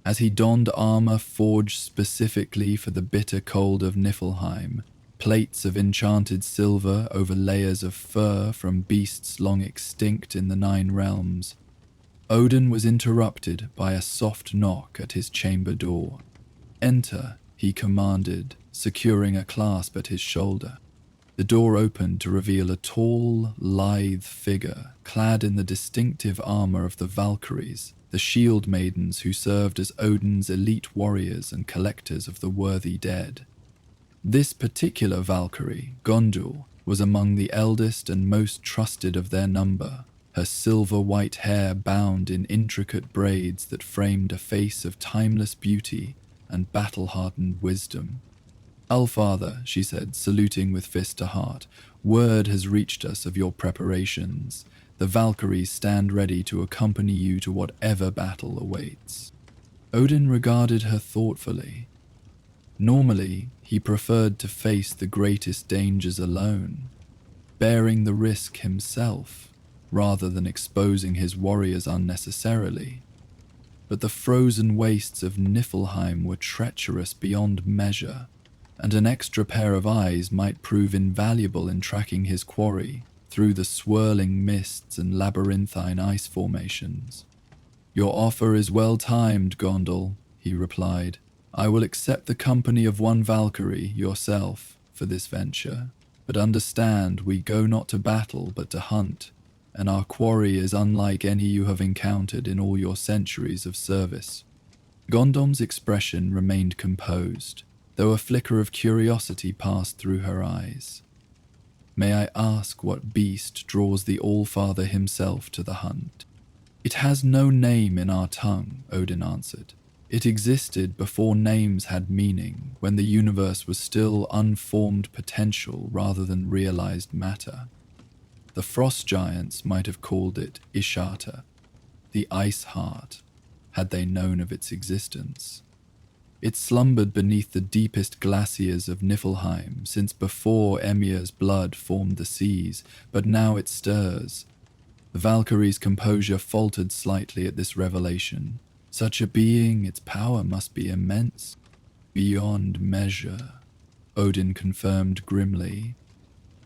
Speaker 1: As he donned armor forged specifically for the bitter cold of Niflheim, plates of enchanted silver over layers of fur from beasts long extinct in the 9 realms, Odin was interrupted by a soft knock at his chamber door. "Enter," he commanded, securing a clasp at his shoulder. The door opened to reveal a tall, lithe figure, clad in the distinctive armor of the Valkyries, the shield maidens who served as Odin's elite warriors and collectors of the worthy dead. This particular Valkyrie, Gondul, was among the eldest and most trusted of their number, her silver-white hair bound in intricate braids that framed a face of timeless beauty and battle-hardened wisdom. "Allfather," she said, saluting with fist to heart, "word has reached us of your preparations. The Valkyries stand ready to accompany you to whatever battle awaits." Odin regarded her thoughtfully. Normally, he preferred to face the greatest dangers alone, bearing the risk himself, rather than exposing his warriors unnecessarily. But the frozen wastes of Niflheim were treacherous beyond measure, and an extra pair of eyes might prove invaluable in tracking his quarry through the swirling mists and labyrinthine ice formations. "Your offer is well timed, Gondal," he replied. "I will accept the company of one Valkyrie, yourself, for this venture, but understand we go not to battle but to hunt, and our quarry is unlike any you have encountered in all your centuries of service." Gondom's expression remained composed, though a flicker of curiosity passed through her eyes. "May I ask what beast draws the Allfather himself to the hunt?" "It has no name in our tongue," Odin answered. "It existed before names had meaning, when the universe was still unformed potential rather than realized matter. The frost giants might have called it Ishata, the ice heart, had they known of its existence. It slumbered beneath the deepest glaciers of Niflheim since before Emir's blood formed the seas, but now it stirs." The Valkyrie's composure faltered slightly at this revelation. "Such a being, its power must be immense." "Beyond measure," Odin confirmed grimly,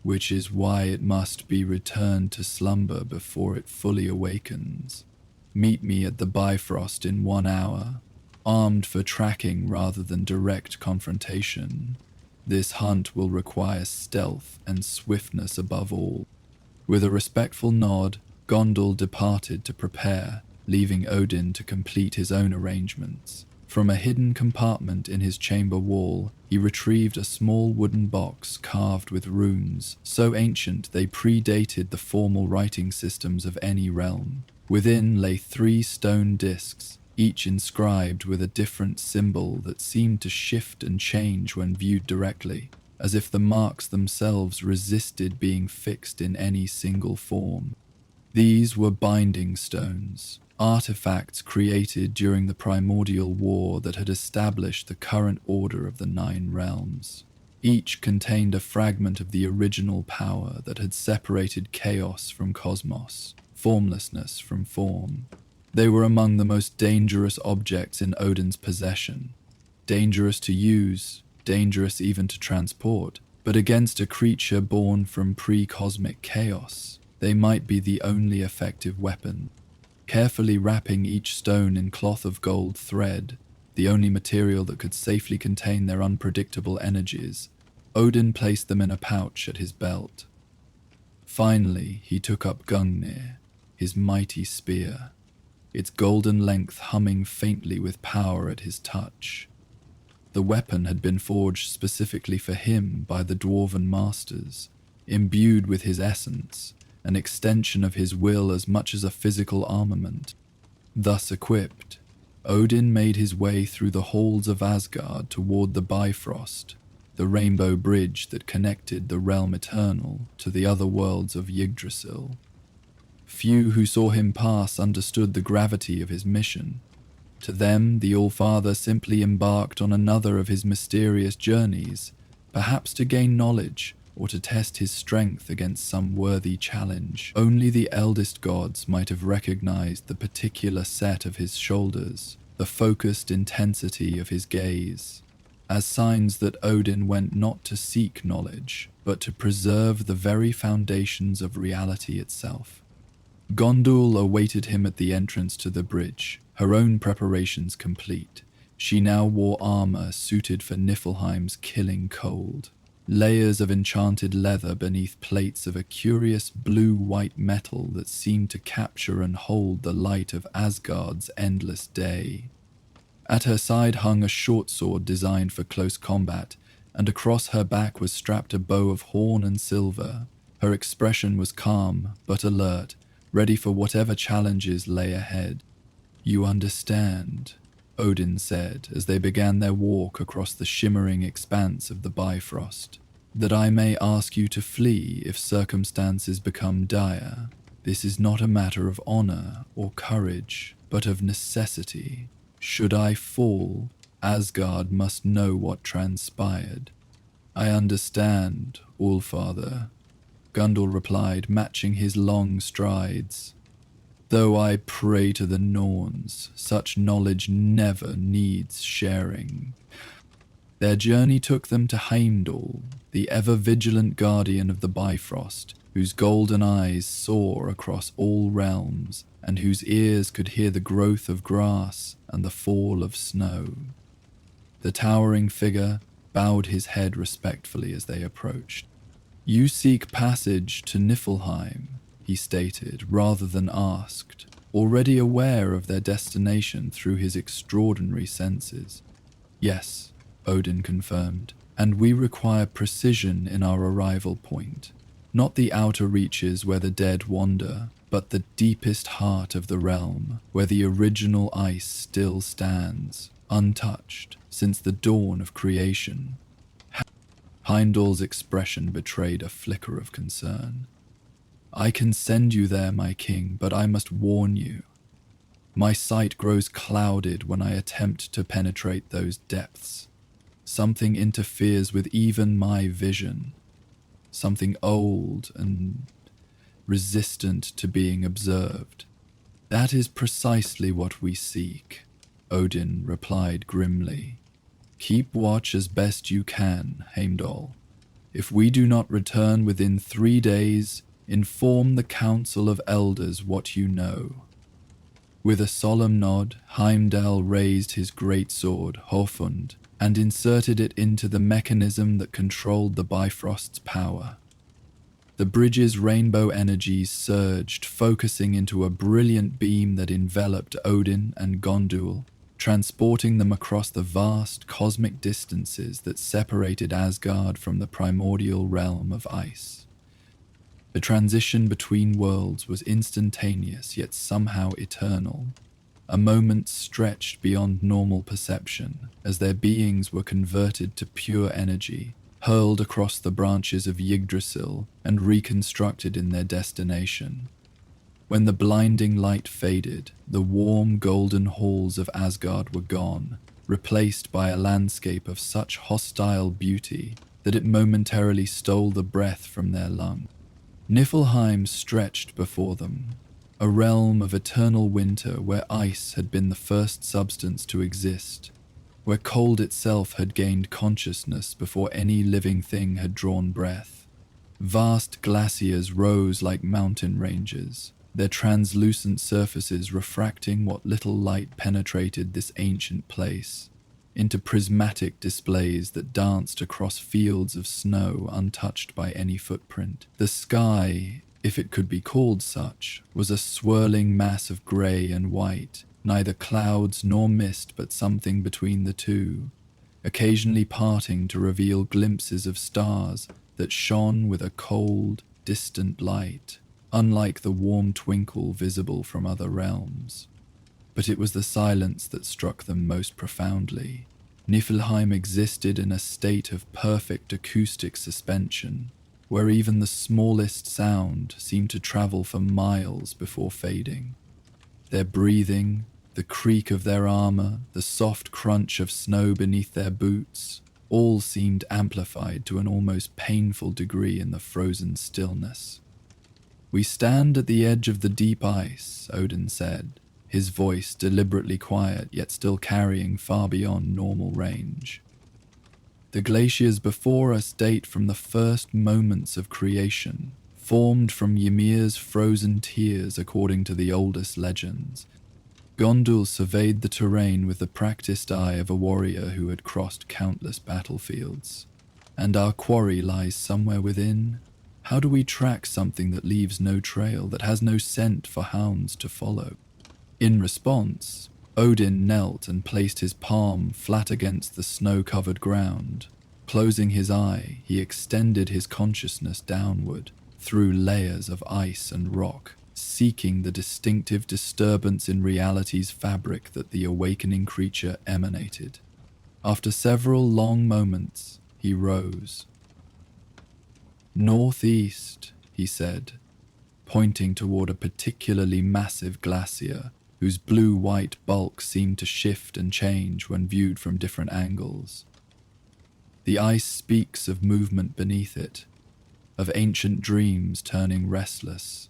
Speaker 1: "which is why it must be returned to slumber before it fully awakens. Meet me at the Bifrost in 1 hour, armed for tracking rather than direct confrontation. This hunt will require stealth and swiftness above all." With a respectful nod, Gondal departed to prepare, leaving Odin to complete his own arrangements. From a hidden compartment in his chamber wall, he retrieved a small wooden box carved with runes, so ancient they predated the formal writing systems of any realm. Within lay 3 stone discs, each inscribed with a different symbol that seemed to shift and change when viewed directly, as if the marks themselves resisted being fixed in any single form. These were binding stones, artifacts created during the primordial war that had established the current order of the 9 realms. Each contained a fragment of the original power that had separated chaos from cosmos, formlessness from form. They were among the most dangerous objects in Odin's possession. Dangerous to use, dangerous even to transport, but against a creature born from pre-cosmic chaos, they might be the only effective weapon. Carefully wrapping each stone in cloth of gold thread, the only material that could safely contain their unpredictable energies, Odin placed them in a pouch at his belt. Finally, he took up Gungnir, his mighty spear, its golden length humming faintly with power at his touch. The weapon had been forged specifically for him by the dwarven masters, imbued with his essence, an extension of his will as much as a physical armament. Thus equipped, Odin made his way through the halls of Asgard toward the Bifrost, the rainbow bridge that connected the realm eternal to the other worlds of Yggdrasil. Few who saw him pass understood the gravity of his mission. To them, the Allfather simply embarked on another of his mysterious journeys, perhaps to gain knowledge or to test his strength against some worthy challenge. Only the eldest gods might have recognized the particular set of his shoulders, the focused intensity of his gaze, as signs that Odin went not to seek knowledge, but to preserve the very foundations of reality itself. Gondul awaited him at the entrance to the bridge, her own preparations complete. She now wore armor suited for Niflheim's killing cold. Layers of enchanted leather beneath plates of a curious blue-white metal that seemed to capture and hold the light of Asgard's endless day. At her side hung a short sword designed for close combat, and across her back was strapped a bow of horn and silver. Her expression was calm but alert, ready for whatever challenges lay ahead. "You understand," Odin said as they began their walk across the shimmering expanse of the Bifrost, "that I may ask you to flee if circumstances become dire. This is not a matter of honor or courage, but of necessity. Should I fall, Asgard must know what transpired." "I understand, Allfather," Gundul replied, matching his long strides. "Though I pray to the Norns, such knowledge never needs sharing." Their journey took them to Heimdall, the ever-vigilant guardian of the Bifrost, whose golden eyes soar across all realms, and whose ears could hear the growth of grass and the fall of snow. The towering figure bowed his head respectfully as they approached. "You seek passage to Niflheim," he stated, rather than asked, already aware of their destination through his extraordinary senses. "Yes," Odin confirmed, "and we require precision in our arrival point. Not the outer reaches where the dead wander, but the deepest heart of the realm, where the original ice still stands, untouched since the dawn of creation." Heimdall's expression betrayed a flicker of concern. "I can send you there, my king, but I must warn you. My sight grows clouded when I attempt to penetrate those depths. Something interferes with even my vision. Something old and resistant to being observed." "That is precisely what we seek," Odin replied grimly. "Keep watch as best you can, Heimdall. If we do not return within 3 days, inform the Council of Elders what you know." With a solemn nod, Heimdall raised his greatsword, Hofund, and inserted it into the mechanism that controlled the Bifrost's power. The bridge's rainbow energies surged, focusing into a brilliant beam that enveloped Odin and Gondul, transporting them across the vast cosmic distances that separated Asgard from the primordial realm of ice. The transition between worlds was instantaneous yet somehow eternal, a moment stretched beyond normal perception as their beings were converted to pure energy, hurled across the branches of Yggdrasil and reconstructed in their destination. When the blinding light faded, the warm golden halls of Asgard were gone, replaced by a landscape of such hostile beauty that it momentarily stole the breath from their lungs. Niflheim stretched before them, a realm of eternal winter where ice had been the first substance to exist, where cold itself had gained consciousness before any living thing had drawn breath. Vast glaciers rose like mountain ranges, their translucent surfaces refracting what little light penetrated this ancient place into prismatic displays that danced across fields of snow untouched by any footprint. The sky, if it could be called such, was a swirling mass of grey and white, neither clouds nor mist but something between the two, occasionally parting to reveal glimpses of stars that shone with a cold, distant light, unlike the warm twinkle visible from other realms. But it was the silence that struck them most profoundly. Niflheim existed in a state of perfect acoustic suspension, where even the smallest sound seemed to travel for miles before fading. Their breathing, the creak of their armor, the soft crunch of snow beneath their boots, all seemed amplified to an almost painful degree in the frozen stillness. "We stand at the edge of the deep ice," Odin said, his voice deliberately quiet yet still carrying far beyond normal range. "The glaciers before us date from the first moments of creation, formed from Ymir's frozen tears according to the oldest legends." Gondul surveyed the terrain with the practiced eye of a warrior who had crossed countless battlefields. "And our quarry lies somewhere within? How do we track something that leaves no trail, that has no scent for hounds to follow?" In response, Odin knelt and placed his palm flat against the snow-covered ground. Closing his eye, he extended his consciousness downward, through layers of ice and rock, seeking the distinctive disturbance in reality's fabric that the awakening creature emanated. After several long moments, he rose. "Northeast," he said, pointing toward a particularly massive glacier whose blue-white bulk seemed to shift and change when viewed from different angles. The ice speaks of movement beneath it, of ancient dreams turning restless.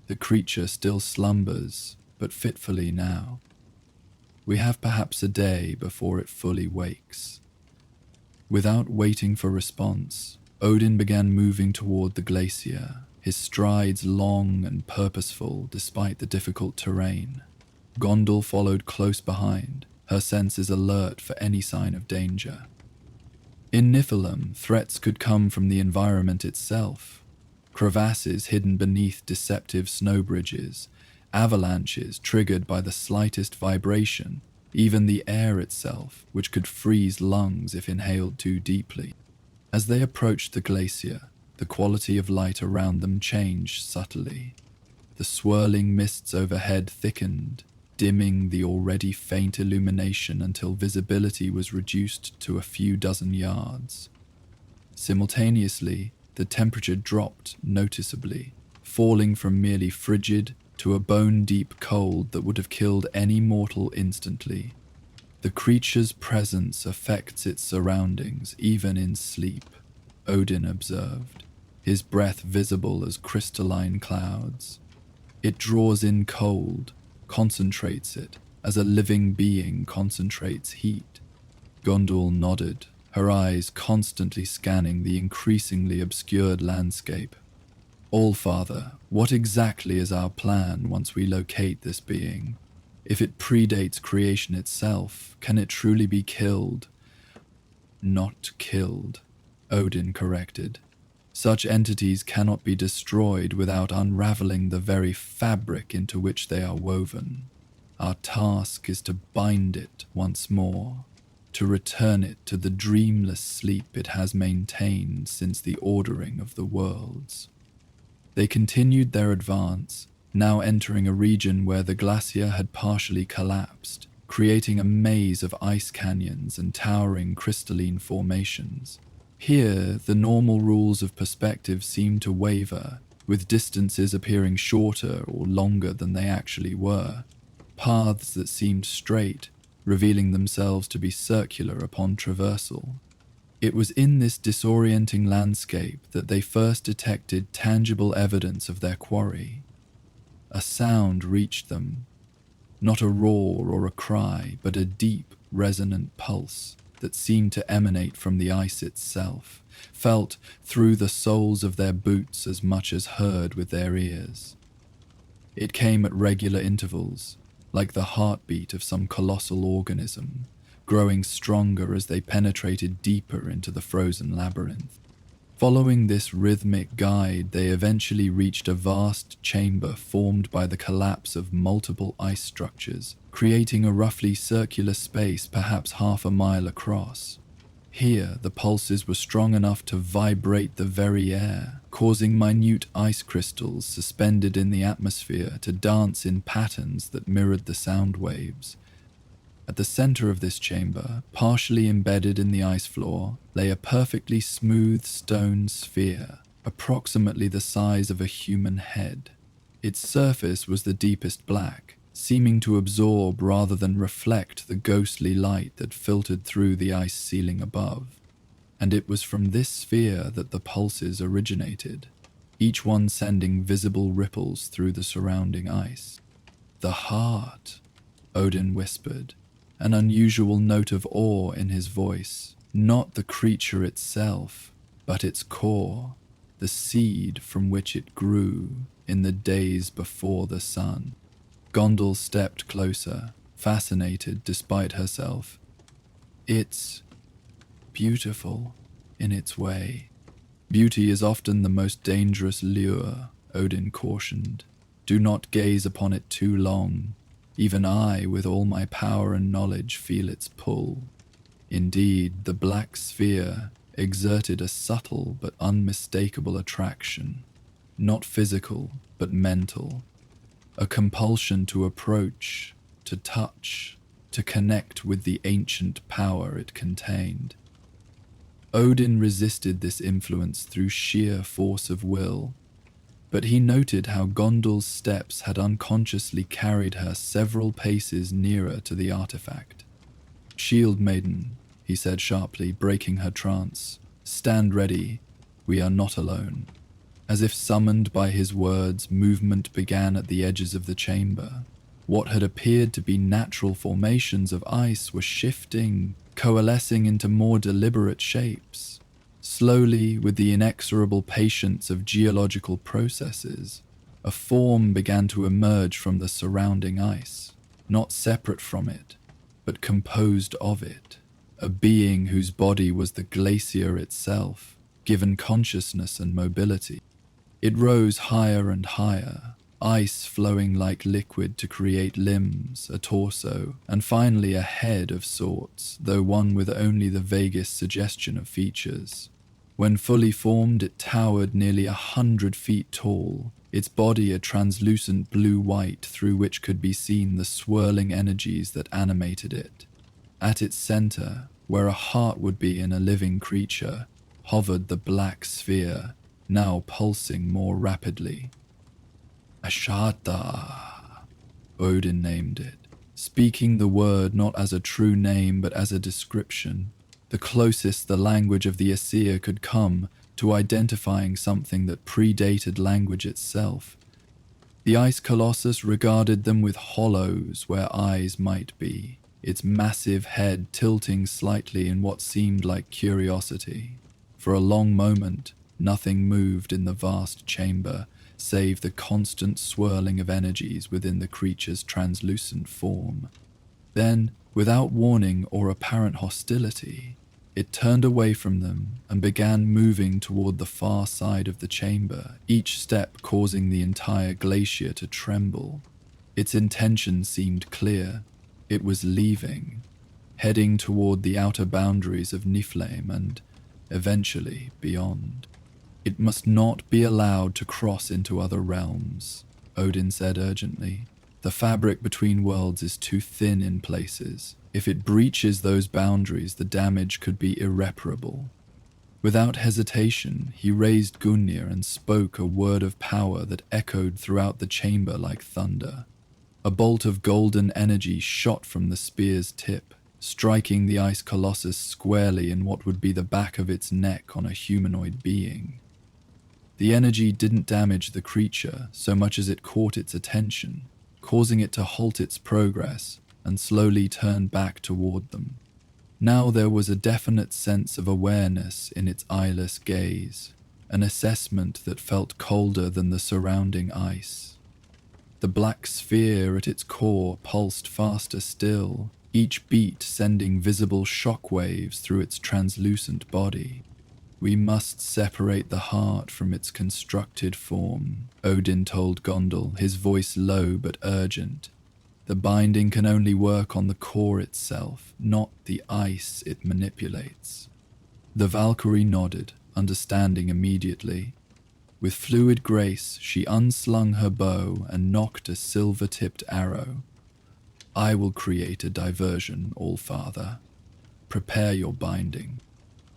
Speaker 1: The creature still slumbers, but fitfully now. We have perhaps a day before it fully wakes. Without waiting for response, Odin began moving toward the glacier, his strides long and purposeful despite the difficult terrain. Gondal followed close behind, her senses alert for any sign of danger. In Niflheim, threats could come from the environment itself. Crevasses hidden beneath deceptive snow bridges, avalanches triggered by the slightest vibration, even the air itself, which could freeze lungs if inhaled too deeply. As they approached the glacier, the quality of light around them changed subtly. The swirling mists overhead thickened, dimming the already faint illumination until visibility was reduced to a few dozen yards. Simultaneously, the temperature dropped noticeably, falling from merely frigid to a bone-deep cold that would have killed any mortal instantly. The creature's presence affects its surroundings even in sleep, Odin observed, his breath visible as crystalline clouds. It draws in cold, concentrates it, as a living being concentrates heat. Gondal nodded, her eyes constantly scanning the increasingly obscured landscape. "Allfather, what exactly is our plan once we locate this being? If it predates creation itself, can it truly be killed?" "Not killed," Odin corrected. "Such entities cannot be destroyed without unraveling the very fabric into which they are woven. Our task is to bind it once more, to return it to the dreamless sleep it has maintained since the ordering of the worlds." They continued their advance, now entering a region where the glacier had partially collapsed, creating a maze of ice canyons and towering crystalline formations. Here, the normal rules of perspective seemed to waver, with distances appearing shorter or longer than they actually were. Paths that seemed straight, revealing themselves to be circular upon traversal. It was in this disorienting landscape that they first detected tangible evidence of their quarry. A sound reached them, not a roar or a cry, but a deep, resonant pulse that seemed to emanate from the ice itself, felt through the soles of their boots as much as heard with their ears. It came at regular intervals, like the heartbeat of some colossal organism, growing stronger as they penetrated deeper into the frozen labyrinth. Following this rhythmic guide, they eventually reached a vast chamber formed by the collapse of multiple ice structures, creating a roughly circular space perhaps half a mile across. Here, the pulses were strong enough to vibrate the very air, causing minute ice crystals suspended in the atmosphere to dance in patterns that mirrored the sound waves. At the center of this chamber, partially embedded in the ice floor, lay a perfectly smooth stone sphere, approximately the size of a human head. Its surface was the deepest black, seeming to absorb rather than reflect the ghostly light that filtered through the ice ceiling above. And it was from this sphere that the pulses originated, each one sending visible ripples through the surrounding ice. "The heart," Odin whispered, an unusual note of awe in his voice. Not the creature itself, but its core, the seed from which it grew in the days before the sun. Gondal stepped closer, fascinated despite herself. "It's beautiful in its way." "Beauty is often the most dangerous lure," Odin cautioned. "Do not gaze upon it too long. Even I, with all my power and knowledge, feel its pull." Indeed, the black sphere exerted a subtle but unmistakable attraction, not physical but mental, a compulsion to approach, to touch, to connect with the ancient power it contained. Odin resisted this influence through sheer force of will, but he noted how Gondal's steps had unconsciously carried her several paces nearer to the artifact. "Shield Maiden," he said sharply, breaking her trance. "Stand ready. We are not alone." As if summoned by his words, movement began at the edges of the chamber. What had appeared to be natural formations of ice were shifting, coalescing into more deliberate shapes. Slowly, with the inexorable patience of geological processes, a form began to emerge from the surrounding ice, not separate from it, but composed of it, a being whose body was the glacier itself, given consciousness and mobility. It rose higher and higher, ice flowing like liquid to create limbs, a torso, and finally a head of sorts, though one with only the vaguest suggestion of features. When fully formed, it towered nearly 100 feet tall, its body a translucent blue-white through which could be seen the swirling energies that animated it. At its center, where a heart would be in a living creature, hovered the black sphere, now pulsing more rapidly. Ashata, Odin named it, speaking the word not as a true name but as a description, the closest the language of the Aesir could come to identifying something that predated language itself. The ice colossus regarded them with hollows where eyes might be, its massive head tilting slightly in what seemed like curiosity. For a long moment, nothing moved in the vast chamber, save the constant swirling of energies within the creature's translucent form. Then, without warning or apparent hostility, it turned away from them and began moving toward the far side of the chamber, each step causing the entire glacier to tremble. Its intention seemed clear. It was leaving, heading toward the outer boundaries of Niflheim and, eventually, beyond. "It must not be allowed to cross into other realms," Odin said urgently. "The fabric between worlds is too thin in places. If it breaches those boundaries, the damage could be irreparable." Without hesitation, he raised Gungnir and spoke a word of power that echoed throughout the chamber like thunder. A bolt of golden energy shot from the spear's tip, striking the ice colossus squarely in what would be the back of its neck on a humanoid being. The energy didn't damage the creature so much as it caught its attention, causing it to halt its progress and slowly turn back toward them. Now there was a definite sense of awareness in its eyeless gaze, an assessment that felt colder than the surrounding ice. The black sphere at its core pulsed faster still, each beat sending visible shockwaves through its translucent body. "We must separate the heart from its constructed form," Odin told Gondal, his voice low but urgent. "The binding can only work on the core itself, not the ice it manipulates." The Valkyrie nodded, understanding immediately. With fluid grace, she unslung her bow and nocked a silver-tipped arrow. "I will create a diversion, Allfather. Prepare your binding."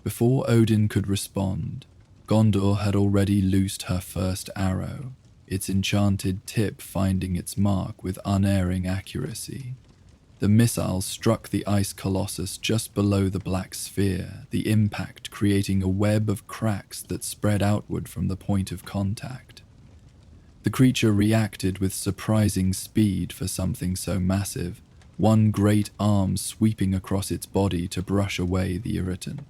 Speaker 1: Before Odin could respond, Gondor had already loosed her first arrow, its enchanted tip finding its mark with unerring accuracy. The missile struck the ice colossus just below the black sphere, the impact creating a web of cracks that spread outward from the point of contact. The creature reacted with surprising speed for something so massive, one great arm sweeping across its body to brush away the irritant.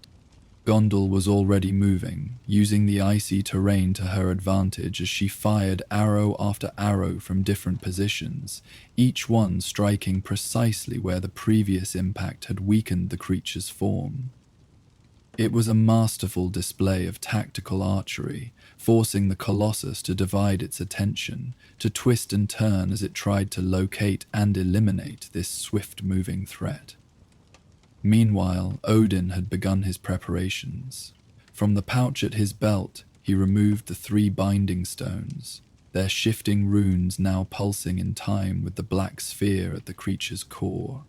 Speaker 1: Gondal was already moving, using the icy terrain to her advantage as she fired arrow after arrow from different positions, each one striking precisely where the previous impact had weakened the creature's form. It was a masterful display of tactical archery, forcing the colossus to divide its attention, to twist and turn as it tried to locate and eliminate this swift-moving threat. Meanwhile, Odin had begun his preparations. From the pouch at his belt, he removed the 3 binding stones, their shifting runes now pulsing in time with the black sphere at the creature's core.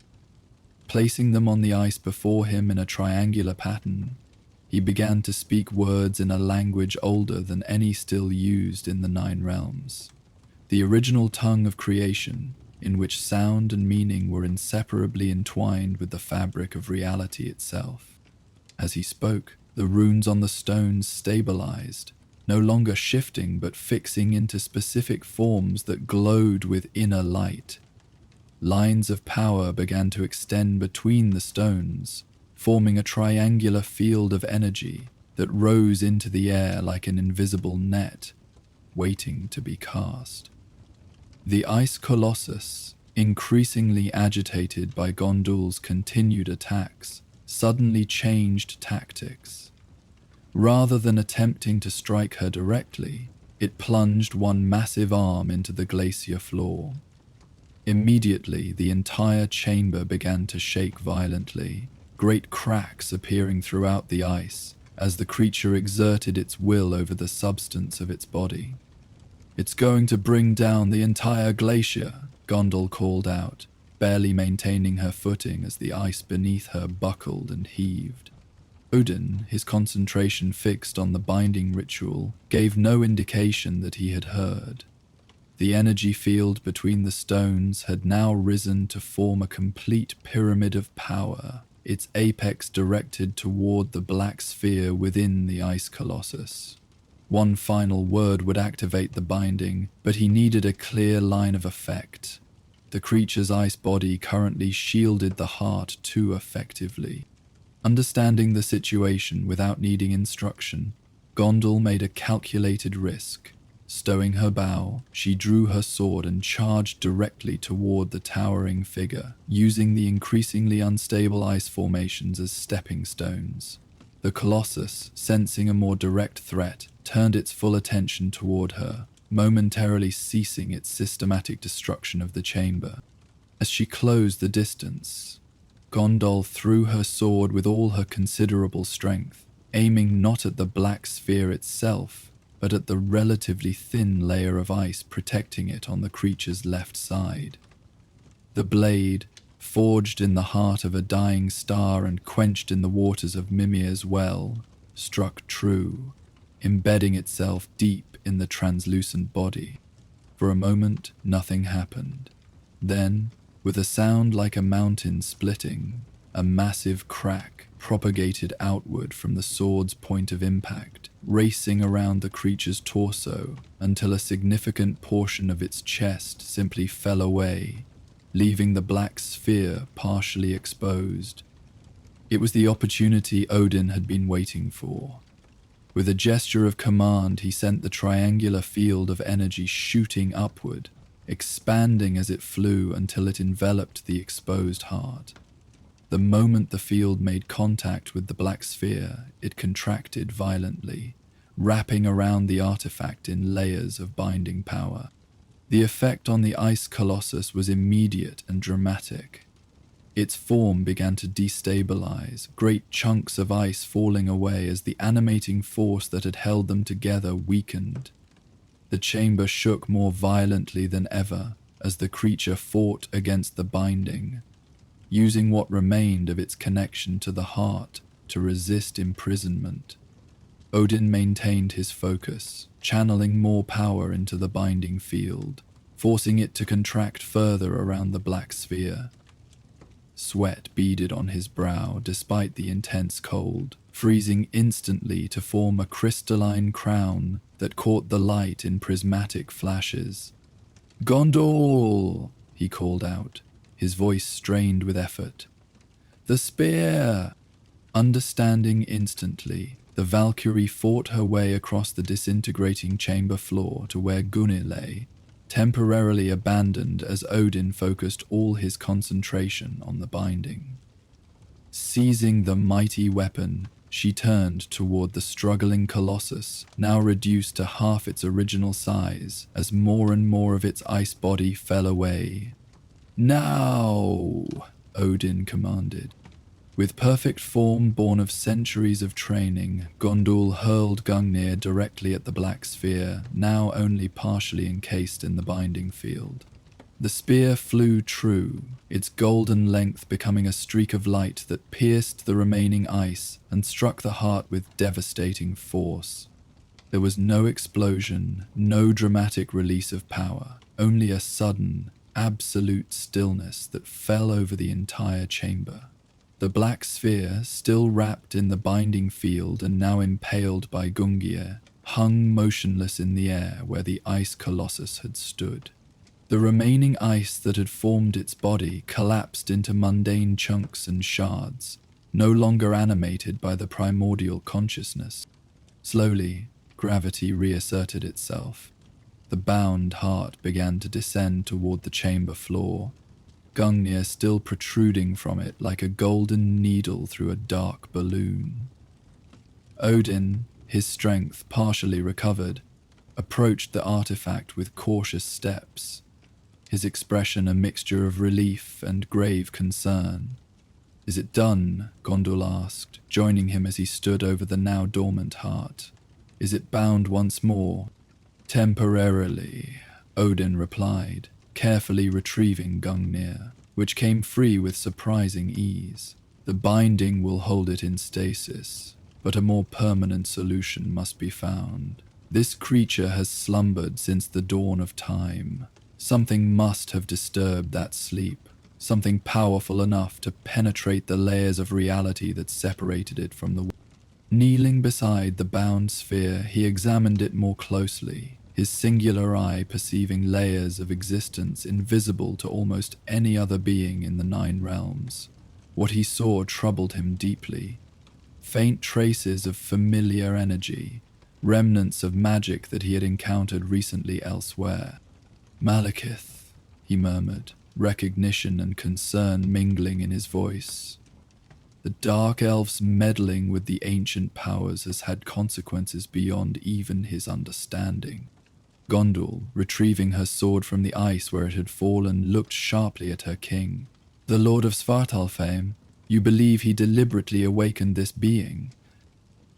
Speaker 1: Placing them on the ice before him in a triangular pattern, he began to speak words in a language older than any still used in the 9 realms. The original tongue of creation, in which sound and meaning were inseparably entwined with the fabric of reality itself. As he spoke, the runes on the stones stabilized, no longer shifting but fixing into specific forms that glowed with inner light. Lines of power began to extend between the stones, forming a triangular field of energy that rose into the air like an invisible net, waiting to be cast. The ice colossus, increasingly agitated by Gondul's continued attacks, suddenly changed tactics. Rather than attempting to strike her directly, it plunged one massive arm into the glacier floor. Immediately, the entire chamber began to shake violently, great cracks appearing throughout the ice as the creature exerted its will over the substance of its body. "It's going to bring down the entire glacier," Gondul called out, barely maintaining her footing as the ice beneath her buckled and heaved. Odin, his concentration fixed on the binding ritual, gave no indication that he had heard. The energy field between the stones had now risen to form a complete pyramid of power, its apex directed toward the black sphere within the ice colossus. One final word would activate the binding, but he needed a clear line of effect. The creature's ice body currently shielded the heart too effectively. Understanding the situation without needing instruction, Gondul made a calculated risk. Stowing her bow, she drew her sword and charged directly toward the towering figure, using the increasingly unstable ice formations as stepping stones. The Colossus, sensing a more direct threat, turned its full attention toward her, momentarily ceasing its systematic destruction of the chamber. As she closed the distance, Gondul threw her sword with all her considerable strength, aiming not at the black sphere itself, but at the relatively thin layer of ice protecting it on the creature's left side. The blade, forged in the heart of a dying star and quenched in the waters of Mimir's well, struck true, embedding itself deep in the translucent body. For a moment, nothing happened. Then, with a sound like a mountain splitting, a massive crack propagated outward from the sword's point of impact, racing around the creature's torso until a significant portion of its chest simply fell away, leaving the black sphere partially exposed. It was the opportunity Odin had been waiting for. With a gesture of command, he sent the triangular field of energy shooting upward, expanding as it flew until it enveloped the exposed heart. The moment the field made contact with the black sphere, it contracted violently, wrapping around the artifact in layers of binding power. The effect on the ice colossus was immediate and dramatic. Its form began to destabilize, great chunks of ice falling away as the animating force that had held them together weakened. The chamber shook more violently than ever as the creature fought against the binding, using what remained of its connection to the heart to resist imprisonment. Odin maintained his focus, channeling more power into the binding field, forcing it to contract further around the black sphere. Sweat beaded on his brow despite the intense cold, freezing instantly to form a crystalline crown that caught the light in prismatic flashes. "Gondul!" he called out, his voice strained with effort. "The spear!" Understanding instantly, the Valkyrie fought her way across the disintegrating chamber floor to where Gunnar lay, temporarily abandoned as Odin focused all his concentration on the binding. Seizing the mighty weapon, she turned toward the struggling Colossus, now reduced to half its original size as more and more of its ice body fell away. "Now!" Odin commanded. With perfect form born of centuries of training, Gondul hurled Gungnir directly at the black sphere, now only partially encased in the binding field. The spear flew true, its golden length becoming a streak of light that pierced the remaining ice and struck the heart with devastating force. There was no explosion, no dramatic release of power, only a sudden, absolute stillness that fell over the entire chamber. The black sphere, still wrapped in the binding field and now impaled by Gungnir, hung motionless in the air where the ice colossus had stood. The remaining ice that had formed its body collapsed into mundane chunks and shards, no longer animated by the primordial consciousness. Slowly, gravity reasserted itself. The bound heart began to descend toward the chamber floor, Gungnir still protruding from it like a golden needle through a dark balloon. Odin, his strength partially recovered, approached the artifact with cautious steps, his expression a mixture of relief and grave concern. "Is it done?" Gondul asked, joining him as he stood over the now dormant heart. "Is it bound once more?" "Temporarily," Odin replied, carefully retrieving Gungnir, which came free with surprising ease. "The binding will hold it in stasis, but a more permanent solution must be found. This creature has slumbered since the dawn of time. Something must have disturbed that sleep, something powerful enough to penetrate the layers of reality that separated it from the world." Kneeling beside the bound sphere, he examined it more closely, his singular eye perceiving layers of existence invisible to almost any other being in the 9 realms. What he saw troubled him deeply. Faint traces of familiar energy, remnants of magic that he had encountered recently elsewhere. "Malekith," he murmured, recognition and concern mingling in his voice. "The Dark Elf's meddling with the ancient powers has had consequences beyond even his understanding." Gondul, retrieving her sword from the ice where it had fallen, looked sharply at her king. "The Lord of Svartalfheim, you believe he deliberately awakened this being?"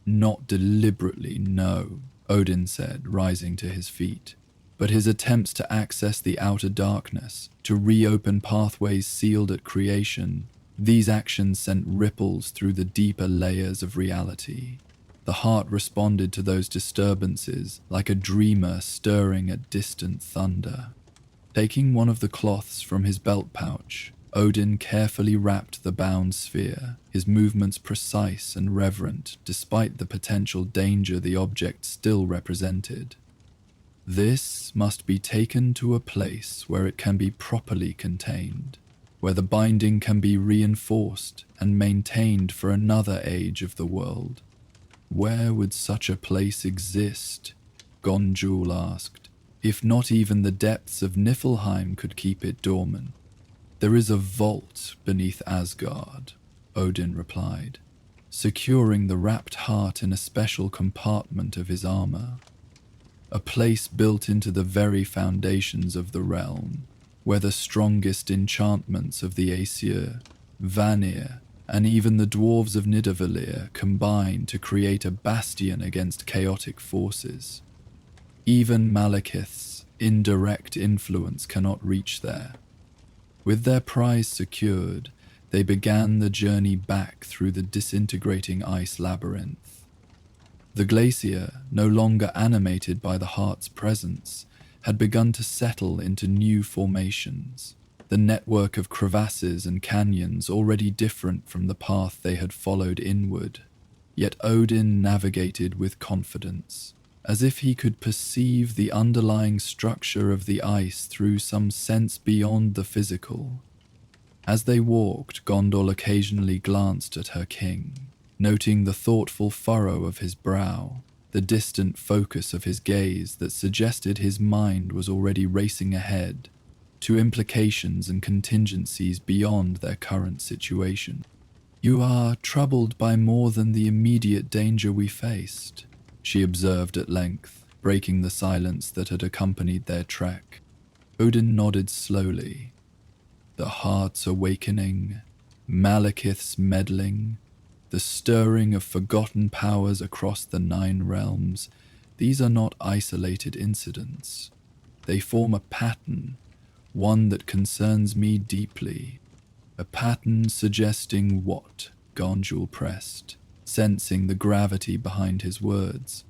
Speaker 1: "Not deliberately, no," Odin said, rising to his feet. "But his attempts to access the outer darkness, to reopen pathways sealed at creation, these actions sent ripples through the deeper layers of reality. The heart responded to those disturbances like a dreamer stirring at distant thunder." Taking one of the cloths from his belt pouch, Odin carefully wrapped the bound sphere, his movements precise and reverent despite the potential danger the object still represented. "This must be taken to a place where it can be properly contained, where the binding can be reinforced and maintained for another age of the world." "Where would such a place exist?" Gondul asked, "if not even the depths of Niflheim could keep it dormant?" "There is a vault beneath Asgard," Odin replied, securing the wrapped heart in a special compartment of his armor. "A place built into the very foundations of the realm, where the strongest enchantments of the Aesir, Vanir, and even the dwarves of Nidavellir combine to create a bastion against chaotic forces. Even Malekith's indirect influence cannot reach there." With their prize secured, they began the journey back through the disintegrating ice labyrinth. The glacier, no longer animated by the heart's presence, had begun to settle into new formations, the network of crevasses and canyons already different from the path they had followed inward. Yet Odin navigated with confidence, as if he could perceive the underlying structure of the ice through some sense beyond the physical. As they walked, Gondor occasionally glanced at her king, noting the thoughtful furrow of his brow, the distant focus of his gaze that suggested his mind was already racing ahead to implications and contingencies beyond their current situation. "You are troubled by more than the immediate danger we faced," she observed at length, breaking the silence that had accompanied their trek. Odin nodded slowly. "The heart's awakening, Malekith's meddling, the stirring of forgotten powers across the 9 realms, these are not isolated incidents. They form a pattern, one that concerns me deeply. A pattern suggesting what? Gondjul pressed, sensing the gravity behind his words.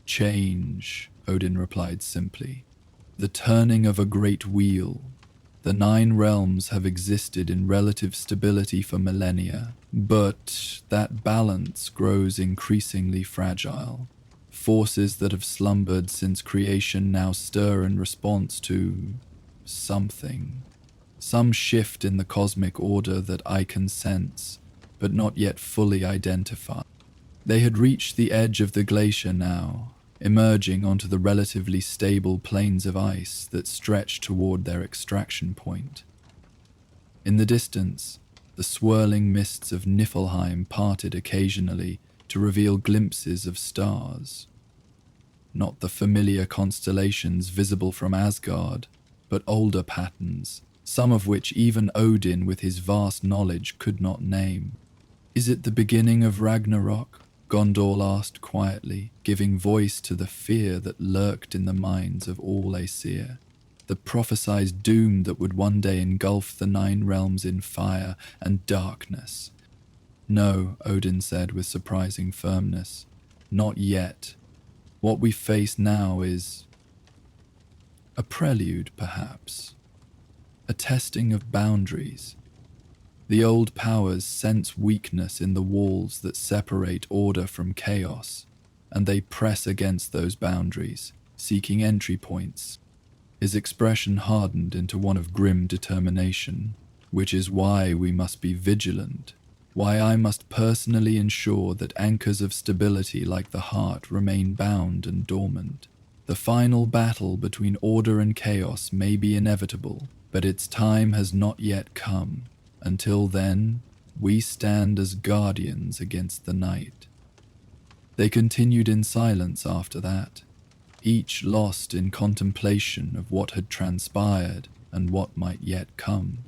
Speaker 1: Change, Odin replied simply. The turning of a great wheel. The 9 realms have existed in relative stability for millennia, but that balance grows increasingly fragile. Forces that have slumbered since creation now stir in response to something. Some shift in the cosmic order that I can sense, but not yet fully identify. They had reached the edge of the glacier now, emerging onto the relatively stable plains of ice that stretched toward their extraction point. In the distance, the swirling mists of Niflheim parted occasionally to reveal glimpses of stars. Not the familiar constellations visible from Asgard, but older patterns, some of which even Odin with his vast knowledge could not name. Is it the beginning of Ragnarok? Gondor asked quietly, giving voice to the fear that lurked in the minds of all Aesir. The prophesied doom that would one day engulf the 9 realms in fire and darkness. No, Odin said with surprising firmness. Not yet. What we face now is a prelude, perhaps. A testing of boundaries. The old powers sense weakness in the walls that separate order from chaos, and they press against those boundaries, seeking entry points. His expression hardened into one of grim determination, which is why we must be vigilant, why I must personally ensure that anchors of stability like the heart remain bound and dormant. The final battle between order and chaos may be inevitable, but its time has not yet come. Until then, we stand as guardians against the night. They continued in silence after that, each lost in contemplation of what had transpired and what might yet come.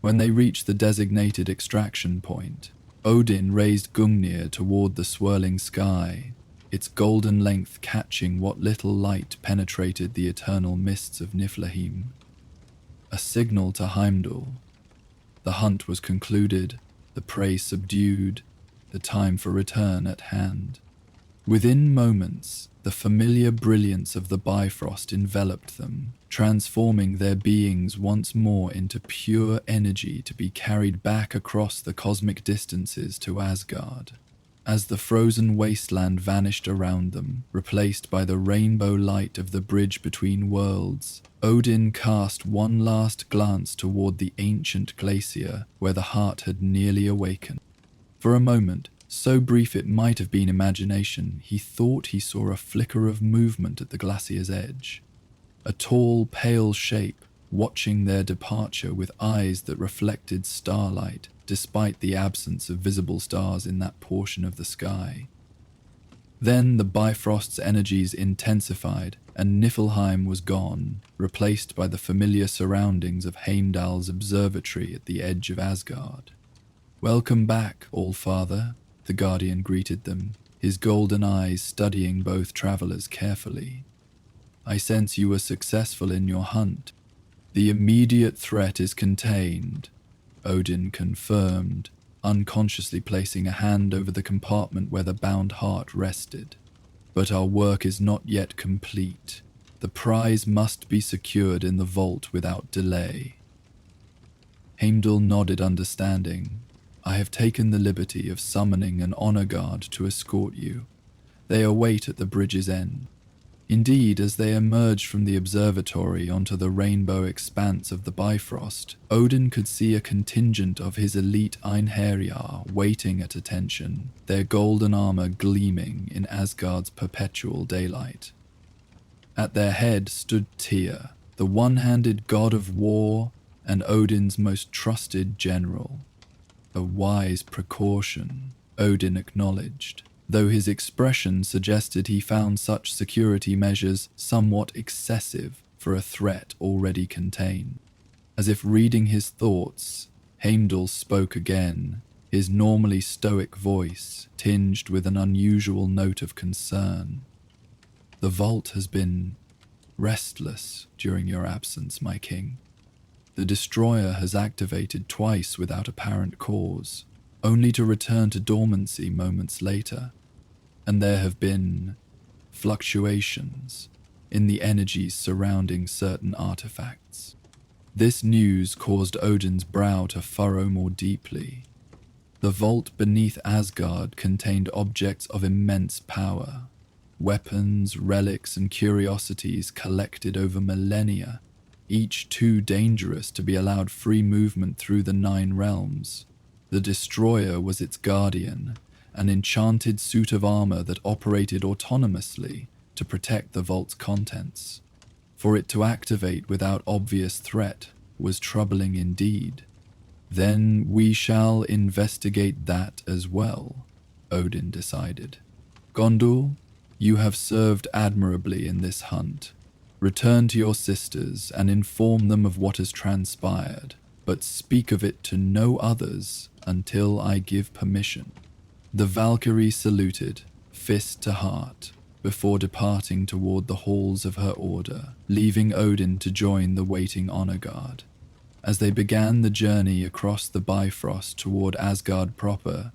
Speaker 1: When they reached the designated extraction point, Odin raised Gungnir toward the swirling sky, its golden length catching what little light penetrated the eternal mists of Niflheim. A signal to Heimdall. The hunt was concluded, the prey subdued, the time for return at hand. Within moments, the familiar brilliance of the Bifrost enveloped them, transforming their beings once more into pure energy to be carried back across the cosmic distances to Asgard. As the frozen wasteland vanished around them, replaced by the rainbow light of the bridge between worlds, Odin cast one last glance toward the ancient glacier where the heart had nearly awakened. For a moment, so brief it might have been imagination, he thought he saw a flicker of movement at the glacier's edge. A tall, pale shape, watching their departure with eyes that reflected starlight, despite the absence of visible stars in that portion of the sky. Then the Bifrost's energies intensified, and Niflheim was gone, replaced by the familiar surroundings of Heimdall's observatory at the edge of Asgard. "Welcome back, All-Father," the Guardian greeted them, his golden eyes studying both travelers carefully. "I sense you were successful in your hunt. The immediate threat is contained," Odin confirmed, unconsciously placing a hand over the compartment where the bound heart rested. "But our work is not yet complete. The prize must be secured in the vault without delay." Heimdall nodded understanding. "I have taken the liberty of summoning an honor guard to escort you. They await at the bridge's end." Indeed, as they emerged from the observatory onto the rainbow expanse of the Bifrost, Odin could see a contingent of his elite Einherjar waiting at attention, their golden armor gleaming in Asgard's perpetual daylight. At their head stood Tyr, the one-handed god of war and Odin's most trusted general. A wise precaution, Odin acknowledged, though his expression suggested he found such security measures somewhat excessive for a threat already contained. As if reading his thoughts, Heimdall spoke again, his normally stoic voice tinged with an unusual note of concern. "The vault has been restless during your absence, my king. The destroyer has activated twice without apparent cause, only to return to dormancy moments later, and there have been fluctuations in the energies surrounding certain artifacts." This news caused Odin's brow to furrow more deeply. The vault beneath Asgard contained objects of immense power, weapons, relics, and curiosities collected over millennia, each too dangerous to be allowed free movement through the 9 realms. The destroyer was its guardian, an enchanted suit of armor that operated autonomously to protect the vault's contents. For it to activate without obvious threat was troubling indeed. "Then we shall investigate that as well," Odin decided. "Gondul, you have served admirably in this hunt. Return to your sisters and inform them of what has transpired, but speak of it to no others until I give permission." The Valkyrie saluted, fist to heart, before departing toward the halls of her order, leaving Odin to join the waiting honor guard. As they began the journey across the Bifrost toward Asgard proper,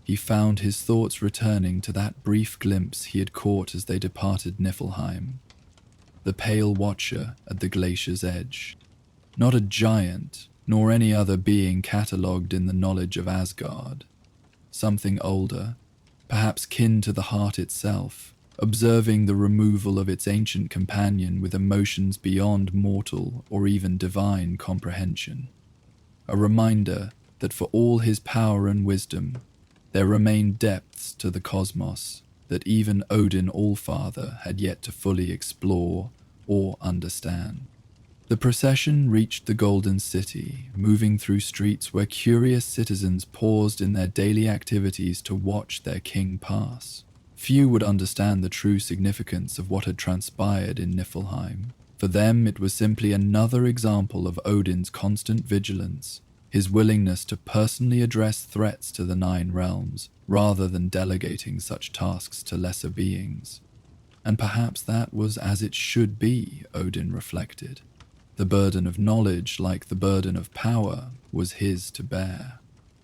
Speaker 1: he found his thoughts returning to that brief glimpse he had caught as they departed Niflheim. The pale watcher at the glacier's edge. Not a giant, nor any other being catalogued in the knowledge of Asgard. Something older, perhaps kin to the heart itself, observing the removal of its ancient companion with emotions beyond mortal or even divine comprehension. A reminder that for all his power and wisdom, there remained depths to the cosmos that even Odin Allfather had yet to fully explore or understand. The procession reached the Golden City, moving through streets where curious citizens paused in their daily activities to watch their king pass. Few would understand the true significance of what had transpired in Niflheim. For them, it was simply another example of Odin's constant vigilance, his willingness to personally address threats to the 9 realms, rather than delegating such tasks to lesser beings. And perhaps that was as it should be, Odin reflected. The burden of knowledge, like the burden of power, was his to bear.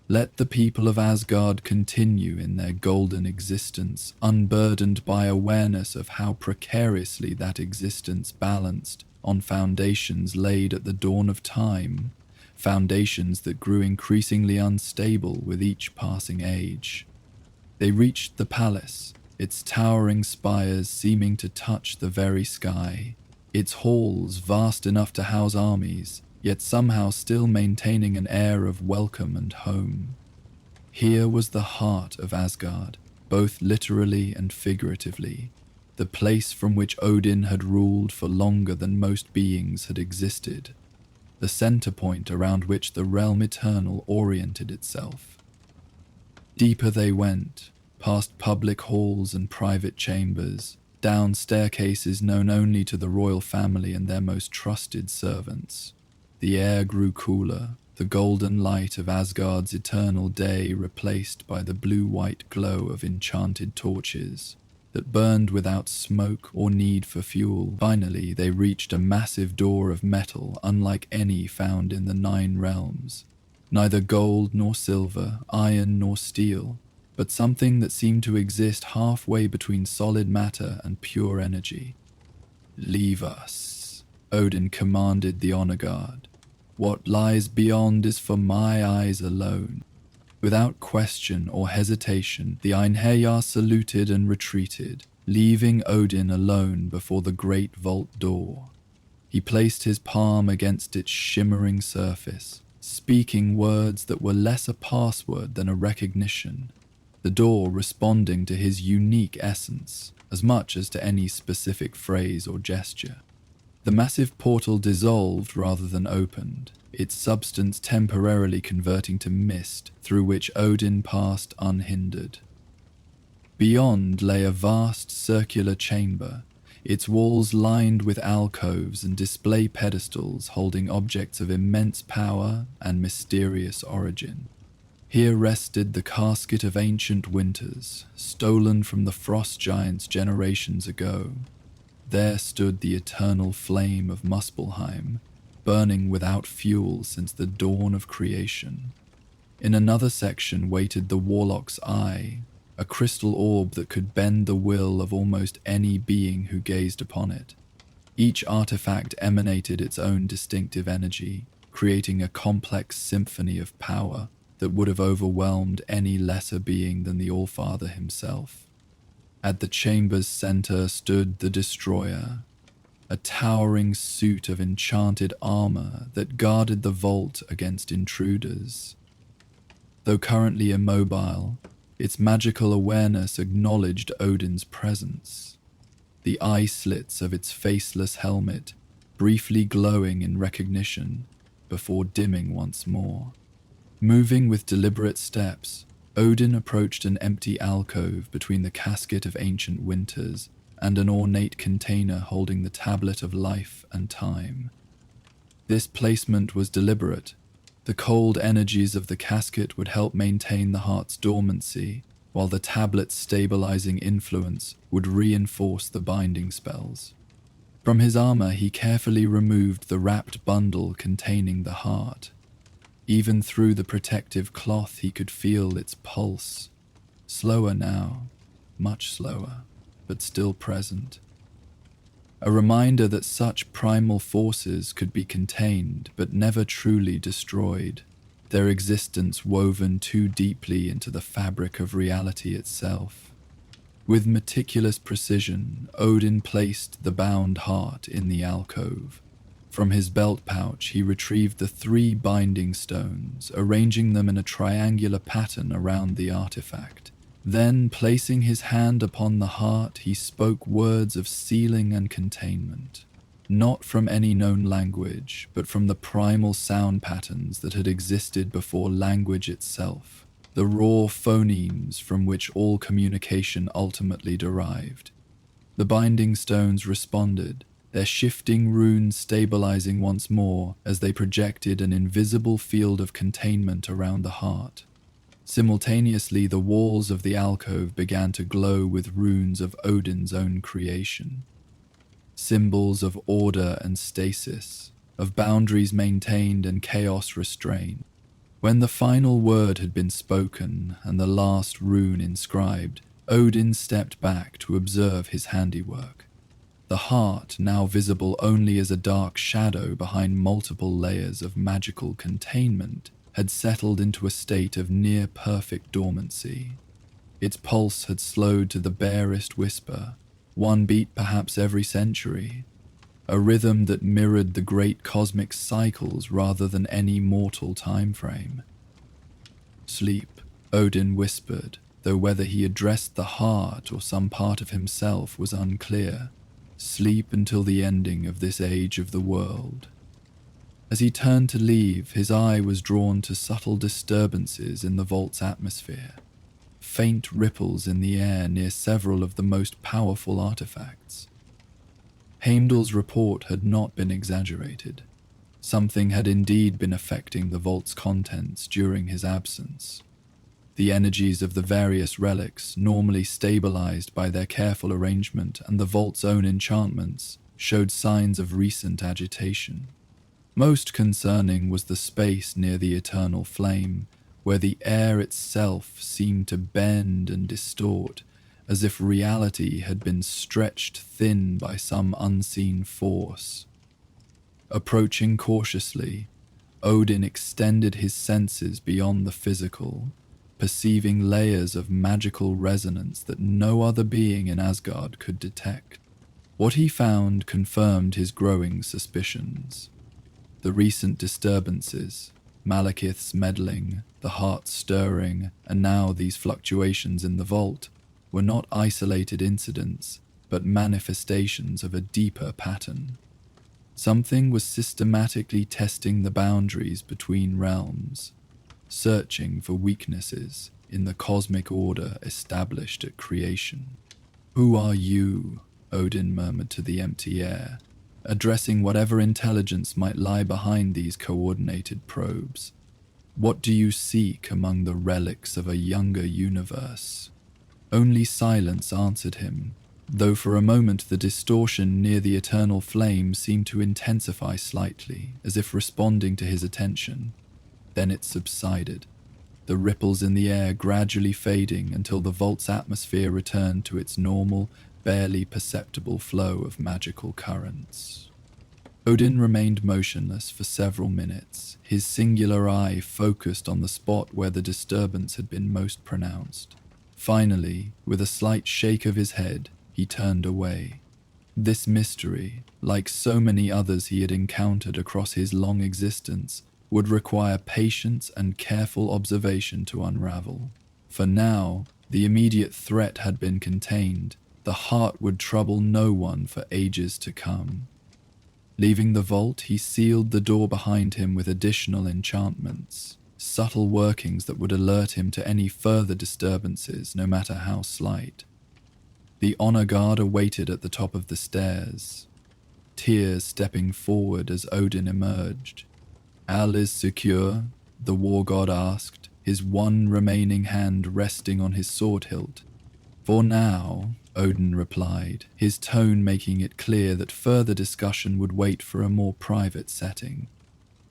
Speaker 1: Let the people of Asgard continue in their golden existence, unburdened by awareness of how precariously that existence balanced on foundations laid at the dawn of time, foundations that grew increasingly unstable with each passing age. They reached the palace, its towering spires seeming to touch the very sky, its halls vast enough to house armies, yet somehow still maintaining an air of welcome and home. Here was the heart of Asgard, both literally and figuratively, the place from which Odin had ruled for longer than most beings had existed, the center point around which the realm eternal oriented itself. Deeper they went, past public halls and private chambers, down staircases known only to the royal family and their most trusted servants. The air grew cooler, the golden light of Asgard's eternal day replaced by the blue-white glow of enchanted torches that burned without smoke or need for fuel. Finally, they reached a massive door of metal unlike any found in the 9 realms. Neither gold nor silver, iron nor steel, but something that seemed to exist halfway between solid matter and pure energy. "Leave us," Odin commanded the honor guard. "What lies beyond is for my eyes alone." Without question or hesitation, the Einherjar saluted and retreated, leaving Odin alone before the great vault door. He placed his palm against its shimmering surface, speaking words that were less a password than a recognition, the door responding to his unique essence as much as to any specific phrase or gesture. The massive portal dissolved rather than opened, its substance temporarily converting to mist through which Odin passed unhindered. Beyond lay a vast circular chamber, its walls lined with alcoves and display pedestals holding objects of immense power and mysterious origin. Here rested the casket of ancient winters, stolen from the frost giants generations ago. There stood the eternal flame of Muspelheim, burning without fuel since the dawn of creation. In another section waited the Warlock's Eye, a crystal orb that could bend the will of almost any being who gazed upon it. Each artifact emanated its own distinctive energy, creating a complex symphony of power that would have overwhelmed any lesser being than the Allfather himself. At the chamber's center stood the Destroyer, a towering suit of enchanted armor that guarded the vault against intruders. Though currently immobile, its magical awareness acknowledged Odin's presence, the eye slits of its faceless helmet briefly glowing in recognition before dimming once more. Moving with deliberate steps, Odin approached an empty alcove between the casket of ancient winters and an ornate container holding the tablet of life and time. This placement was deliberate. The cold energies of the casket would help maintain the heart's dormancy, while the tablet's stabilizing influence would reinforce the binding spells. From his armor, he carefully removed the wrapped bundle containing the heart. Even through the protective cloth, he could feel its pulse. Slower now, much slower, but still present. A reminder that such primal forces could be contained but never truly destroyed, their existence woven too deeply into the fabric of reality itself. With meticulous precision, Odin placed the bound heart in the alcove. From his belt pouch, he retrieved the 3 binding stones, arranging them in a triangular pattern around the artifact. Then, placing his hand upon the heart, he spoke words of sealing and containment, not from any known language, but from the primal sound patterns that had existed before language itself, the raw phonemes from which all communication ultimately derived. The binding stones responded, their shifting runes stabilizing once more as they projected an invisible field of containment around the heart. Simultaneously, the walls of the alcove began to glow with runes of Odin's own creation. Symbols of order and stasis, of boundaries maintained and chaos restrained. When the final word had been spoken and the last rune inscribed, Odin stepped back to observe his handiwork. The heart, now visible only as a dark shadow behind multiple layers of magical containment, had settled into a state of near-perfect dormancy. Its pulse had slowed to the barest whisper, one beat perhaps every century, a rhythm that mirrored the great cosmic cycles rather than any mortal time frame. "Sleep," Odin whispered, though whether he addressed the heart or some part of himself was unclear. "Sleep until the ending of this age of the world." As he turned to leave, his eye was drawn to subtle disturbances in the vault's atmosphere, faint ripples in the air near several of the most powerful artifacts. Heimdall's report had not been exaggerated. Something had indeed been affecting the vault's contents during his absence. The energies of the various relics, normally stabilized by their careful arrangement and the vault's own enchantments, showed signs of recent agitation. Most concerning was the space near the eternal flame, where the air itself seemed to bend and distort, as if reality had been stretched thin by some unseen force. Approaching cautiously, Odin extended his senses beyond the physical, perceiving layers of magical resonance that no other being in Asgard could detect. What he found confirmed his growing suspicions. The recent disturbances, Malekith's meddling, the heart stirring, and now these fluctuations in the vault, were not isolated incidents, but manifestations of a deeper pattern. Something was systematically testing the boundaries between realms, searching for weaknesses in the cosmic order established at creation. "Who are you?" Odin murmured to the empty air, addressing whatever intelligence might lie behind these coordinated probes. What do you seek among the relics of a younger universe? Only silence answered him, though for a moment the distortion near the eternal flame seemed to intensify slightly, as if responding to his attention. Then it subsided, the ripples in the air gradually fading until the vault's atmosphere returned to its normal, barely perceptible flow of magical currents. Odin remained motionless for several minutes, his singular eye focused on the spot where the disturbance had been most pronounced. Finally, with a slight shake of his head, he turned away. This mystery, like so many others he had encountered across his long existence, would require patience and careful observation to unravel. For now, the immediate threat had been contained. The heart would trouble no one for ages to come. Leaving the vault, he sealed the door behind him with additional enchantments, subtle workings that would alert him to any further disturbances, no matter how slight. The honor guard awaited at the top of the stairs, Tears stepping forward as Odin emerged. "All is secure?" the war god asked, his one remaining hand resting on his sword hilt. "For now," Odin replied, his tone making it clear that further discussion would wait for a more private setting.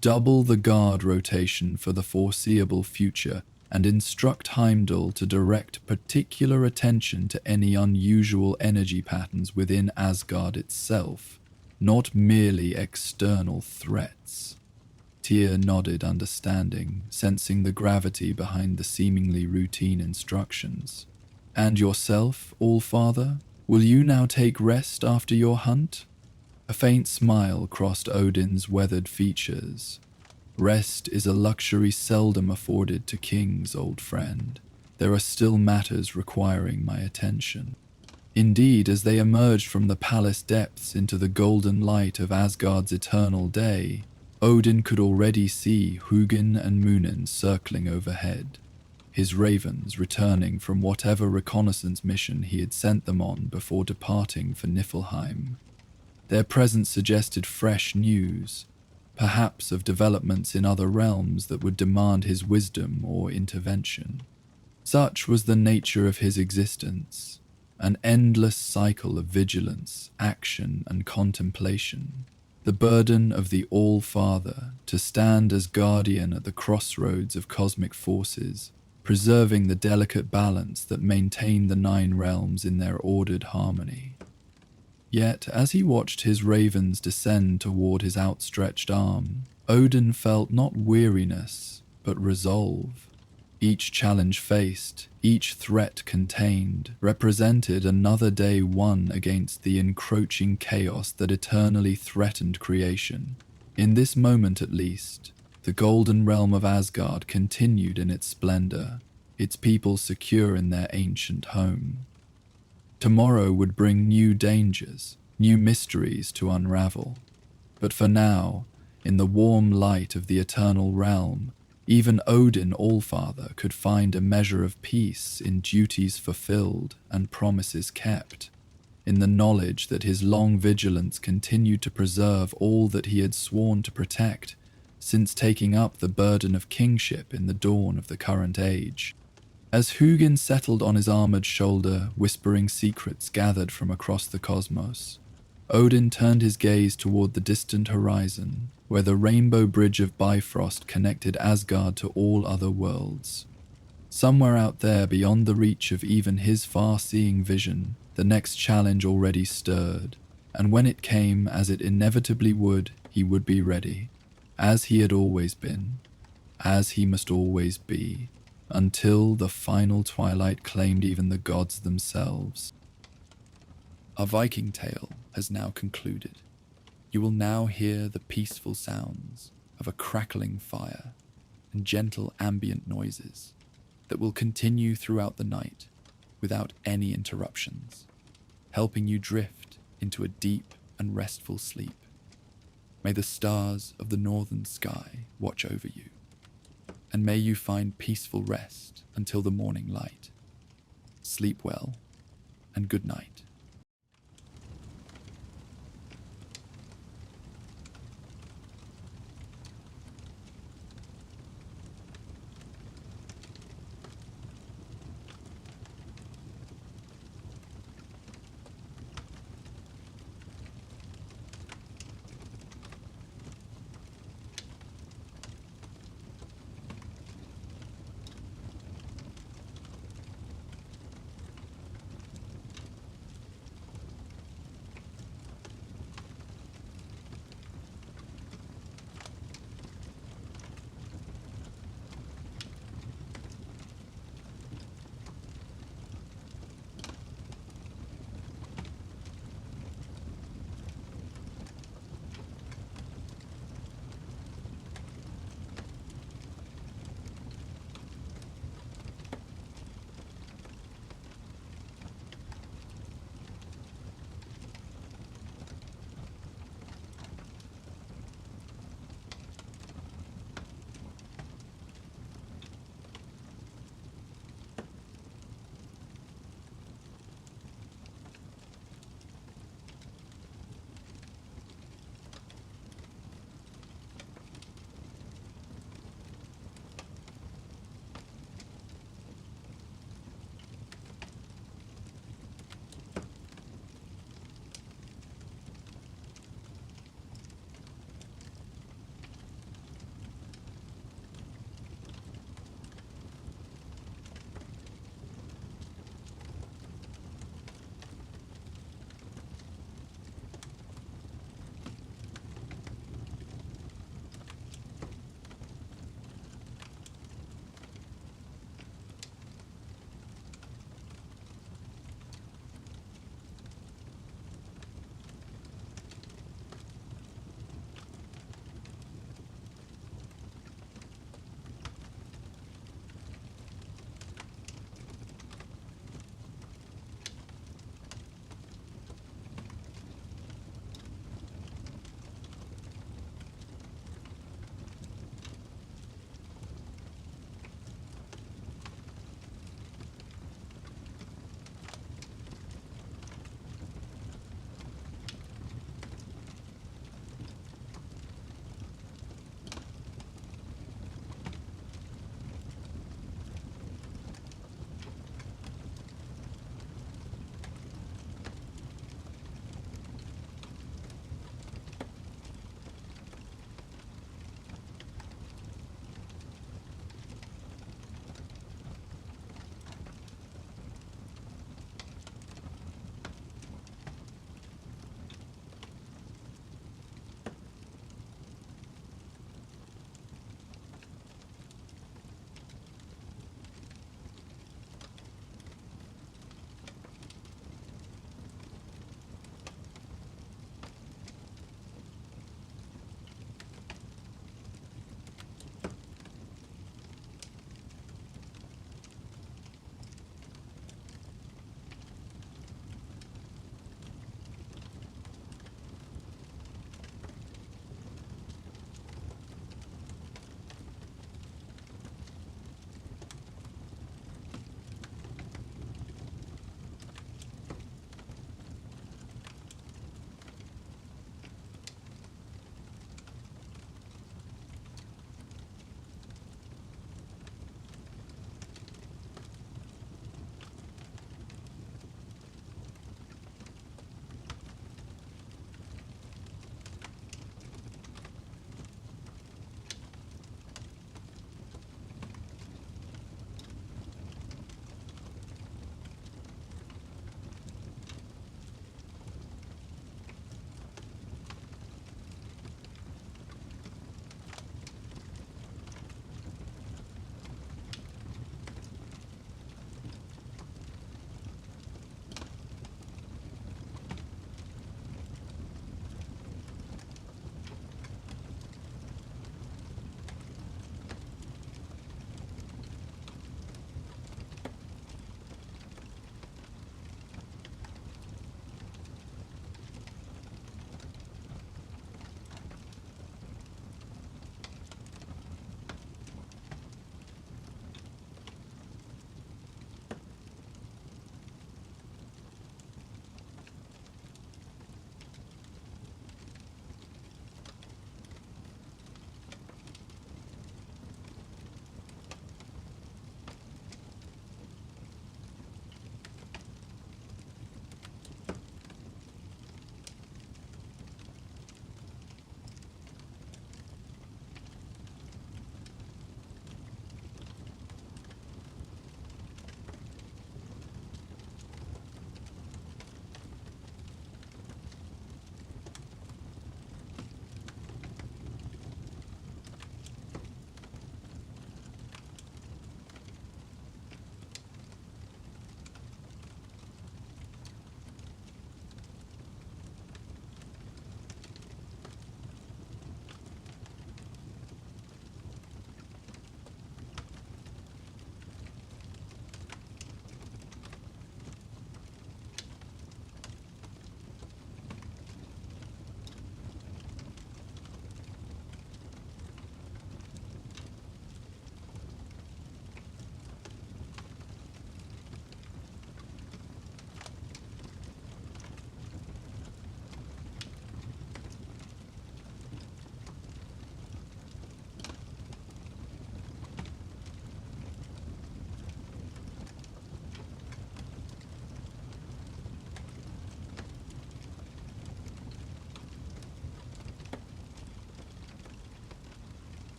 Speaker 1: "Double the guard rotation for the foreseeable future and instruct Heimdall to direct particular attention to any unusual energy patterns within Asgard itself, not merely external threats." Tyr nodded understanding, sensing the gravity behind the seemingly routine instructions. "And yourself, All-Father? Will you now take rest after your hunt?" A faint smile crossed Odin's weathered features. "Rest is a luxury seldom afforded to kings, old friend. There are still matters requiring my attention." Indeed, as they emerged from the palace depths into the golden light of Asgard's eternal day, Odin could already see Hugin and Munin circling overhead, his ravens returning from whatever reconnaissance mission he had sent them on before departing for Niflheim. Their presence suggested fresh news, perhaps of developments in other realms that would demand his wisdom or intervention. Such was the nature of his existence, an endless cycle of vigilance, action, and contemplation. The burden of the All-Father to stand as guardian at the crossroads of cosmic forces, preserving the delicate balance that maintained the 9 realms in their ordered harmony. Yet, as he watched his ravens descend toward his outstretched arm, Odin felt not weariness, but resolve. Each challenge faced, each threat contained, represented another day won against the encroaching chaos that eternally threatened creation. In this moment at least, the golden realm of Asgard continued in its splendor, its people secure in their ancient home. Tomorrow would bring new dangers, new mysteries to unravel. But for now, in the warm light of the eternal realm, even Odin Allfather could find a measure of peace in duties fulfilled and promises kept, in the knowledge that his long vigilance continued to preserve all that he had sworn to protect since taking up the burden of kingship in the dawn of the current age. As Hugin settled on his armored shoulder, whispering secrets gathered from across the cosmos, Odin turned his gaze toward the distant horizon, where the rainbow bridge of Bifrost connected Asgard to all other worlds. Somewhere out there, beyond the reach of even his far-seeing vision, the next challenge already stirred, and when it came, as it inevitably would, he would be ready, as he had always been, as he must always be, until the final twilight claimed even the gods themselves. Our Viking tale has now concluded. You will now hear the peaceful sounds of a crackling fire and gentle ambient noises that will continue throughout the night without any interruptions, helping you drift into a deep and restful sleep. May the stars of the northern sky watch over you, and may you find peaceful rest until the morning light. Sleep well, and good night.